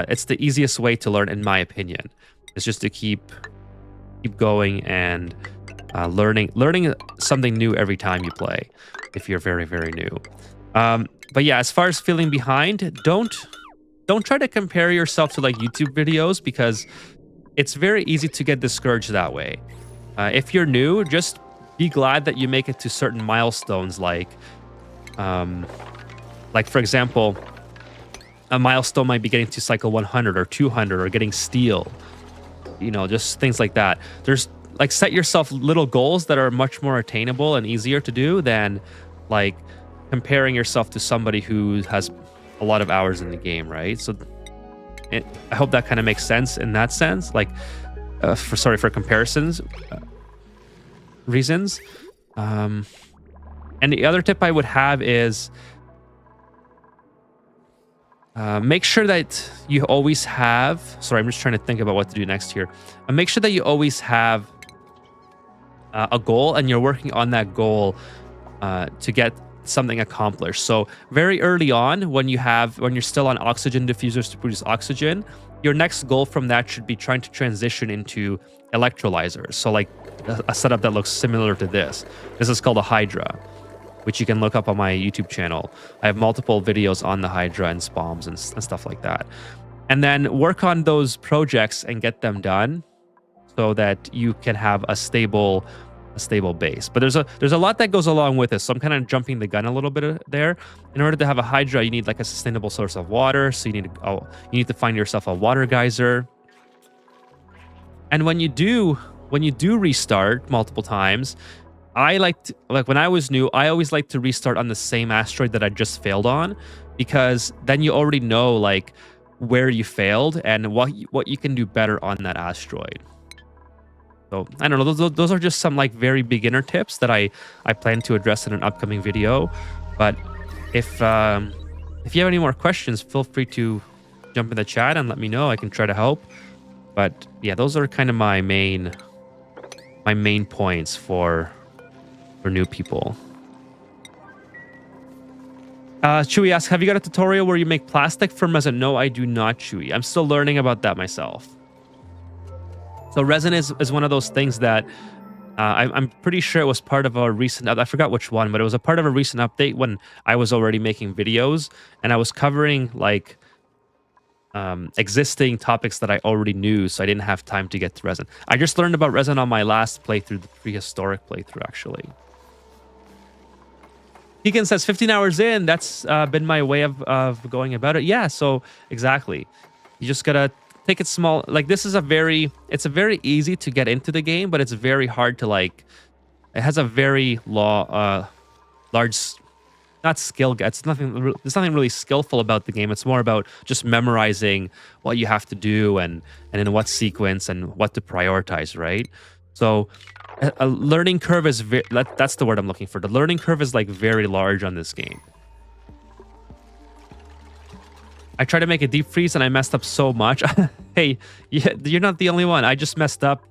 it's the easiest way to learn, in my opinion. It's just to keep going and learning something new every time you play, if you're very, very new. But yeah, as far as feeling behind, don't try to compare yourself to like YouTube videos, because it's very easy to get discouraged that way. If you're new, just be glad that you make it to certain milestones, like for example, a milestone might be getting to cycle 100 or 200 or getting steel. You know, just things like that. There's like, set yourself little goals that are much more attainable and easier to do than like comparing yourself to somebody who has a lot of hours in the game, right? So I hope that kind of makes sense in that sense, like for comparisons reasons. And the other tip I would have is make sure that you always have, sorry, I'm just trying to think about what to do next here. Make sure that you always have a goal, and you're working on that goal to get something accomplished. So very early on, when you're still on oxygen diffusers to produce oxygen, your next goal from that should be trying to transition into electrolyzers. So like a setup that looks similar to this. This is called a Hydra, which you can look up on my YouTube channel. I have multiple videos on the Hydra and SPOMs and stuff like that. And then work on those projects and get them done so that you can have a stable base. But there's a lot that goes along with this, so I'm kind of jumping the gun a little bit there. In order to have a Hydra, you need like a sustainable source of water, so you need to find yourself a water geyser. And when you do restart multiple times, when I was new, I always like to restart on the same asteroid that I just failed on, because then you already know like where you failed and what you can do better on that asteroid. So I don't know, those are just some like very beginner tips that I plan to address in an upcoming video. But if you have any more questions, feel free to jump in the chat and let me know. I can try to help. But yeah, those are kind of my main points for new people. Chewy asks, have you got a tutorial where you make plastic from resin? No, I do not, Chewy. I'm still learning about that myself. So resin is one of those things that I'm pretty sure it was part of a recent, I forgot which one, but it was a part of a recent update when I was already making videos and I was covering like existing topics that I already knew, so I didn't have time to get to resin. I just learned about resin on my last playthrough, the prehistoric playthrough, actually. Deacon says 15 hours in, that's been my way of going about it. Yeah, so exactly. You just gotta take it small. Like this is it's a very easy to get into the game, but it's very hard to like, it has a very large, not skill. There's nothing really skillful about the game. It's more about just memorizing what you have to do and in what sequence and what to prioritize, right? So a learning curve is that's the word I'm looking for. The learning curve is like very large on this game. I tried to make a deep freeze and I messed up so much. Hey, you're not the only one. I just messed up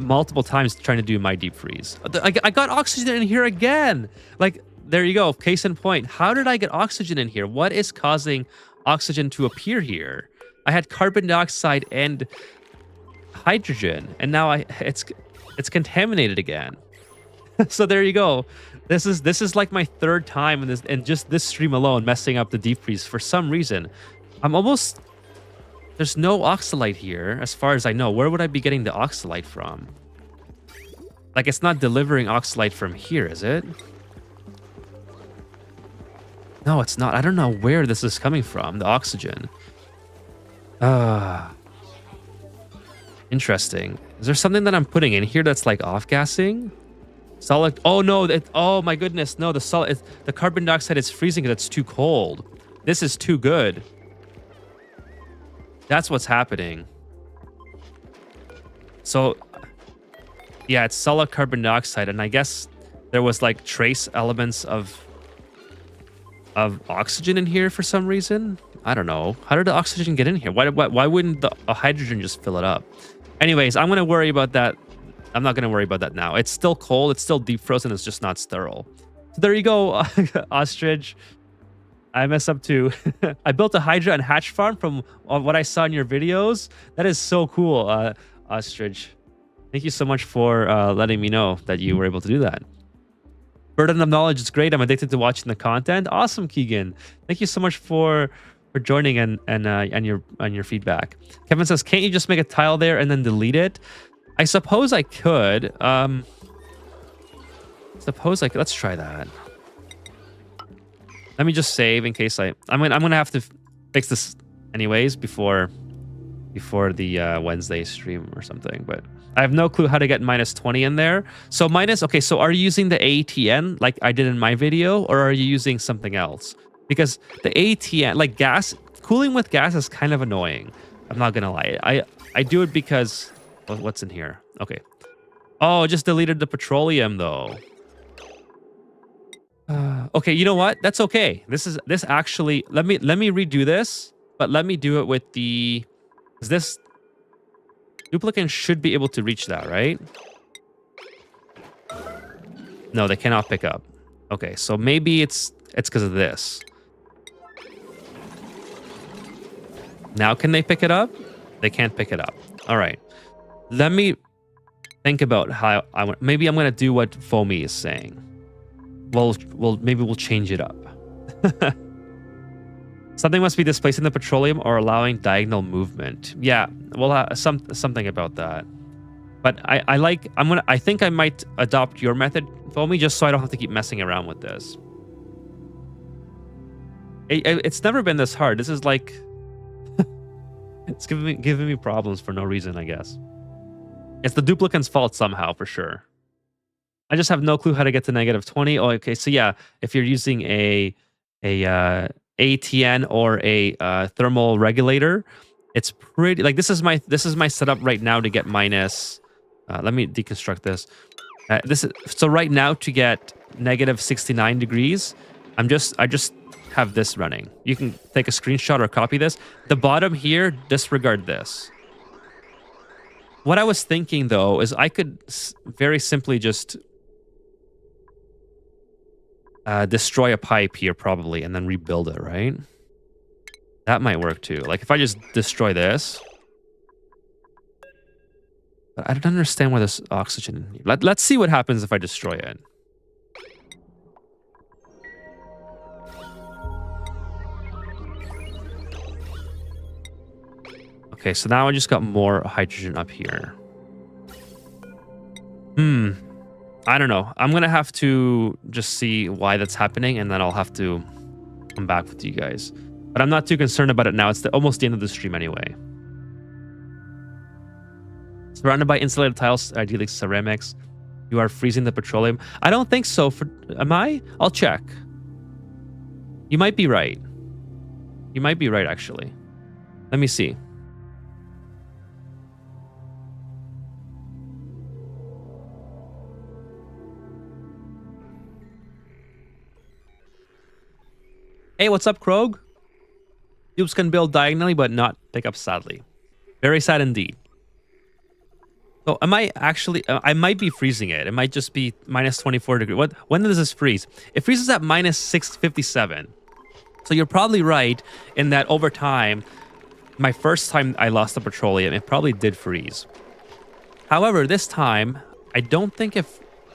multiple times trying to do my deep freeze. I got oxygen in here again. Like, there you go. Case in point. How did I get oxygen in here? What is causing oxygen to appear here? I had carbon dioxide and hydrogen, and now it's contaminated again. So there you go. This is like my third time in just this stream alone messing up the deep freeze for some reason. There's no oxalite here as far as I know. Where would I be getting the oxalite from? Like, it's not delivering oxalite from here, is it? No, it's not. I don't know where this is coming from, the oxygen. Interesting. Is there something that I'm putting in here that's like off-gassing? Solid. Oh no! Oh my goodness! No, the carbon dioxide is freezing because it's too cold. This is too good. That's what's happening. So, yeah, it's solid carbon dioxide, and I guess there was like trace elements of oxygen in here for some reason. I don't know. How did the oxygen get in here? Why wouldn't the hydrogen just fill it up? Anyways, I'm gonna worry about that. I'm not gonna worry about that now. It's still cold. It's still deep frozen. It's just not sterile. So there you go, ostrich. I messed up too. I built a Hydra and hatch farm from what I saw in your videos. That is so cool, ostrich. Thank you so much for letting me know that you were able to do that. Burden of knowledge is great. I'm addicted to watching the content. Awesome, Keegan. Thank you so much for joining and your feedback. Kevin says, can't you just make a tile there and then delete it? I suppose I could. Let's try that. Let me just save in case I'm gonna have to fix this anyways before the Wednesday stream or something, but I have no clue how to get -20 in there. So okay, so are you using the ATN like I did in my video, or are you using something else? Because the ATN, like gas, cooling with gas is kind of annoying. I'm not gonna lie. I do it because what's in here? Okay. Oh, it just deleted the petroleum though. Okay, you know what? That's okay. This actually, let me redo this, but let me do it with the, because this Duplicant should be able to reach that, right? No, they cannot pick up. Okay, so maybe it's because of this. Now can they pick it up? They can't pick it up. All right. Let me think about how maybe I'm gonna do what Foamy is saying. Well, maybe we'll change it up. Something must be displacing the petroleum or allowing diagonal movement. Yeah, well, something about that. But I think I might adopt your method, Foamy, just so I don't have to keep messing around with this. It's never been this hard. This is like, it's giving me problems for no reason, I guess. It's the Duplicant's fault somehow, for sure. I just have no clue how to get to -20. Oh, okay. So yeah, if you're using a ATN or a thermal regulator, it's pretty like this is my setup right now to get minus. Let me deconstruct this. So right now to get -69 degrees, I just have this running. You can take a screenshot or copy this. The bottom here, disregard this. What I was thinking though is I could very simply just destroy a pipe here probably and then rebuild it, right? That might work too. Like if I just destroy this. But I don't understand why there's oxygen in here. Let's see what happens if I destroy it. Okay, so now I just got more hydrogen up here. I don't know. I'm going to have to just see why that's happening, and then I'll have to come back with you guys. But I'm not too concerned about it now. It's almost the end of the stream anyway. Surrounded by insulated tiles, ideally ceramics. You are freezing the petroleum. I don't think so. Am I? I'll check. You might be right. You might be right, actually. Let me see. Hey, what's up, Krog? Dupes can build diagonally, but not pick up sadly. Very sad indeed. So am I actually... I might be freezing it. It might just be -24 degrees. When does this freeze? It freezes at -657. So you're probably right in that over time, my first time I lost the petroleum, it probably did freeze. However, this time, I don't think it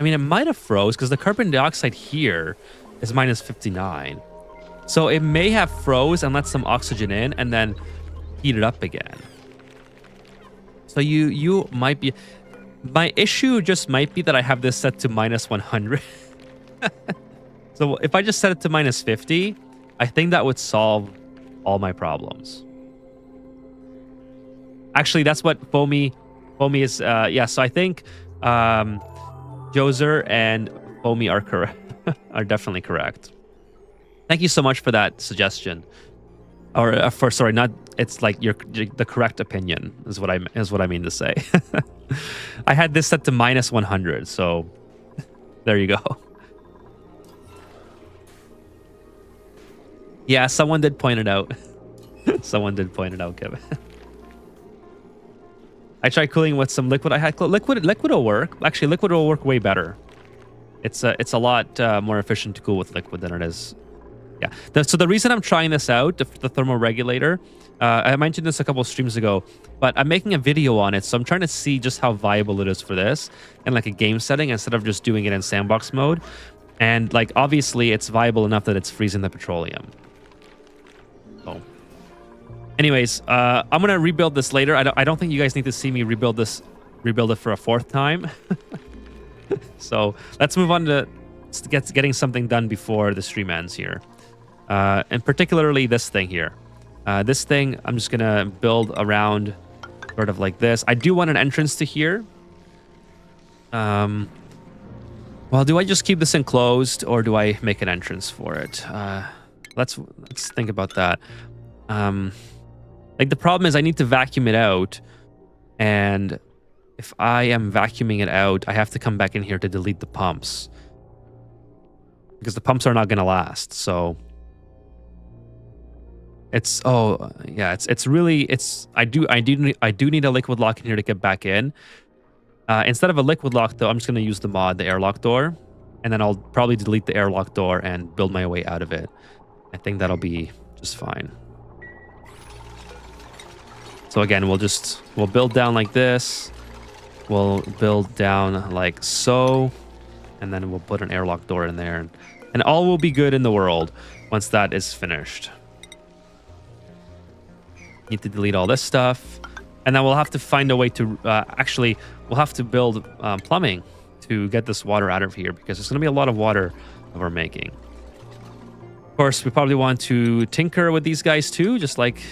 might have froze because the carbon dioxide here is -59. So it may have froze and let some oxygen in and then heat it up again. So you might be... My issue just might be that I have this set to -100. So if I just set it to -50, I think that would solve all my problems. Actually, that's what Foamy is... yeah, so I think Geyser and Foamy are correct. Are definitely correct. Thank you so much for that suggestion. or for sorry, not it's like the correct opinion is what I mean to say. I had this set to -100, so there you go. Yeah, someone did point it out. Someone did point it out, Kevin. I tried cooling with some liquid. I had liquid will work. Actually, liquid will work way better. It's a lot more efficient to cool with liquid than it is. Yeah. So the reason I'm trying this out, the thermal regulator, I mentioned this a couple of streams ago, but I'm making a video on it, so I'm trying to see just how viable it is for this in like a game setting instead of just doing it in sandbox mode. And like obviously, it's viable enough that it's freezing the petroleum. So, anyways, I'm gonna rebuild this later. I don't think you guys need to see me rebuild it for a 4th time. So let's move on to getting something done before the stream ends here. And particularly this thing here. This thing, I'm just going to build around sort of like this. I do want an entrance to here. Well, do I just keep this enclosed or do I make an entrance for it? Let's think about that. Like the problem is I need to vacuum it out, and if I am vacuuming it out, I have to come back in here to delete the pumps because the pumps are not going to last. So it's I do need a liquid lock in here to get back in. Instead of a liquid lock though, I'm just going to use the mod, the Airlock Door, and then I'll probably delete the Airlock Door and build my way out of it. I think that'll be just fine. So again, we'll build down like this. We'll build down like so, and then we'll put an Airlock Door in there, and all will be good in the world once that is finished. Need to delete all this stuff, and then we'll have to find a way to actually we'll have to build plumbing to get this water out of here because there's going to be a lot of water that we're making. Of course, we probably want to tinker with these guys too, just like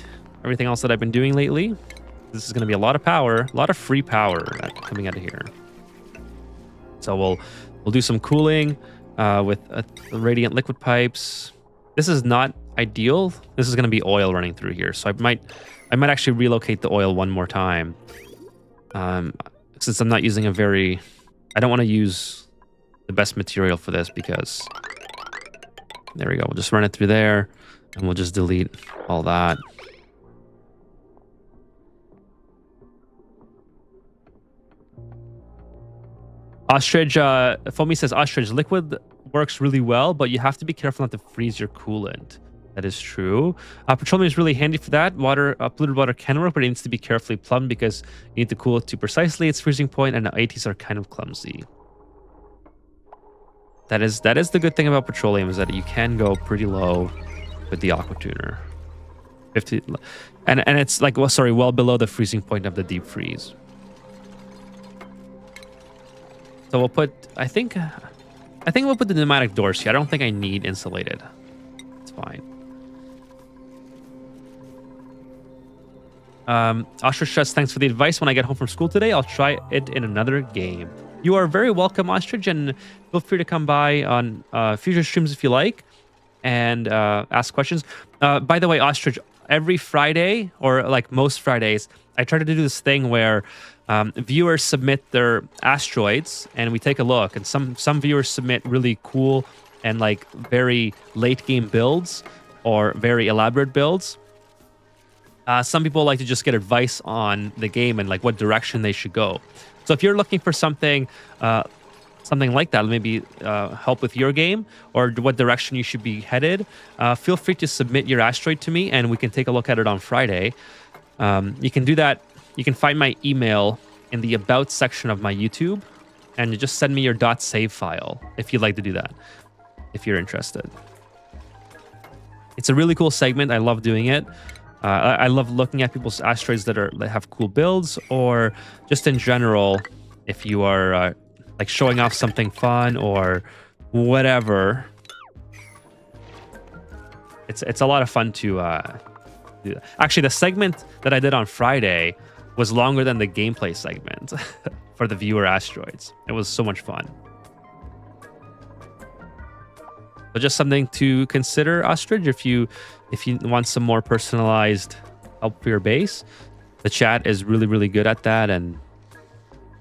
everything else that I've been doing lately. This is going to be a lot of power, a lot of free power coming out of here. So we'll do some cooling with radiant liquid pipes. This is not ideal. This is going to be oil running through here, so I might actually relocate the oil one more time. Since I'm not using I don't want to use the best material for this because there we go. We'll just run it through there, and we'll just delete all that. Ostrich, Foamy says, Ostrich, liquid works really well, but you have to be careful not to freeze your coolant. That is true. Petroleum is really handy for that. Polluted water can work, but it needs to be carefully plumbed because you need to cool it to precisely its freezing point, and the ATs are kind of clumsy. That is the good thing about petroleum, is that you can go pretty low with the aqua tuner. 50, and it's like, well below the freezing point of the deep freeze. So we'll put, I think we'll put the pneumatic doors here. I don't think I need insulated. It's fine. Ostrich says, thanks for the advice. When I get home from school today, I'll try it in another game. You are very welcome, Ostrich, and feel free to come by on future streams if you like and ask questions. By the way, Ostrich, every Friday, or like most Fridays, I try to do this thing where viewers submit their asteroids and we take a look, and some viewers submit really cool and like very late game builds or very elaborate builds. Some people like to just get advice on the game and like what direction they should go. So if you're looking for something like that, maybe help with your game or what direction you should be headed, feel free to submit your asteroid to me and we can take a look at it on Friday. You can do that. You can find my email in the About section of my YouTube, and you just send me your .save file if you'd like to do that, if you're interested. It's a really cool segment. I love doing it. I love looking at people's asteroids that have cool builds, or just in general, if you are like showing off something fun or whatever. It's a lot of fun to do that. Actually, the segment that I did on Friday was longer than the gameplay segment for the viewer asteroids. It was so much fun. So just something to consider, Ostrich, if you want some more personalized help for your base. The chat is really, really good at that, and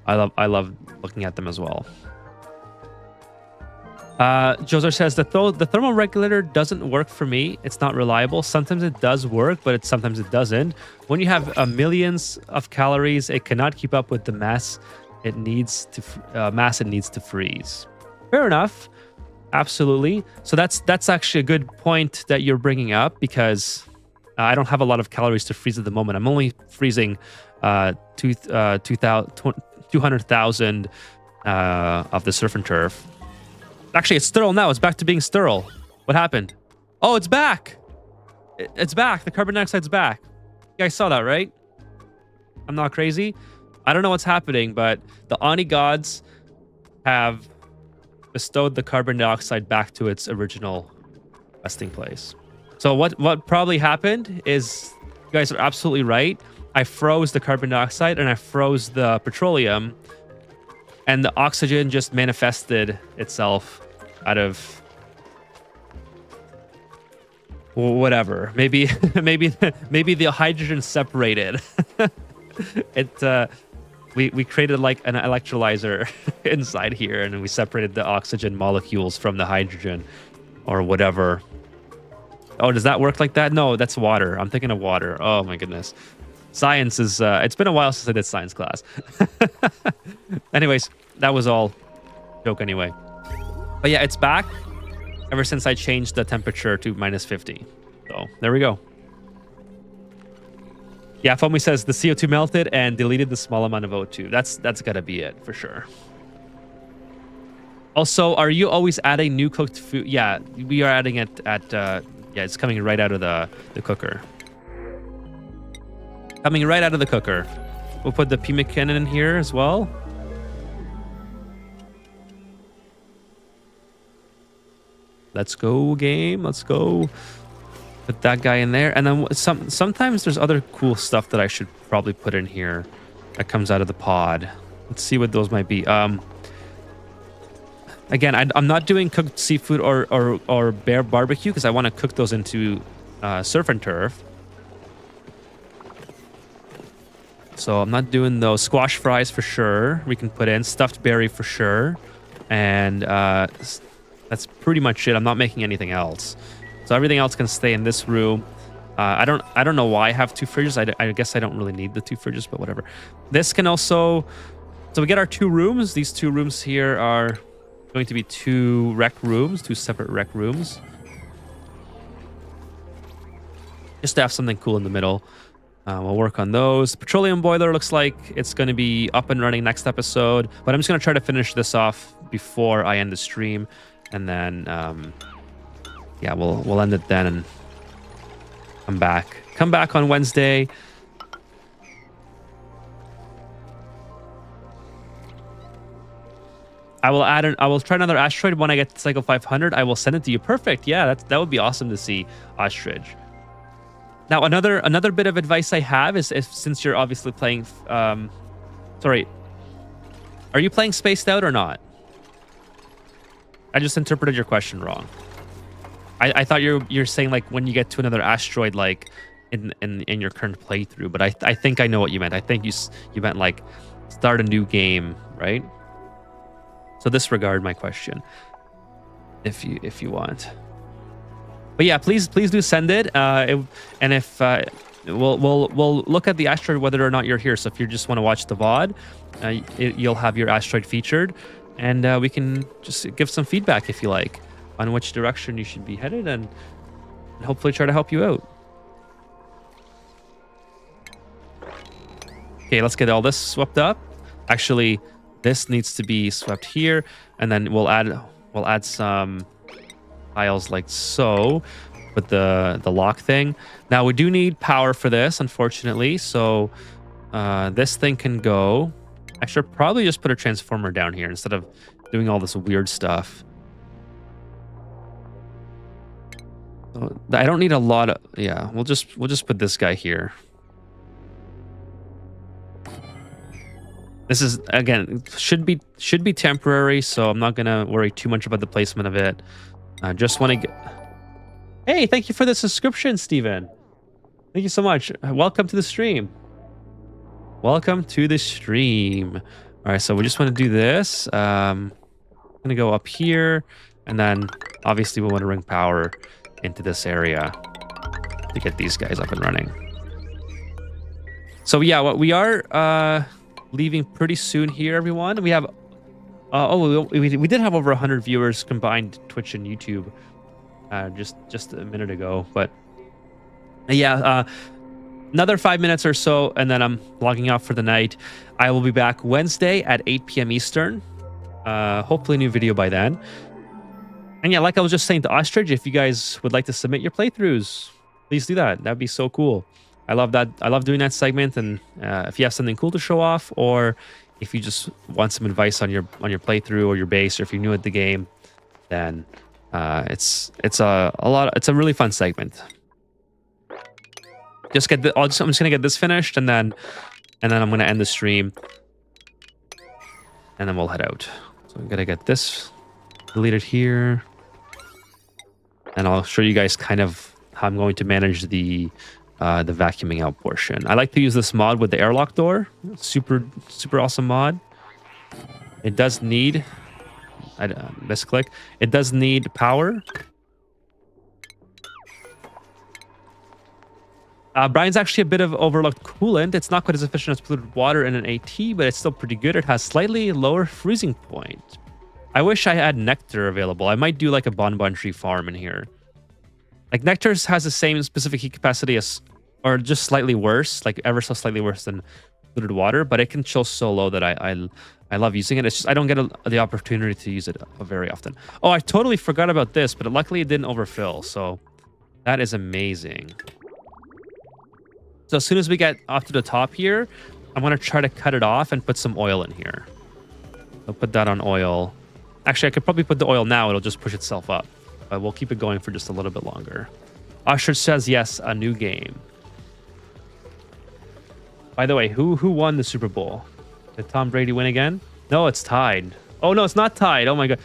I love looking at them as well. Joser says the thermal regulator doesn't work for me. It's not reliable. Sometimes it does work, but sometimes it doesn't. When you have millions of calories, it cannot keep up with the mass it needs to freeze. Fair enough. Absolutely. So that's actually a good point that you're bringing up, because I don't have a lot of calories to freeze at the moment. I'm only freezing 200,000 of the surf and turf. Actually, it's sterile now. It's back to being sterile. What happened? Oh, it's back. It's back. The carbon dioxide's back. You guys saw that, right? I'm not crazy. I don't know what's happening, but the Ani gods have bestowed the carbon dioxide back to its original resting place. So what probably happened is, you guys are absolutely right. I froze the carbon dioxide and I froze the petroleum, and the oxygen just manifested itself out of whatever. Maybe the hydrogen separated. We created like an electrolyzer inside here, and we separated the oxygen molecules from the hydrogen or whatever. Oh, does that work like that? No, that's water. I'm thinking of water. Oh my goodness. Science is, it's been a while since I did science class. Anyways, that was all joke anyway. But yeah, it's back ever since I changed the temperature to -50. So there we go. Yeah, Foamy says the CO2 melted and deleted the small amount of O2. That's gotta be it for sure. Also, are you always adding new cooked food? Yeah, we are adding it at yeah, it's coming right out of the cooker. Coming right out of the cooker. We'll put the pemmican in here as well. Let's go, game. Let's go. Put that guy in there. And then sometimes there's other cool stuff that I should probably put in here that comes out of the pod. Let's see what those might be. Again, I'm not doing cooked seafood or bear barbecue because I want to cook those into surf and turf. So I'm not doing those. Squash fries for sure. We can put in stuffed berry for sure. And that's pretty much it. I'm not making anything else. So everything else can stay in this room. I don't know why I have two fridges. I guess I don't really need the two fridges, but whatever. This can also... So we get our two rooms. These two rooms here are going to be two separate rec rooms. Just to have something cool in the middle. We'll work on those. The petroleum boiler looks like it's going to be up and running next episode, but I'm just going to try to finish this off before I end the stream, and then yeah, we'll end it then and come back on Wednesday. I will try another asteroid when I get to cycle 500. I will send it to you. Perfect. Yeah, that would be awesome to see, Ostrich. Now, another bit of advice I have is since you're obviously playing... sorry. Are you playing Spaced Out or not? I just interpreted your question wrong. I thought you're saying like when you get to another asteroid, like in your current playthrough, but I think I know what you meant. I think you meant like start a new game, right? So disregard my question if you want. But yeah, please do send it. And if we'll look at the asteroid whether or not you're here. So if you just want to watch the VOD, you'll have your asteroid featured, and we can just give some feedback if you like on which direction you should be headed, and hopefully try to help you out. Okay, let's get all this swept up. Actually, this needs to be swept here, and then we'll add some tiles like so with the lock thing. Now we do need power for this, unfortunately, so this thing can go. I should probably just put a transformer down here instead of doing all this weird stuff. I don't need a lot of... Yeah, we'll just put this guy here. This is, again, should be temporary, so I'm not gonna worry too much about the placement of it. I just want to get... Hey, thank you for the subscription, Steven. Thank you so much. Welcome to the stream. Welcome to the stream. All right, so we just want to do this. I'm going to go up here, and then obviously we want to bring power into this area to get these guys up and running. So yeah, what we are leaving pretty soon here, everyone. We have we did have over 100 viewers combined, Twitch and YouTube, just a minute ago. But yeah, another 5 minutes or so, and then I'm logging off for the night. I will be back Wednesday at 8 p.m. Eastern. Hopefully a new video by then. And yeah, like I was just saying to Ostrich, if you guys would like to submit your playthroughs, please do that. That'd be so cool. I love that. I love doing that segment. And if you have something cool to show off, or if you just want some advice on your playthrough or your base, or if you're new at the game, then it's a really fun segment. I'm just gonna get this finished, and then I'm gonna end the stream, and then we'll head out. So I'm gonna get this deleted here, and I'll show you guys kind of how I'm going to manage the vacuuming out portion. I like to use this mod with the Airlock Door. Super awesome mod. It does need... let's click. It does need power. Brian's actually a bit of overlooked coolant. It's not quite as efficient as polluted water in an AT, but it's still pretty good. It has slightly lower freezing point. I wish I had nectar available. I might do like a bonbon tree farm in here. Like nectar has the same specific heat capacity as, or just slightly worse, like ever so slightly worse than polluted water, but it can chill so low that I love using it. It's just I don't get the opportunity to use it very often. Oh, I totally forgot about this, but luckily it didn't overfill, so that is amazing. So as soon as we get off to the top here, I'm going to try to cut it off and put some oil in here. I'll put that on oil. Actually, I could probably put the oil now. It'll just push itself up. But we'll keep it going for just a little bit longer. Usher says, yes, a new game. By the way, who won the Super Bowl? Did Tom Brady win again? No, it's tied. Oh, no, it's not tied. Oh, my God.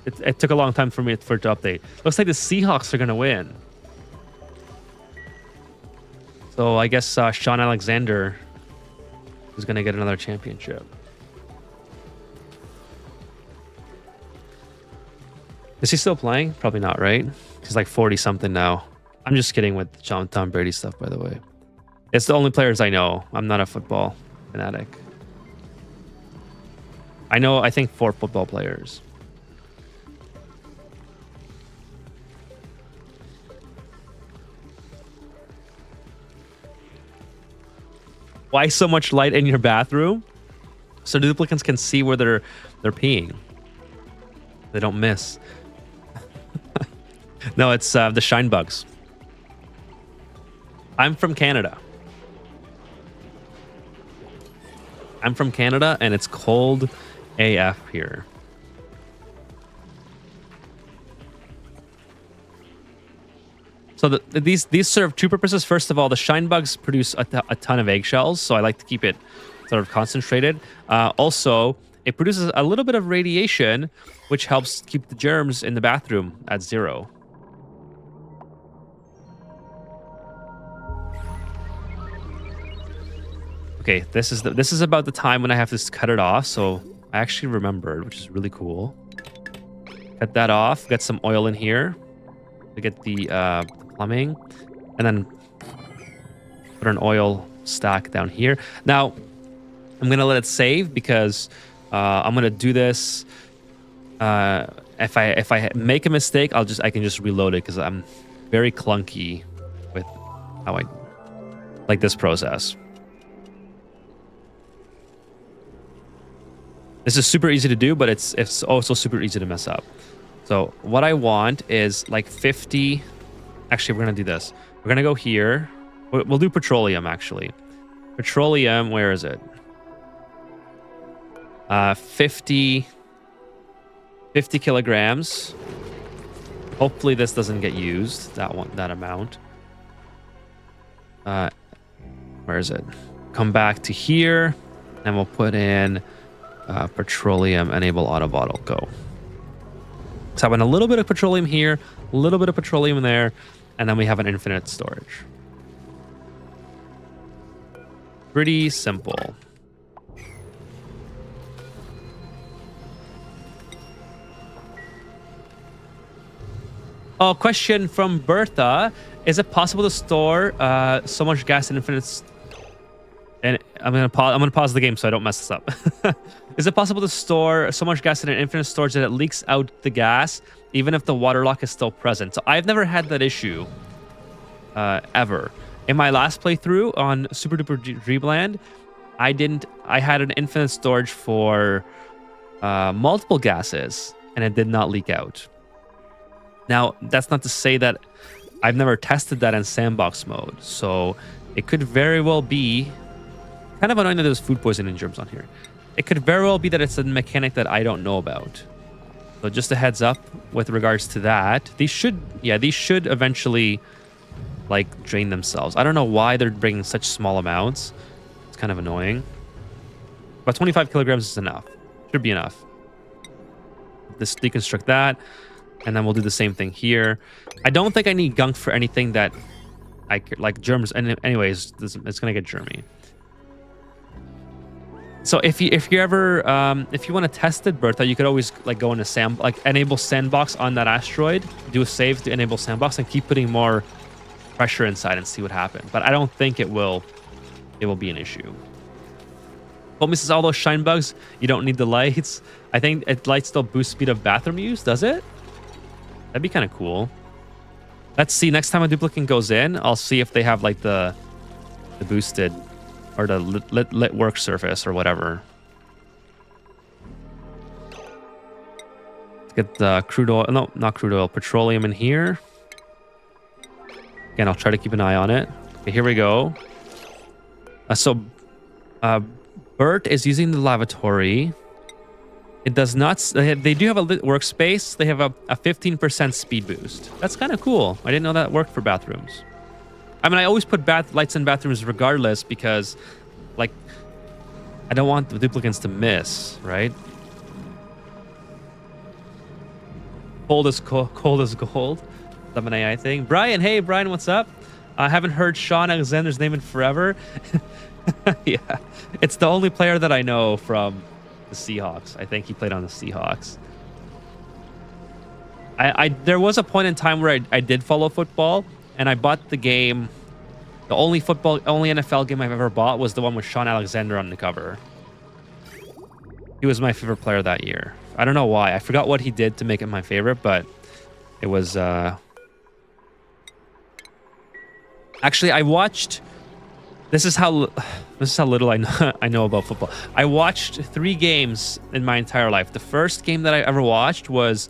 It took a long time for it to update. Looks like the Seahawks are going to win. So I guess Sean Alexander is going to get another championship. Is he still playing? Probably not, right? He's like 40-something now. I'm just kidding with Tom Brady stuff, by the way. It's the only players I know. I'm not a football fanatic. I think 4 football players. Why so much light in your bathroom? So the duplicants can see where they're peeing. They don't miss. No, it's the shine bugs. I'm from Canada. And it's cold AF here. So these serve two purposes. First of all, the shine bugs produce a ton of eggshells, so I like to keep it sort of concentrated. Also, it produces a little bit of radiation, which helps keep the germs in the bathroom at 0. Okay, this is about the time when I have to cut it off, so I actually remembered, which is really cool. Cut that off, get some oil in here to get the plumbing, and then put an oil stack down here. Now, I'm gonna let it save because I'm gonna do this. If I make a mistake, I can just reload it because I'm very clunky with how I like this process. This is super easy to do, but it's also super easy to mess up. So what I want is like 50. Actually, we're gonna do this. We're gonna go here. We'll do petroleum actually. Petroleum, where is it? 50 kilograms. Hopefully this doesn't get used, that amount. Where is it? Come back to here, and we'll put in petroleum, enable auto bottle, go. So I went a little bit of petroleum here, a little bit of petroleum there, and then we have an infinite storage. Pretty simple. Oh, question from Bertha. Is it possible to store so much gas in infinite... And I'm gonna pause the game so I don't mess this up. Is it possible to store so much gas in an infinite storage that it leaks out the gas, even if the water lock is still present? So I've never had that issue ever. In my last playthrough on Super Duper Dreamland, I had an infinite storage for multiple gases, and it did not leak out. Now, that's not to say that I've never tested that in sandbox mode, so it could very well be... Kind of annoying that there's food poisoning germs on here. It could very well be that it's a mechanic that I don't know about. So just a heads up with regards to that. These should eventually like drain themselves. I don't know why they're bringing such small amounts. It's kind of annoying. But 25 kilograms is enough. Should be enough. Let's deconstruct that. And then we'll do the same thing here. I don't think I need gunk for anything that I like germs. And anyways, it's gonna get germy. So if you ever if you want to test it, Bertha, you could always like go into enable sandbox on that asteroid, do a save to enable sandbox, and keep putting more pressure inside and see what happens. But I don't think it will be an issue. Well, Mrs. All those shine bugs, you don't need the lights. I think lights still boost speed of bathroom use, does it? That'd be kind of cool. Let's see. Next time a duplicant goes in, I'll see if they have like the boosted. Or the lit work surface or whatever. Let's get the crude oil. No, not crude oil. Petroleum in here. Again, I'll try to keep an eye on it. Okay, here we go. Bert is using the lavatory. It does not... They do have a lit workspace. They have a 15% speed boost. That's kind of cool. I didn't know that worked for bathrooms. I mean, I always put lights in bathrooms regardless because, like, I don't want the duplicants to miss, right? Cold as gold. 7 AI thing. Brian, hey, Brian, what's up? I haven't heard Sean Alexander's name in forever. Yeah, it's the only player that I know from the Seahawks. I think he played on the Seahawks. There was a point in time where I did follow football. And I bought the game. The only NFL game I've ever bought was the one with Sean Alexander on the cover. He was my favorite player that year. I don't know why. I forgot what he did to make it my favorite, but it was... Actually, I watched... This is how little I know about football. I watched 3 games in my entire life. The first game that I ever watched was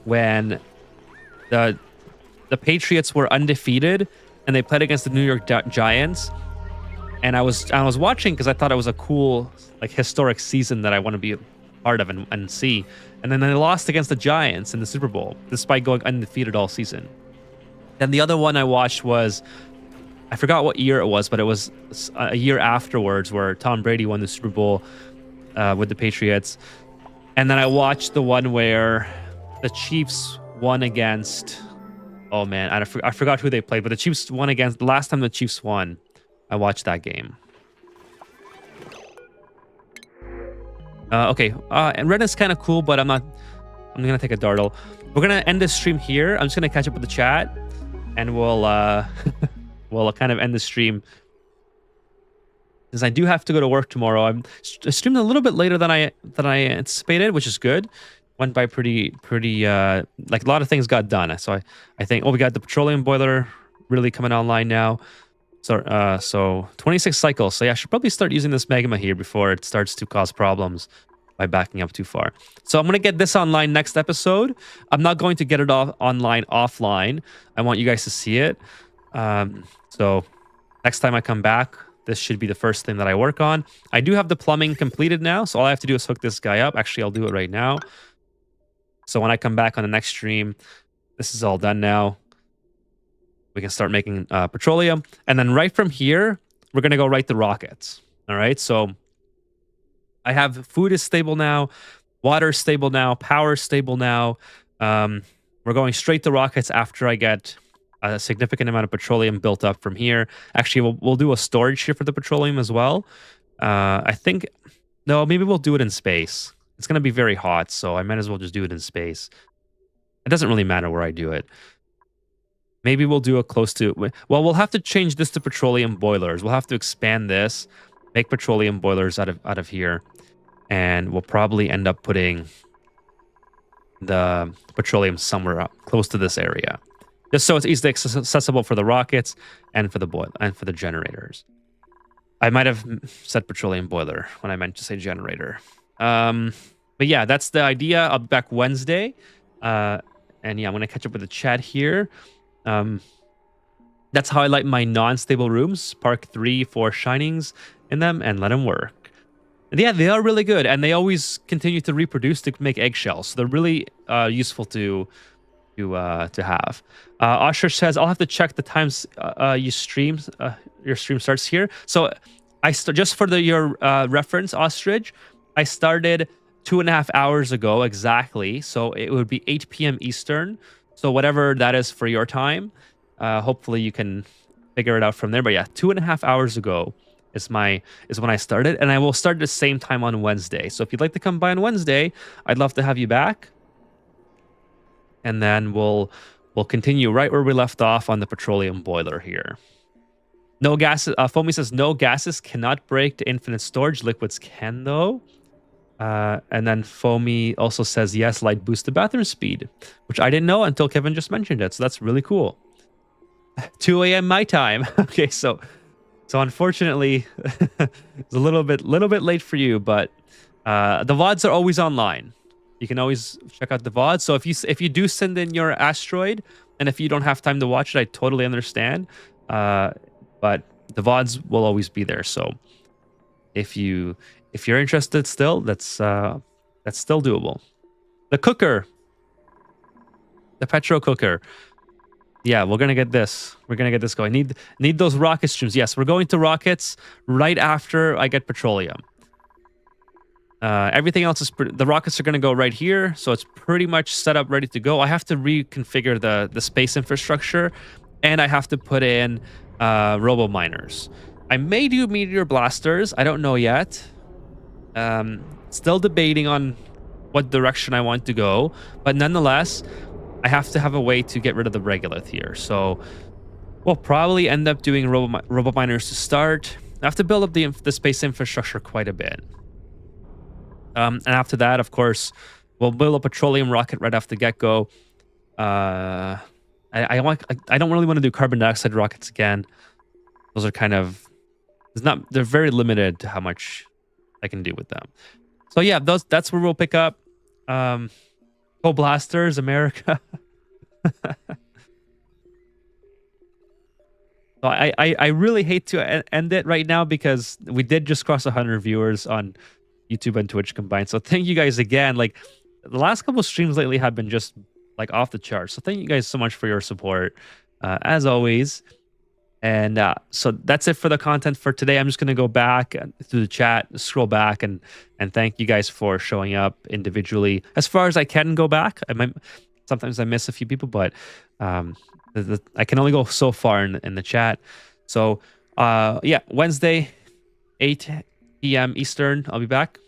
when the Patriots were undefeated and they played against the New York Giants. And I was watching because I thought it was a cool, like, historic season that I want to be a part of and see. And then they lost against the Giants in the Super Bowl, despite going undefeated all season. Then the other one I watched was, I forgot what year it was, but it was a year afterwards where Tom Brady won the Super Bowl with the Patriots. And then I watched the one where the Chiefs won against... Oh, man, I forgot who they played, but the Chiefs won against... The last time the Chiefs won, I watched that game. Okay, and red is kind of cool, but I'm going to take a dartle. We're going to end this stream here. I'm just going to catch up with the chat, and we'll we'll kind of end the stream. Because I do have to go to work tomorrow. I streamed a little bit later than I anticipated, which is good. Went by pretty like a lot of things got done. So I think, we got the petroleum boiler really coming online now. So 26 cycles. So yeah, I should probably start using this magma here before it starts to cause problems by backing up too far. So I'm going to get this online next episode. I'm not going to get it online offline. I want you guys to see it. So next time I come back, this should be the first thing that I work on. I do have the plumbing completed now. So all I have to do is hook this guy up. Actually, I'll do it right now. So when I come back on the next stream, this is all done now. We can start making petroleum. And then right from here, we're going to go right to rockets. All right. So I have food is stable now. Water stable now. Power stable now. We're going straight to rockets after I get a significant amount of petroleum built up from here. Actually, we'll do a storage here for the petroleum as well. I think, no, maybe we'll do it in space. It's going to be very hot, so I might as well just do it in space. It doesn't really matter where I do it. Maybe we'll do it close to, well, we'll have to change this to petroleum boilers. We'll have to expand this, make petroleum boilers out of here. And we'll probably end up putting the petroleum somewhere up close to this area, just so it's easily accessible for the rockets and for the boil and for the generators. I might have said petroleum boiler when I meant to say generator. But yeah, that's the idea. I'll be back Wednesday. And yeah, I'm going to catch up with the chat here. That's how I like my non-stable rooms. Park 3-4 shinings in them and let them work. And yeah, they are really good, and they always continue to reproduce to make eggshells. So they're really useful to have. Ostrich says, I'll have to check the times your stream starts here. So just for your reference, Ostrich, I started 2.5 hours ago exactly. So it would be 8 p.m. Eastern. So whatever that is for your time, hopefully you can figure it out from there. But yeah, 2.5 hours ago is when I started, and I will start at the same time on Wednesday. So if you'd like to come by on Wednesday, I'd love to have you back. And then we'll continue right where we left off on the petroleum boiler here. No gases. Foamy says no gases cannot break to infinite storage. Liquids can though. And then Foamy also says yes, light boost the bathroom speed, which I didn't know until Kevin just mentioned it. So that's really cool. 2 a.m. my time. Okay, so unfortunately, it's a little bit late for you, but the VODs are always online. You can always check out the VODs. So if you do send in your asteroid, and if you don't have time to watch it, I totally understand. But the VODs will always be there. So if you're interested still, that's still doable. The cooker, the petro cooker. Yeah, we're gonna get this. We're gonna get this going. Need those rocket streams. Yes, we're going to rockets right after I get petroleum. Everything else is the rockets are gonna go right here, so it's pretty much set up, ready to go. I have to reconfigure the space infrastructure, and I have to put in robo miners. I may do meteor blasters. I don't know yet. Still debating on what direction I want to go, but nonetheless, I have to have a way to get rid of the regolith here. So we'll probably end up doing robo miners to start. I have to build up the space infrastructure quite a bit. And after that, of course, we'll build a petroleum rocket right off the get-go. I don't really want to do carbon dioxide rockets again. Those are kind of they're very limited to how much I can do with them. So yeah, that's where we'll pick up. Go Blasters, America. So I really hate to end it right now because we did just cross 100 viewers on YouTube and Twitch combined. So thank you guys again. Like the last couple of streams lately have been just like off the charts. So thank you guys so much for your support, as always. And so that's it for the content for today. I'm just going to go back through the chat, scroll back, and thank you guys for showing up individually. As far as I can go back, sometimes I miss a few people, but I can only go so far in the chat. So yeah, Wednesday, 8 p.m. Eastern, I'll be back.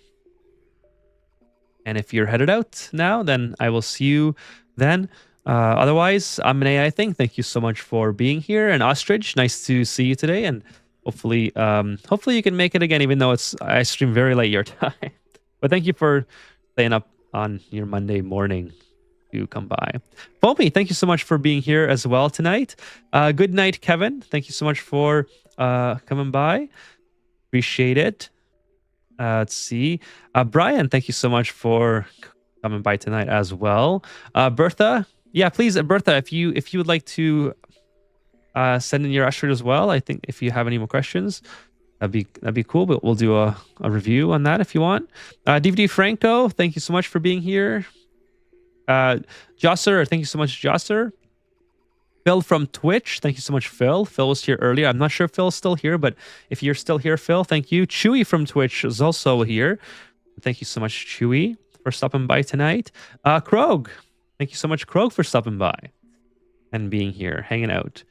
And if you're headed out now, then I will see you then. Otherwise, I'm an AI thing. Thank you so much for being here. And Ostrich, nice to see you today. And hopefully you can make it again, even though I stream very late your time. But thank you for staying up on your Monday morning to come by. Foamy, thank you so much for being here as well tonight. Good night, Kevin. Thank you so much for coming by. Appreciate it. Let's see. Brian, thank you so much for coming by tonight as well. Bertha, yeah, please, Bertha, if you would like to send in your asteroid as well, I think if you have any more questions, that'd be cool. But we'll do a review on that if you want. DVD Franco, thank you so much for being here. Josser, thank you so much, Josser. Phil from Twitch, thank you so much, Phil. Phil was here earlier. I'm not sure if Phil's still here, but if you're still here, Phil, thank you. Chewy from Twitch is also here. Thank you so much, Chewy. for stopping by tonight. Krog, thank you so much, Krog, for stopping by and being here, hanging out.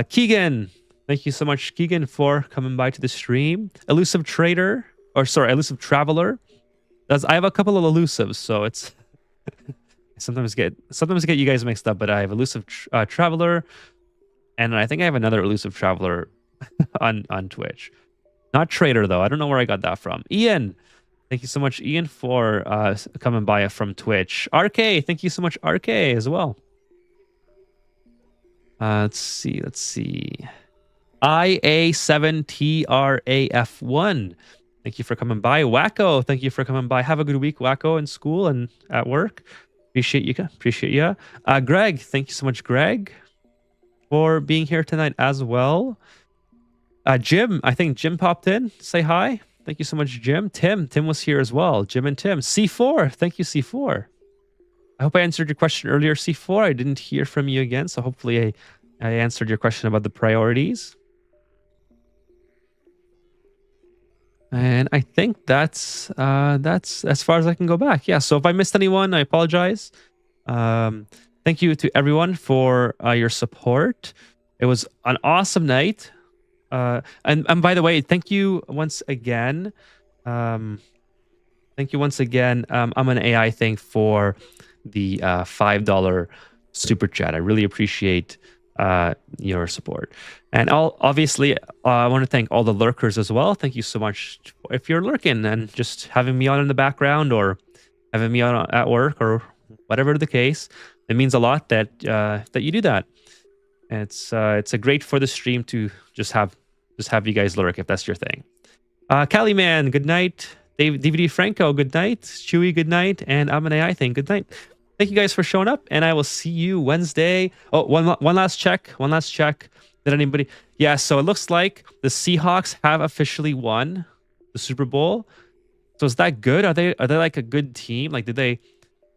Keegan, thank you so much, Keegan, for coming by to the stream. Elusive Trader, or sorry, Elusive Traveler. I have a couple of elusives, so it's sometimes get you guys mixed up. But I have Elusive Traveler, and I think I have another Elusive Traveler on Twitch. Not Trader though. I don't know where I got that from. Ian, thank you so much, Ian, for coming by from Twitch. RK, thank you so much, RK, as well. Let's see. IA7TRAF1. Thank you for coming by. Wacko, thank you for coming by. Have a good week, Wacko, in school and at work. Appreciate you. Greg, thank you so much, Greg, for being here tonight as well. Jim, I think Jim popped in. Say hi. Thank you so much, Jim. Tim was here as well. Jim and Tim. C4, thank you, C4. I hope I answered your question earlier, C4. I didn't hear from you again, so hopefully I answered your question about the priorities. And I think that's as far as I can go back. Yeah, so if I missed anyone, I apologize. Thank you to everyone for your support. It was an awesome night. And by the way, thank you once again. I'm an AI thing for the $5 super chat. I really appreciate your support. And obviously, I want to thank all the lurkers as well. Thank you so much if you're lurking and just having me on in the background or having me on at work or whatever the case. It means a lot that you do that. And it's a great for the stream to just have you guys lurk if that's your thing. Cali Man, good night. DVD Franco, good night. Chewy, good night. And I'm an AI thing, good night. Thank you guys for showing up, and I will see you Wednesday. Oh, one last check. Did anybody? Yeah, so it looks like the Seahawks have officially won the Super Bowl. So is that good? Are they like a good team? Like, did they?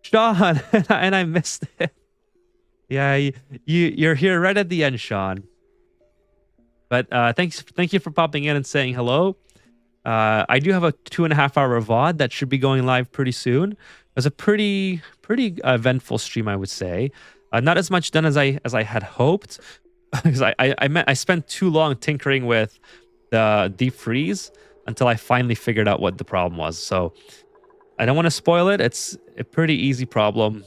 Sean, and I missed it. Yeah, you're here right at the end, Sean. But thank you for popping in and saying hello. I do have a 2.5-hour VOD that should be going live pretty soon. It was a pretty eventful stream, I would say. Not as much done as I had hoped, because I spent too long tinkering with the deep freeze until I finally figured out what the problem was. So I don't want to spoil it. It's a pretty easy problem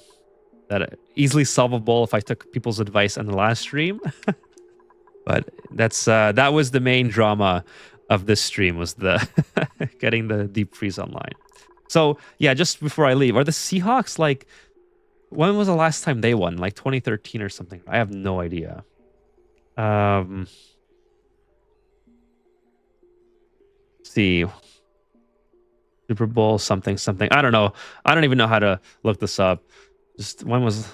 that easily solvable if I took people's advice on the last stream. But that was the main drama of this stream, was the getting the deep freeze online. So yeah, just before I leave, are the Seahawks like, when was the last time they won? Like 2013 or something? I have no idea. See, Super Bowl something. I don't know. I don't even know how to look this up. Just when was?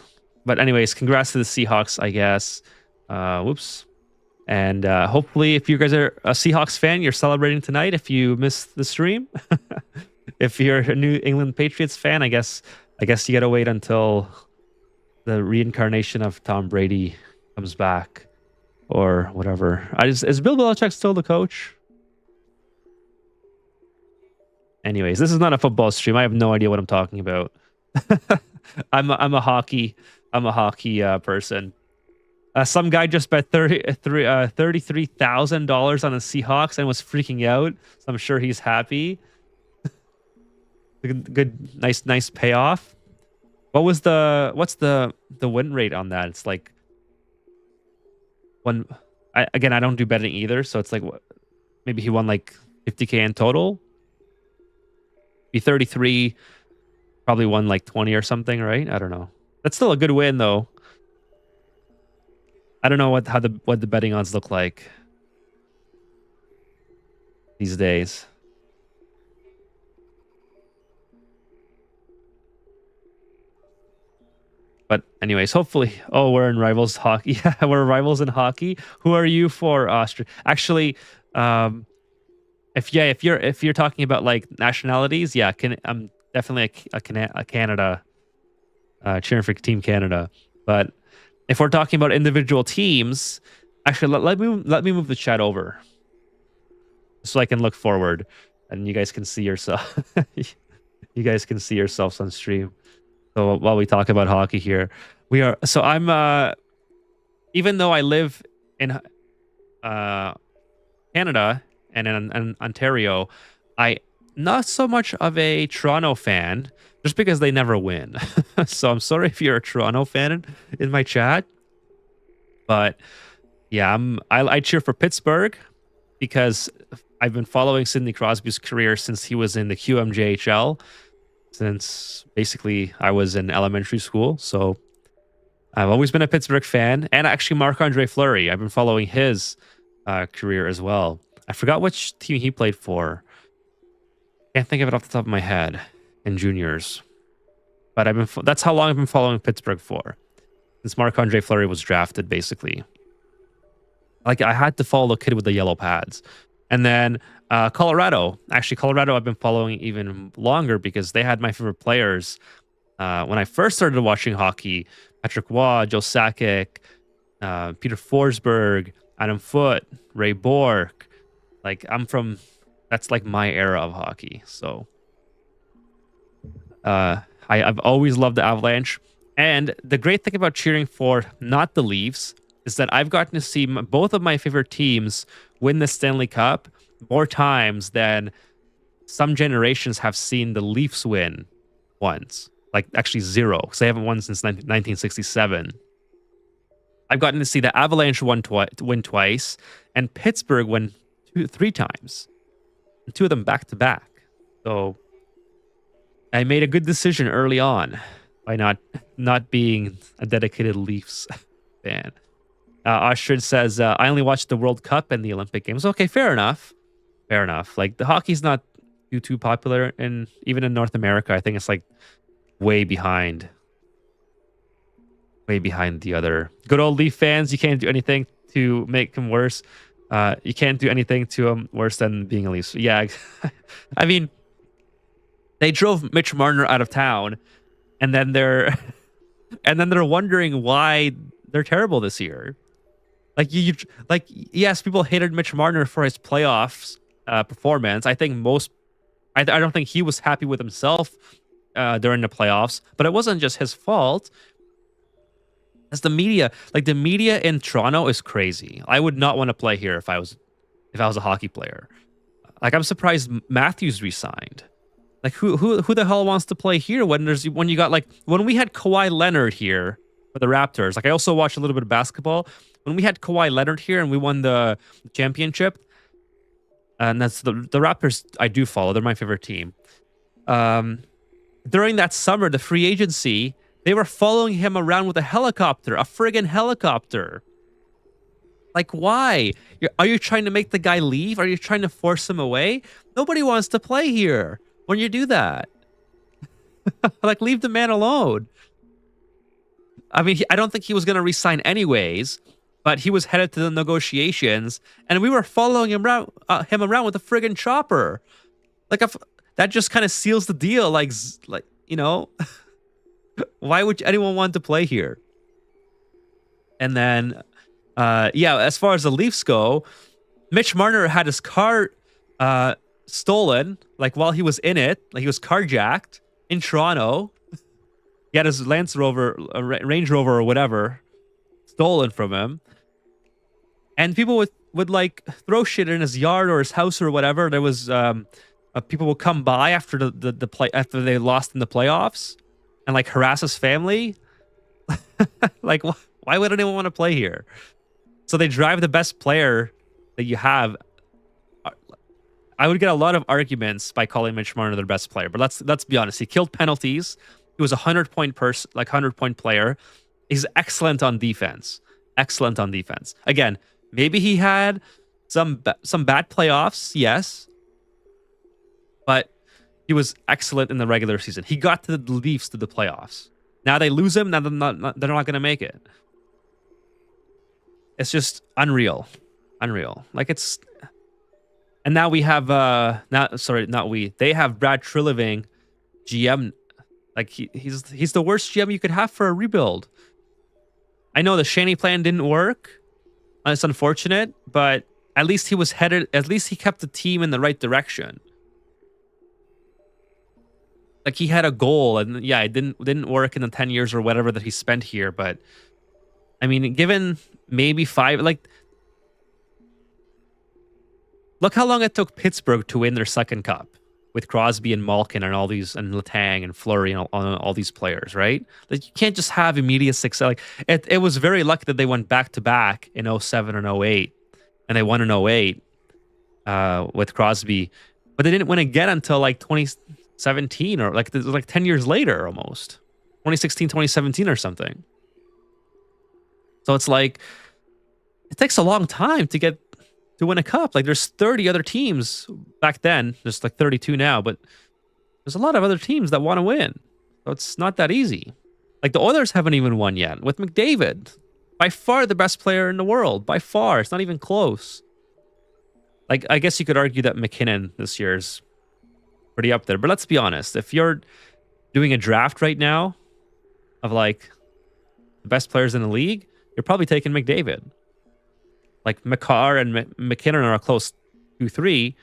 But anyways, congrats to the Seahawks, I guess. Whoops. And hopefully, if you guys are a Seahawks fan, you're celebrating tonight. If you missed the stream, if you're a New England Patriots fan, I guess you gotta wait until the reincarnation of Tom Brady comes back, or whatever. Is Bill Belichick still the coach? Anyways, this is not a football stream. I have no idea what I'm talking about. I'm a hockey person. Some guy just bet $33,000 on the Seahawks and was freaking out. So I'm sure he's happy. Good, nice payoff. What's the win rate on that? It's like I don't do betting either, so it's like maybe he won like 50K in total. Be 33, probably won like 20 or something, right? I don't know. That's still a good win though. I don't know what the betting odds look like these days. But anyways, hopefully, we're in rivals hockey. Yeah, we're rivals in hockey. Who are you for Austria? Actually, if you're talking about like nationalities, yeah, I'm definitely a Canada, cheering for Team Canada. But if we're talking about individual teams, actually, let me move the chat over so I can look forward and you guys can see yourself. you guys can see yourselves on stream. So while we talk about hockey here, we are. So I'm. Even though I live in Canada and in Ontario, I not so much of a Toronto fan, just because they never win. So I'm sorry if you're a Toronto fan in my chat, but yeah, I cheer for Pittsburgh because I've been following Sidney Crosby's career since he was in the QMJHL, since basically I was in elementary school. So I've always been a Pittsburgh fan, and actually Marc-Andre Fleury. I've been following his career as well. I forgot which team he played for. Can't think of it off the top of my head in juniors. But that's how long I've been following Pittsburgh for. Since Marc-Andre Fleury was drafted, basically. Like, I had to follow the kid with the yellow pads. And then Colorado. Actually, Colorado I've been following even longer because they had my favorite players. When I first started watching hockey, Patrick Waugh, Joe Sakic, Peter Forsberg, Adam Foote, Ray Bourque. Like, that's like my era of hockey. So I've always loved the Avalanche. And the great thing about cheering for not the Leafs is that I've gotten to see both of my favorite teams win the Stanley Cup more times than some generations have seen the Leafs win once. Like, actually 0, because they haven't won since 1967. I've gotten to see the Avalanche win twice, and Pittsburgh win 3 times. And 2 of them back-to-back. So I made a good decision early on by not being a dedicated Leafs fan. Ostrich says, I only watched the World Cup and the Olympic Games. Okay, fair enough. Fair enough. Like, the hockey's not too popular, and even in North America, I think it's like way behind the other. Good old Leaf fans, you can't do anything to make them worse. You can't do anything to them worse than being a Leafs. Yeah, I mean, they drove Mitch Marner out of town, and then they're wondering why they're terrible this year. Like, yes, people hated Mitch Marner for his playoffs performance. I think I don't think he was happy with himself during the playoffs, but it wasn't just his fault. As the media in Toronto is crazy. I would not want to play here if I was a hockey player. Like, I'm surprised Matthews resigned. Like, who the hell wants to play here when you got, like, when we had Kawhi Leonard here for the Raptors. Like, I also watched a little bit of basketball. When we had Kawhi Leonard here and we won the championship, and that's the Raptors I do follow. They're my favorite team. During that summer, the free agency, they were following him around with a helicopter, a friggin' helicopter. Like, why? Are you trying to make the guy leave? Are you trying to force him away? Nobody wants to play here when you do that. Like, leave the man alone. I mean, I don't think he was going to resign anyways, but he was headed to the negotiations, and we were following him around with a friggin' chopper. Like, that just kind of seals the deal. Like, you know, why would anyone want to play here? And then, yeah, as far as the Leafs go, Mitch Marner had his car stolen, like, while he was in it. Like, he was carjacked in Toronto. He had his Range Rover or whatever stolen from him. And people would like throw shit in his yard or his house or whatever. There was people would come by after after they lost in the playoffs and like harass his family. Like, why would anyone want to play here? So they drive the best player that you have. I would get a lot of arguments by calling Mitch Marner their best player, but let's be honest. He killed penalties. He was a 100-point player. He's excellent on defense. Excellent on defense. Again, maybe he had some bad playoffs, yes, but he was excellent in the regular season. He got to the Leafs to the playoffs. Now they lose him. Now they're not going to make it. It's just unreal. Like, it's, and now we have they have Brad Treliving, GM. Like, he's the worst GM you could have for a rebuild. I know the Shanny plan didn't work. It's unfortunate, but at least he was headed. At least he kept the team in the right direction. Like he had a goal, and yeah, it didn't work in the 10 years or whatever that he spent here. But I mean, given maybe 5, like look how long it took Pittsburgh to win their second cup with Crosby and Malkin and all these, and Letang and Fleury and all these players, right? Like you can't just have immediate success. Like it was very lucky that they went back to back in 07 and 08, and they won in 08 with Crosby, but they didn't win again until like 2017 or like 10 years later, almost 2016, 2017 or something. So it's like it takes a long time to win a cup. Like there's 30 other teams back then. There's like 32 now, but there's a lot of other teams that want to win. So it's not that easy. Like the Oilers haven't even won yet with McDavid. By far the best player in the world. By far. It's not even close. Like I guess you could argue that McKinnon this year is pretty up there. But let's be honest. If you're doing a draft right now of like the best players in the league, you're probably taking McDavid. Like Makar and McKinnon are a close 2-3.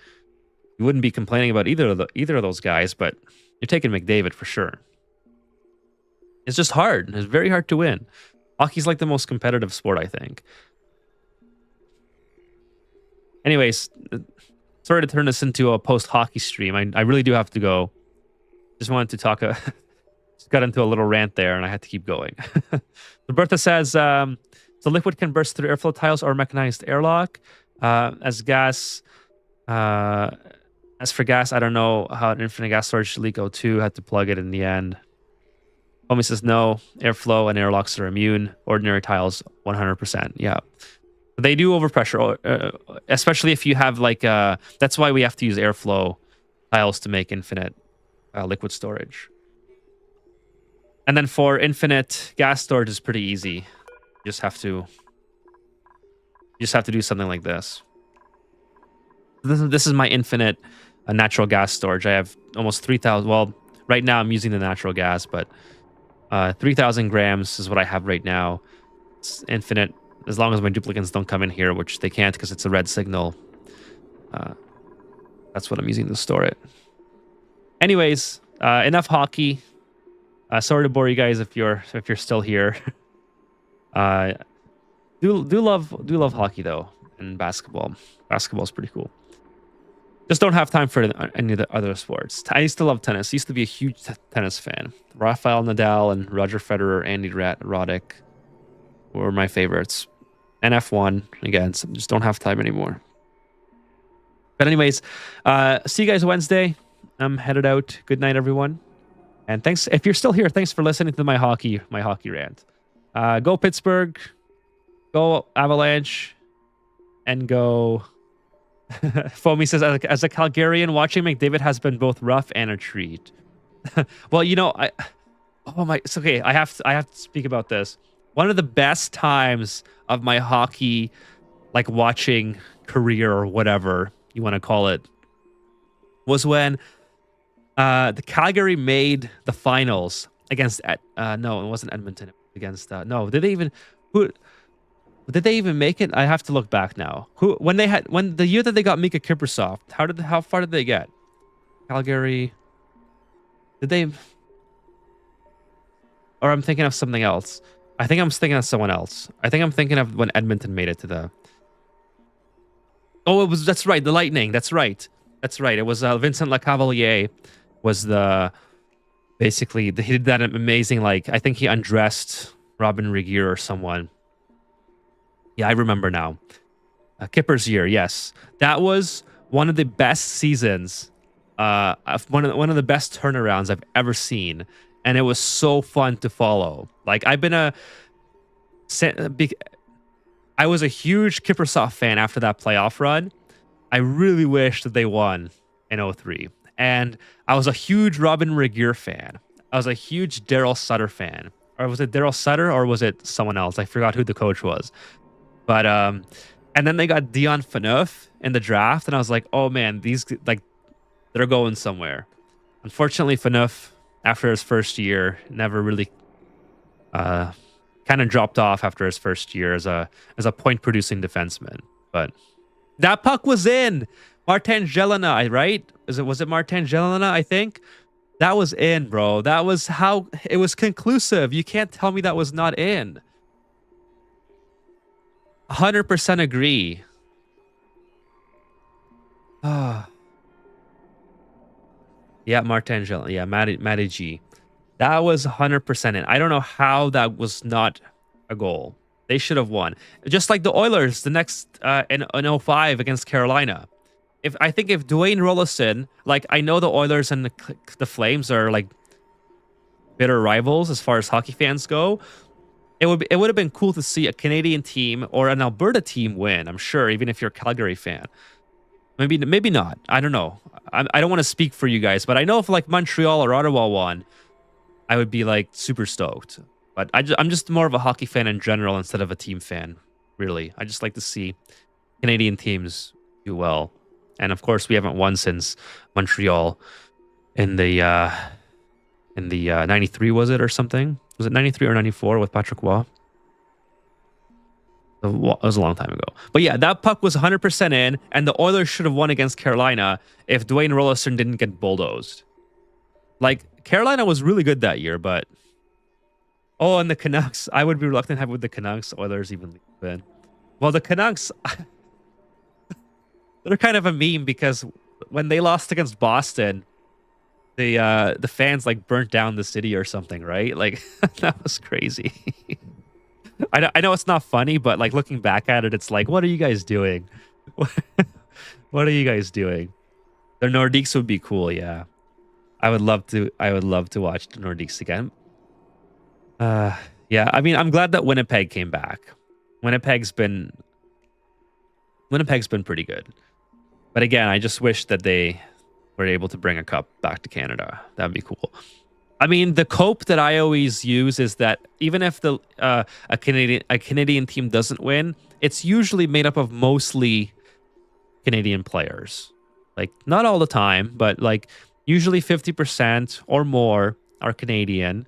You wouldn't be complaining about either of those guys, but you're taking McDavid for sure. It's just hard. It's very hard to win. Hockey's like the most competitive sport, I think. Anyways, sorry to turn this into a post-hockey stream. I really do have to go. Just wanted to talk. Just got into a little rant there, and I had to keep going. Roberta says, the liquid can burst through airflow tiles or mechanized airlock. As for gas, I don't know how an infinite gas storage leak O2 had to plug it in the end. Homie says no, airflow and airlocks are immune. Ordinary tiles, 100%. Yeah. They do overpressure, especially if you have like, that's why we have to use airflow tiles to make infinite liquid storage. And then for infinite gas storage is pretty easy. You just have to do something like this. This is my infinite natural gas storage. I have almost 3,000. Well, right now I'm using the natural gas, but 3,000 grams is what I have right now. It's infinite as long as my duplicants don't come in here, which they can't because it's a red signal. That's what I'm using to store it. Anyways, enough hockey. Sorry to bore you guys if you're still here. Do love hockey though, and basketball. Basketball is pretty cool. Just don't have time for any of the other sports. I used to love tennis. I used to be a huge tennis fan. Rafael Nadal and Roger Federer, Andy Roddick were my favorites. And F1 again. So just don't have time anymore. But anyways, see you guys Wednesday. I'm headed out. Good night, everyone. And thanks if you're still here. Thanks for listening to my hockey rant. Go Pittsburgh, go Avalanche, and go. Foamy says, as a Calgarian, watching McDavid has been both rough and a treat. Well, you know, it's okay. I have to speak about this. One of the best times of my hockey, like watching career or whatever you want to call it, was when the Calgary made the finals against no, it wasn't Edmonton. Against no, did they even make it? I have to look back now. When the year that they got Mika Kiprusoff, how far did they get? Calgary, did they? Or I'm thinking of something else. I think I'm thinking of someone else. I think I'm thinking of when Edmonton made it to the. Oh, that's right, the Lightning. That's right. It was Vincent Lecavalier was basically he did that amazing, like I think he undressed Robin Regier or someone. Yeah, I remember now. Kipper's year, yes. That was one of the best seasons, one of the best turnarounds I've ever seen. And it was so fun to follow. Like, I was a huge Kiprusoff fan after that playoff run. I really wish that they won in 03. And I was a huge Robin Regier fan. I was a huge Daryl Sutter fan. Or was it Daryl Sutter or was it someone else? I forgot who the coach was. But and then they got Dion Phaneuf in the draft, and I was like, oh man, these they're going somewhere. Unfortunately, Phaneuf, after his first year, never really kind of dropped off after his first year as a point producing defenseman. But that puck was in. Martin Jelena, right? Was it Martin Jelena, I think? That was in, bro. That was how it was conclusive. You can't tell me that was not in. 100% agree. Ah, yeah, Martangelo. Yeah, Matty G. That was 100% in. I don't know how that was not a goal. They should have won. Just like the Oilers the next in 05 against Carolina. If I think if Dwayne Rollison, like I know the Oilers and the Flames are like bitter rivals as far as hockey fans go. It would have been cool to see a Canadian team or an Alberta team win. I'm sure, even if you're a Calgary fan. Maybe not. I don't know. I don't want to speak for you guys, but I know if like Montreal or Ottawa won, I would be like super stoked. But I'm just more of a hockey fan in general instead of a team fan. Really, I just like to see Canadian teams do well. And of course, we haven't won since Montreal in the 93, was it, or something? Was it 93 or 94 with Patrick Waugh? It was a long time ago. But yeah, that puck was 100% in, and the Oilers should have won against Carolina if Dwayne Rollison didn't get bulldozed. Like, Carolina was really good that year, but... Oh, and the Canucks. I would be reluctant to have with the Canucks. Oilers even win. Well, the Canucks... they're kind of a meme because when they lost against Boston, the fans like burnt down the city or something, right? Like that was crazy. I know it's not funny, but like looking back at it, it's like, what are you guys doing? What are you guys doing? The Nordiques would be cool, yeah. I would love to watch the Nordiques again. Yeah, I mean, I'm glad that Winnipeg came back. Winnipeg's been pretty good. But again, I just wish that they were able to bring a cup back to Canada. That'd be cool. I mean, the cope that I always use is that even if a Canadian team doesn't win, it's usually made up of mostly Canadian players. Like not all the time, but like usually 50% or more are Canadian.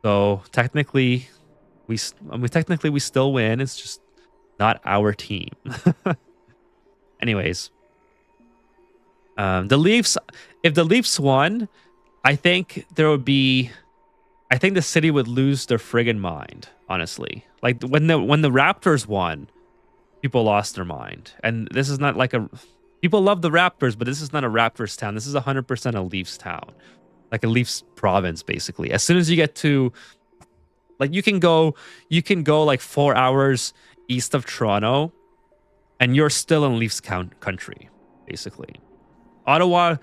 So technically, we still win. It's just not our team. Anyways. The Leafs, if the Leafs won, I think the city would lose their friggin' mind, honestly. Like when the Raptors won, people lost their mind. And this is not like people love the Raptors, but this is not a Raptors town. This is 100% a Leafs town. Like a Leafs province, basically. As soon as you get to like you can go like 4 hours east of Toronto and you're still in Leafs country, basically. Ottawa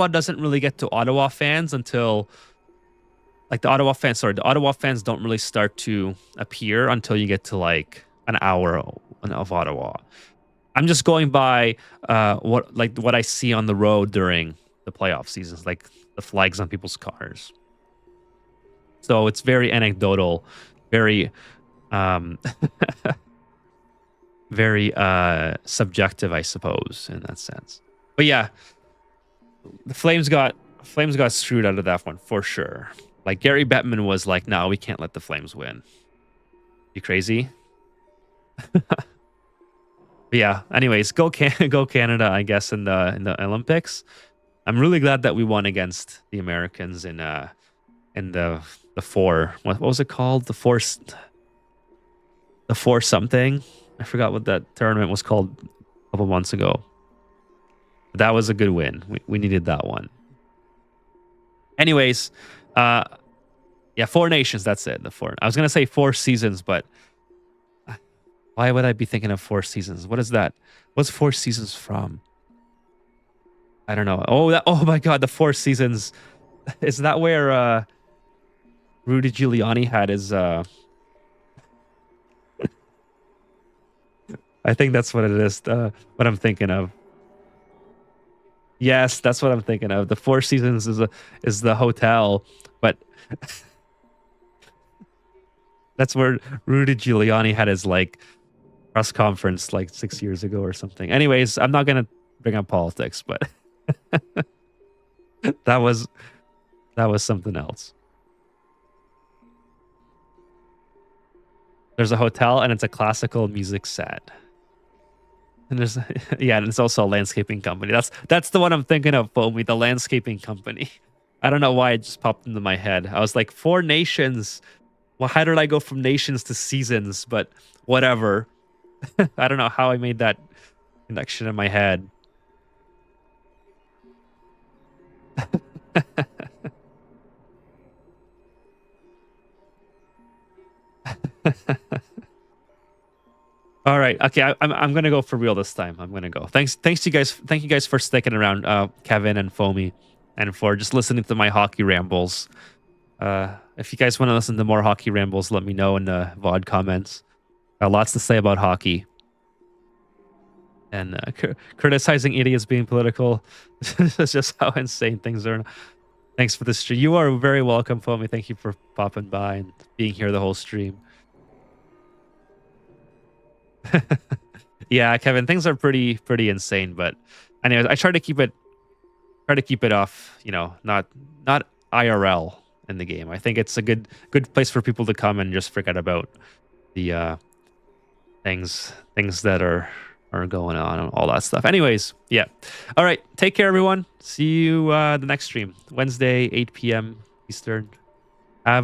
doesn't really get to Ottawa fans until like the Ottawa fans don't really start to appear until you get to like an hour of Ottawa. I'm just going by what I see on the road during the playoff seasons, like the flags on people's cars. So it's very anecdotal, very very subjective, I suppose, in that sense. But yeah, the Flames got screwed out of that one for sure. Like Gary Bettman was like, "No, we can't let the Flames win." You crazy? But yeah. Anyways, go Canada, I guess in the Olympics. I'm really glad that we won against the Americans in the four. What was it called? The four something. I forgot what that tournament was called a couple months ago. But that was a good win. We needed that one. Anyways, yeah, Four Nations. That's it. I was gonna say Four Seasons, but why would I be thinking of Four Seasons? What is that? What's Four Seasons from? I don't know. Oh my God, the Four Seasons. Is that where Rudy Giuliani had his? I think that's what it is. What I'm thinking of. Yes, that's what I'm thinking of. The Four Seasons is the hotel, but that's where Rudy Giuliani had his like press conference like 6 years ago or something. Anyways, I'm not gonna bring up politics, but that was something else. There's a hotel and it's a classical music set. And there's and it's also a landscaping company. That's the one I'm thinking of, Foamy, the landscaping company. I don't know why it just popped into my head. I was like, 4 nations. Well, how did I go from nations to seasons? But whatever. I don't know how I made that connection in my head. All right. Okay. I'm gonna go for real this time. I'm gonna go. Thanks to you guys. Thank you guys for sticking around, Kevin and Foamy, and for just listening to my hockey rambles. If you guys want to listen to more hockey rambles, let me know in the VOD comments. Lots to say about hockey. And criticizing idiots being political. That's just how insane things are. Thanks for the stream. You are very welcome, Foamy. Thank you for popping by and being here the whole stream. Yeah, Kevin, things are pretty insane, but anyways, I try to keep it off, not IRL in the game. I think it's a good place for people to come and just forget about the things that are going on and all that stuff. Anyways, yeah. All right, take care everyone. See you the next stream, Wednesday 8 p.m. Eastern. Have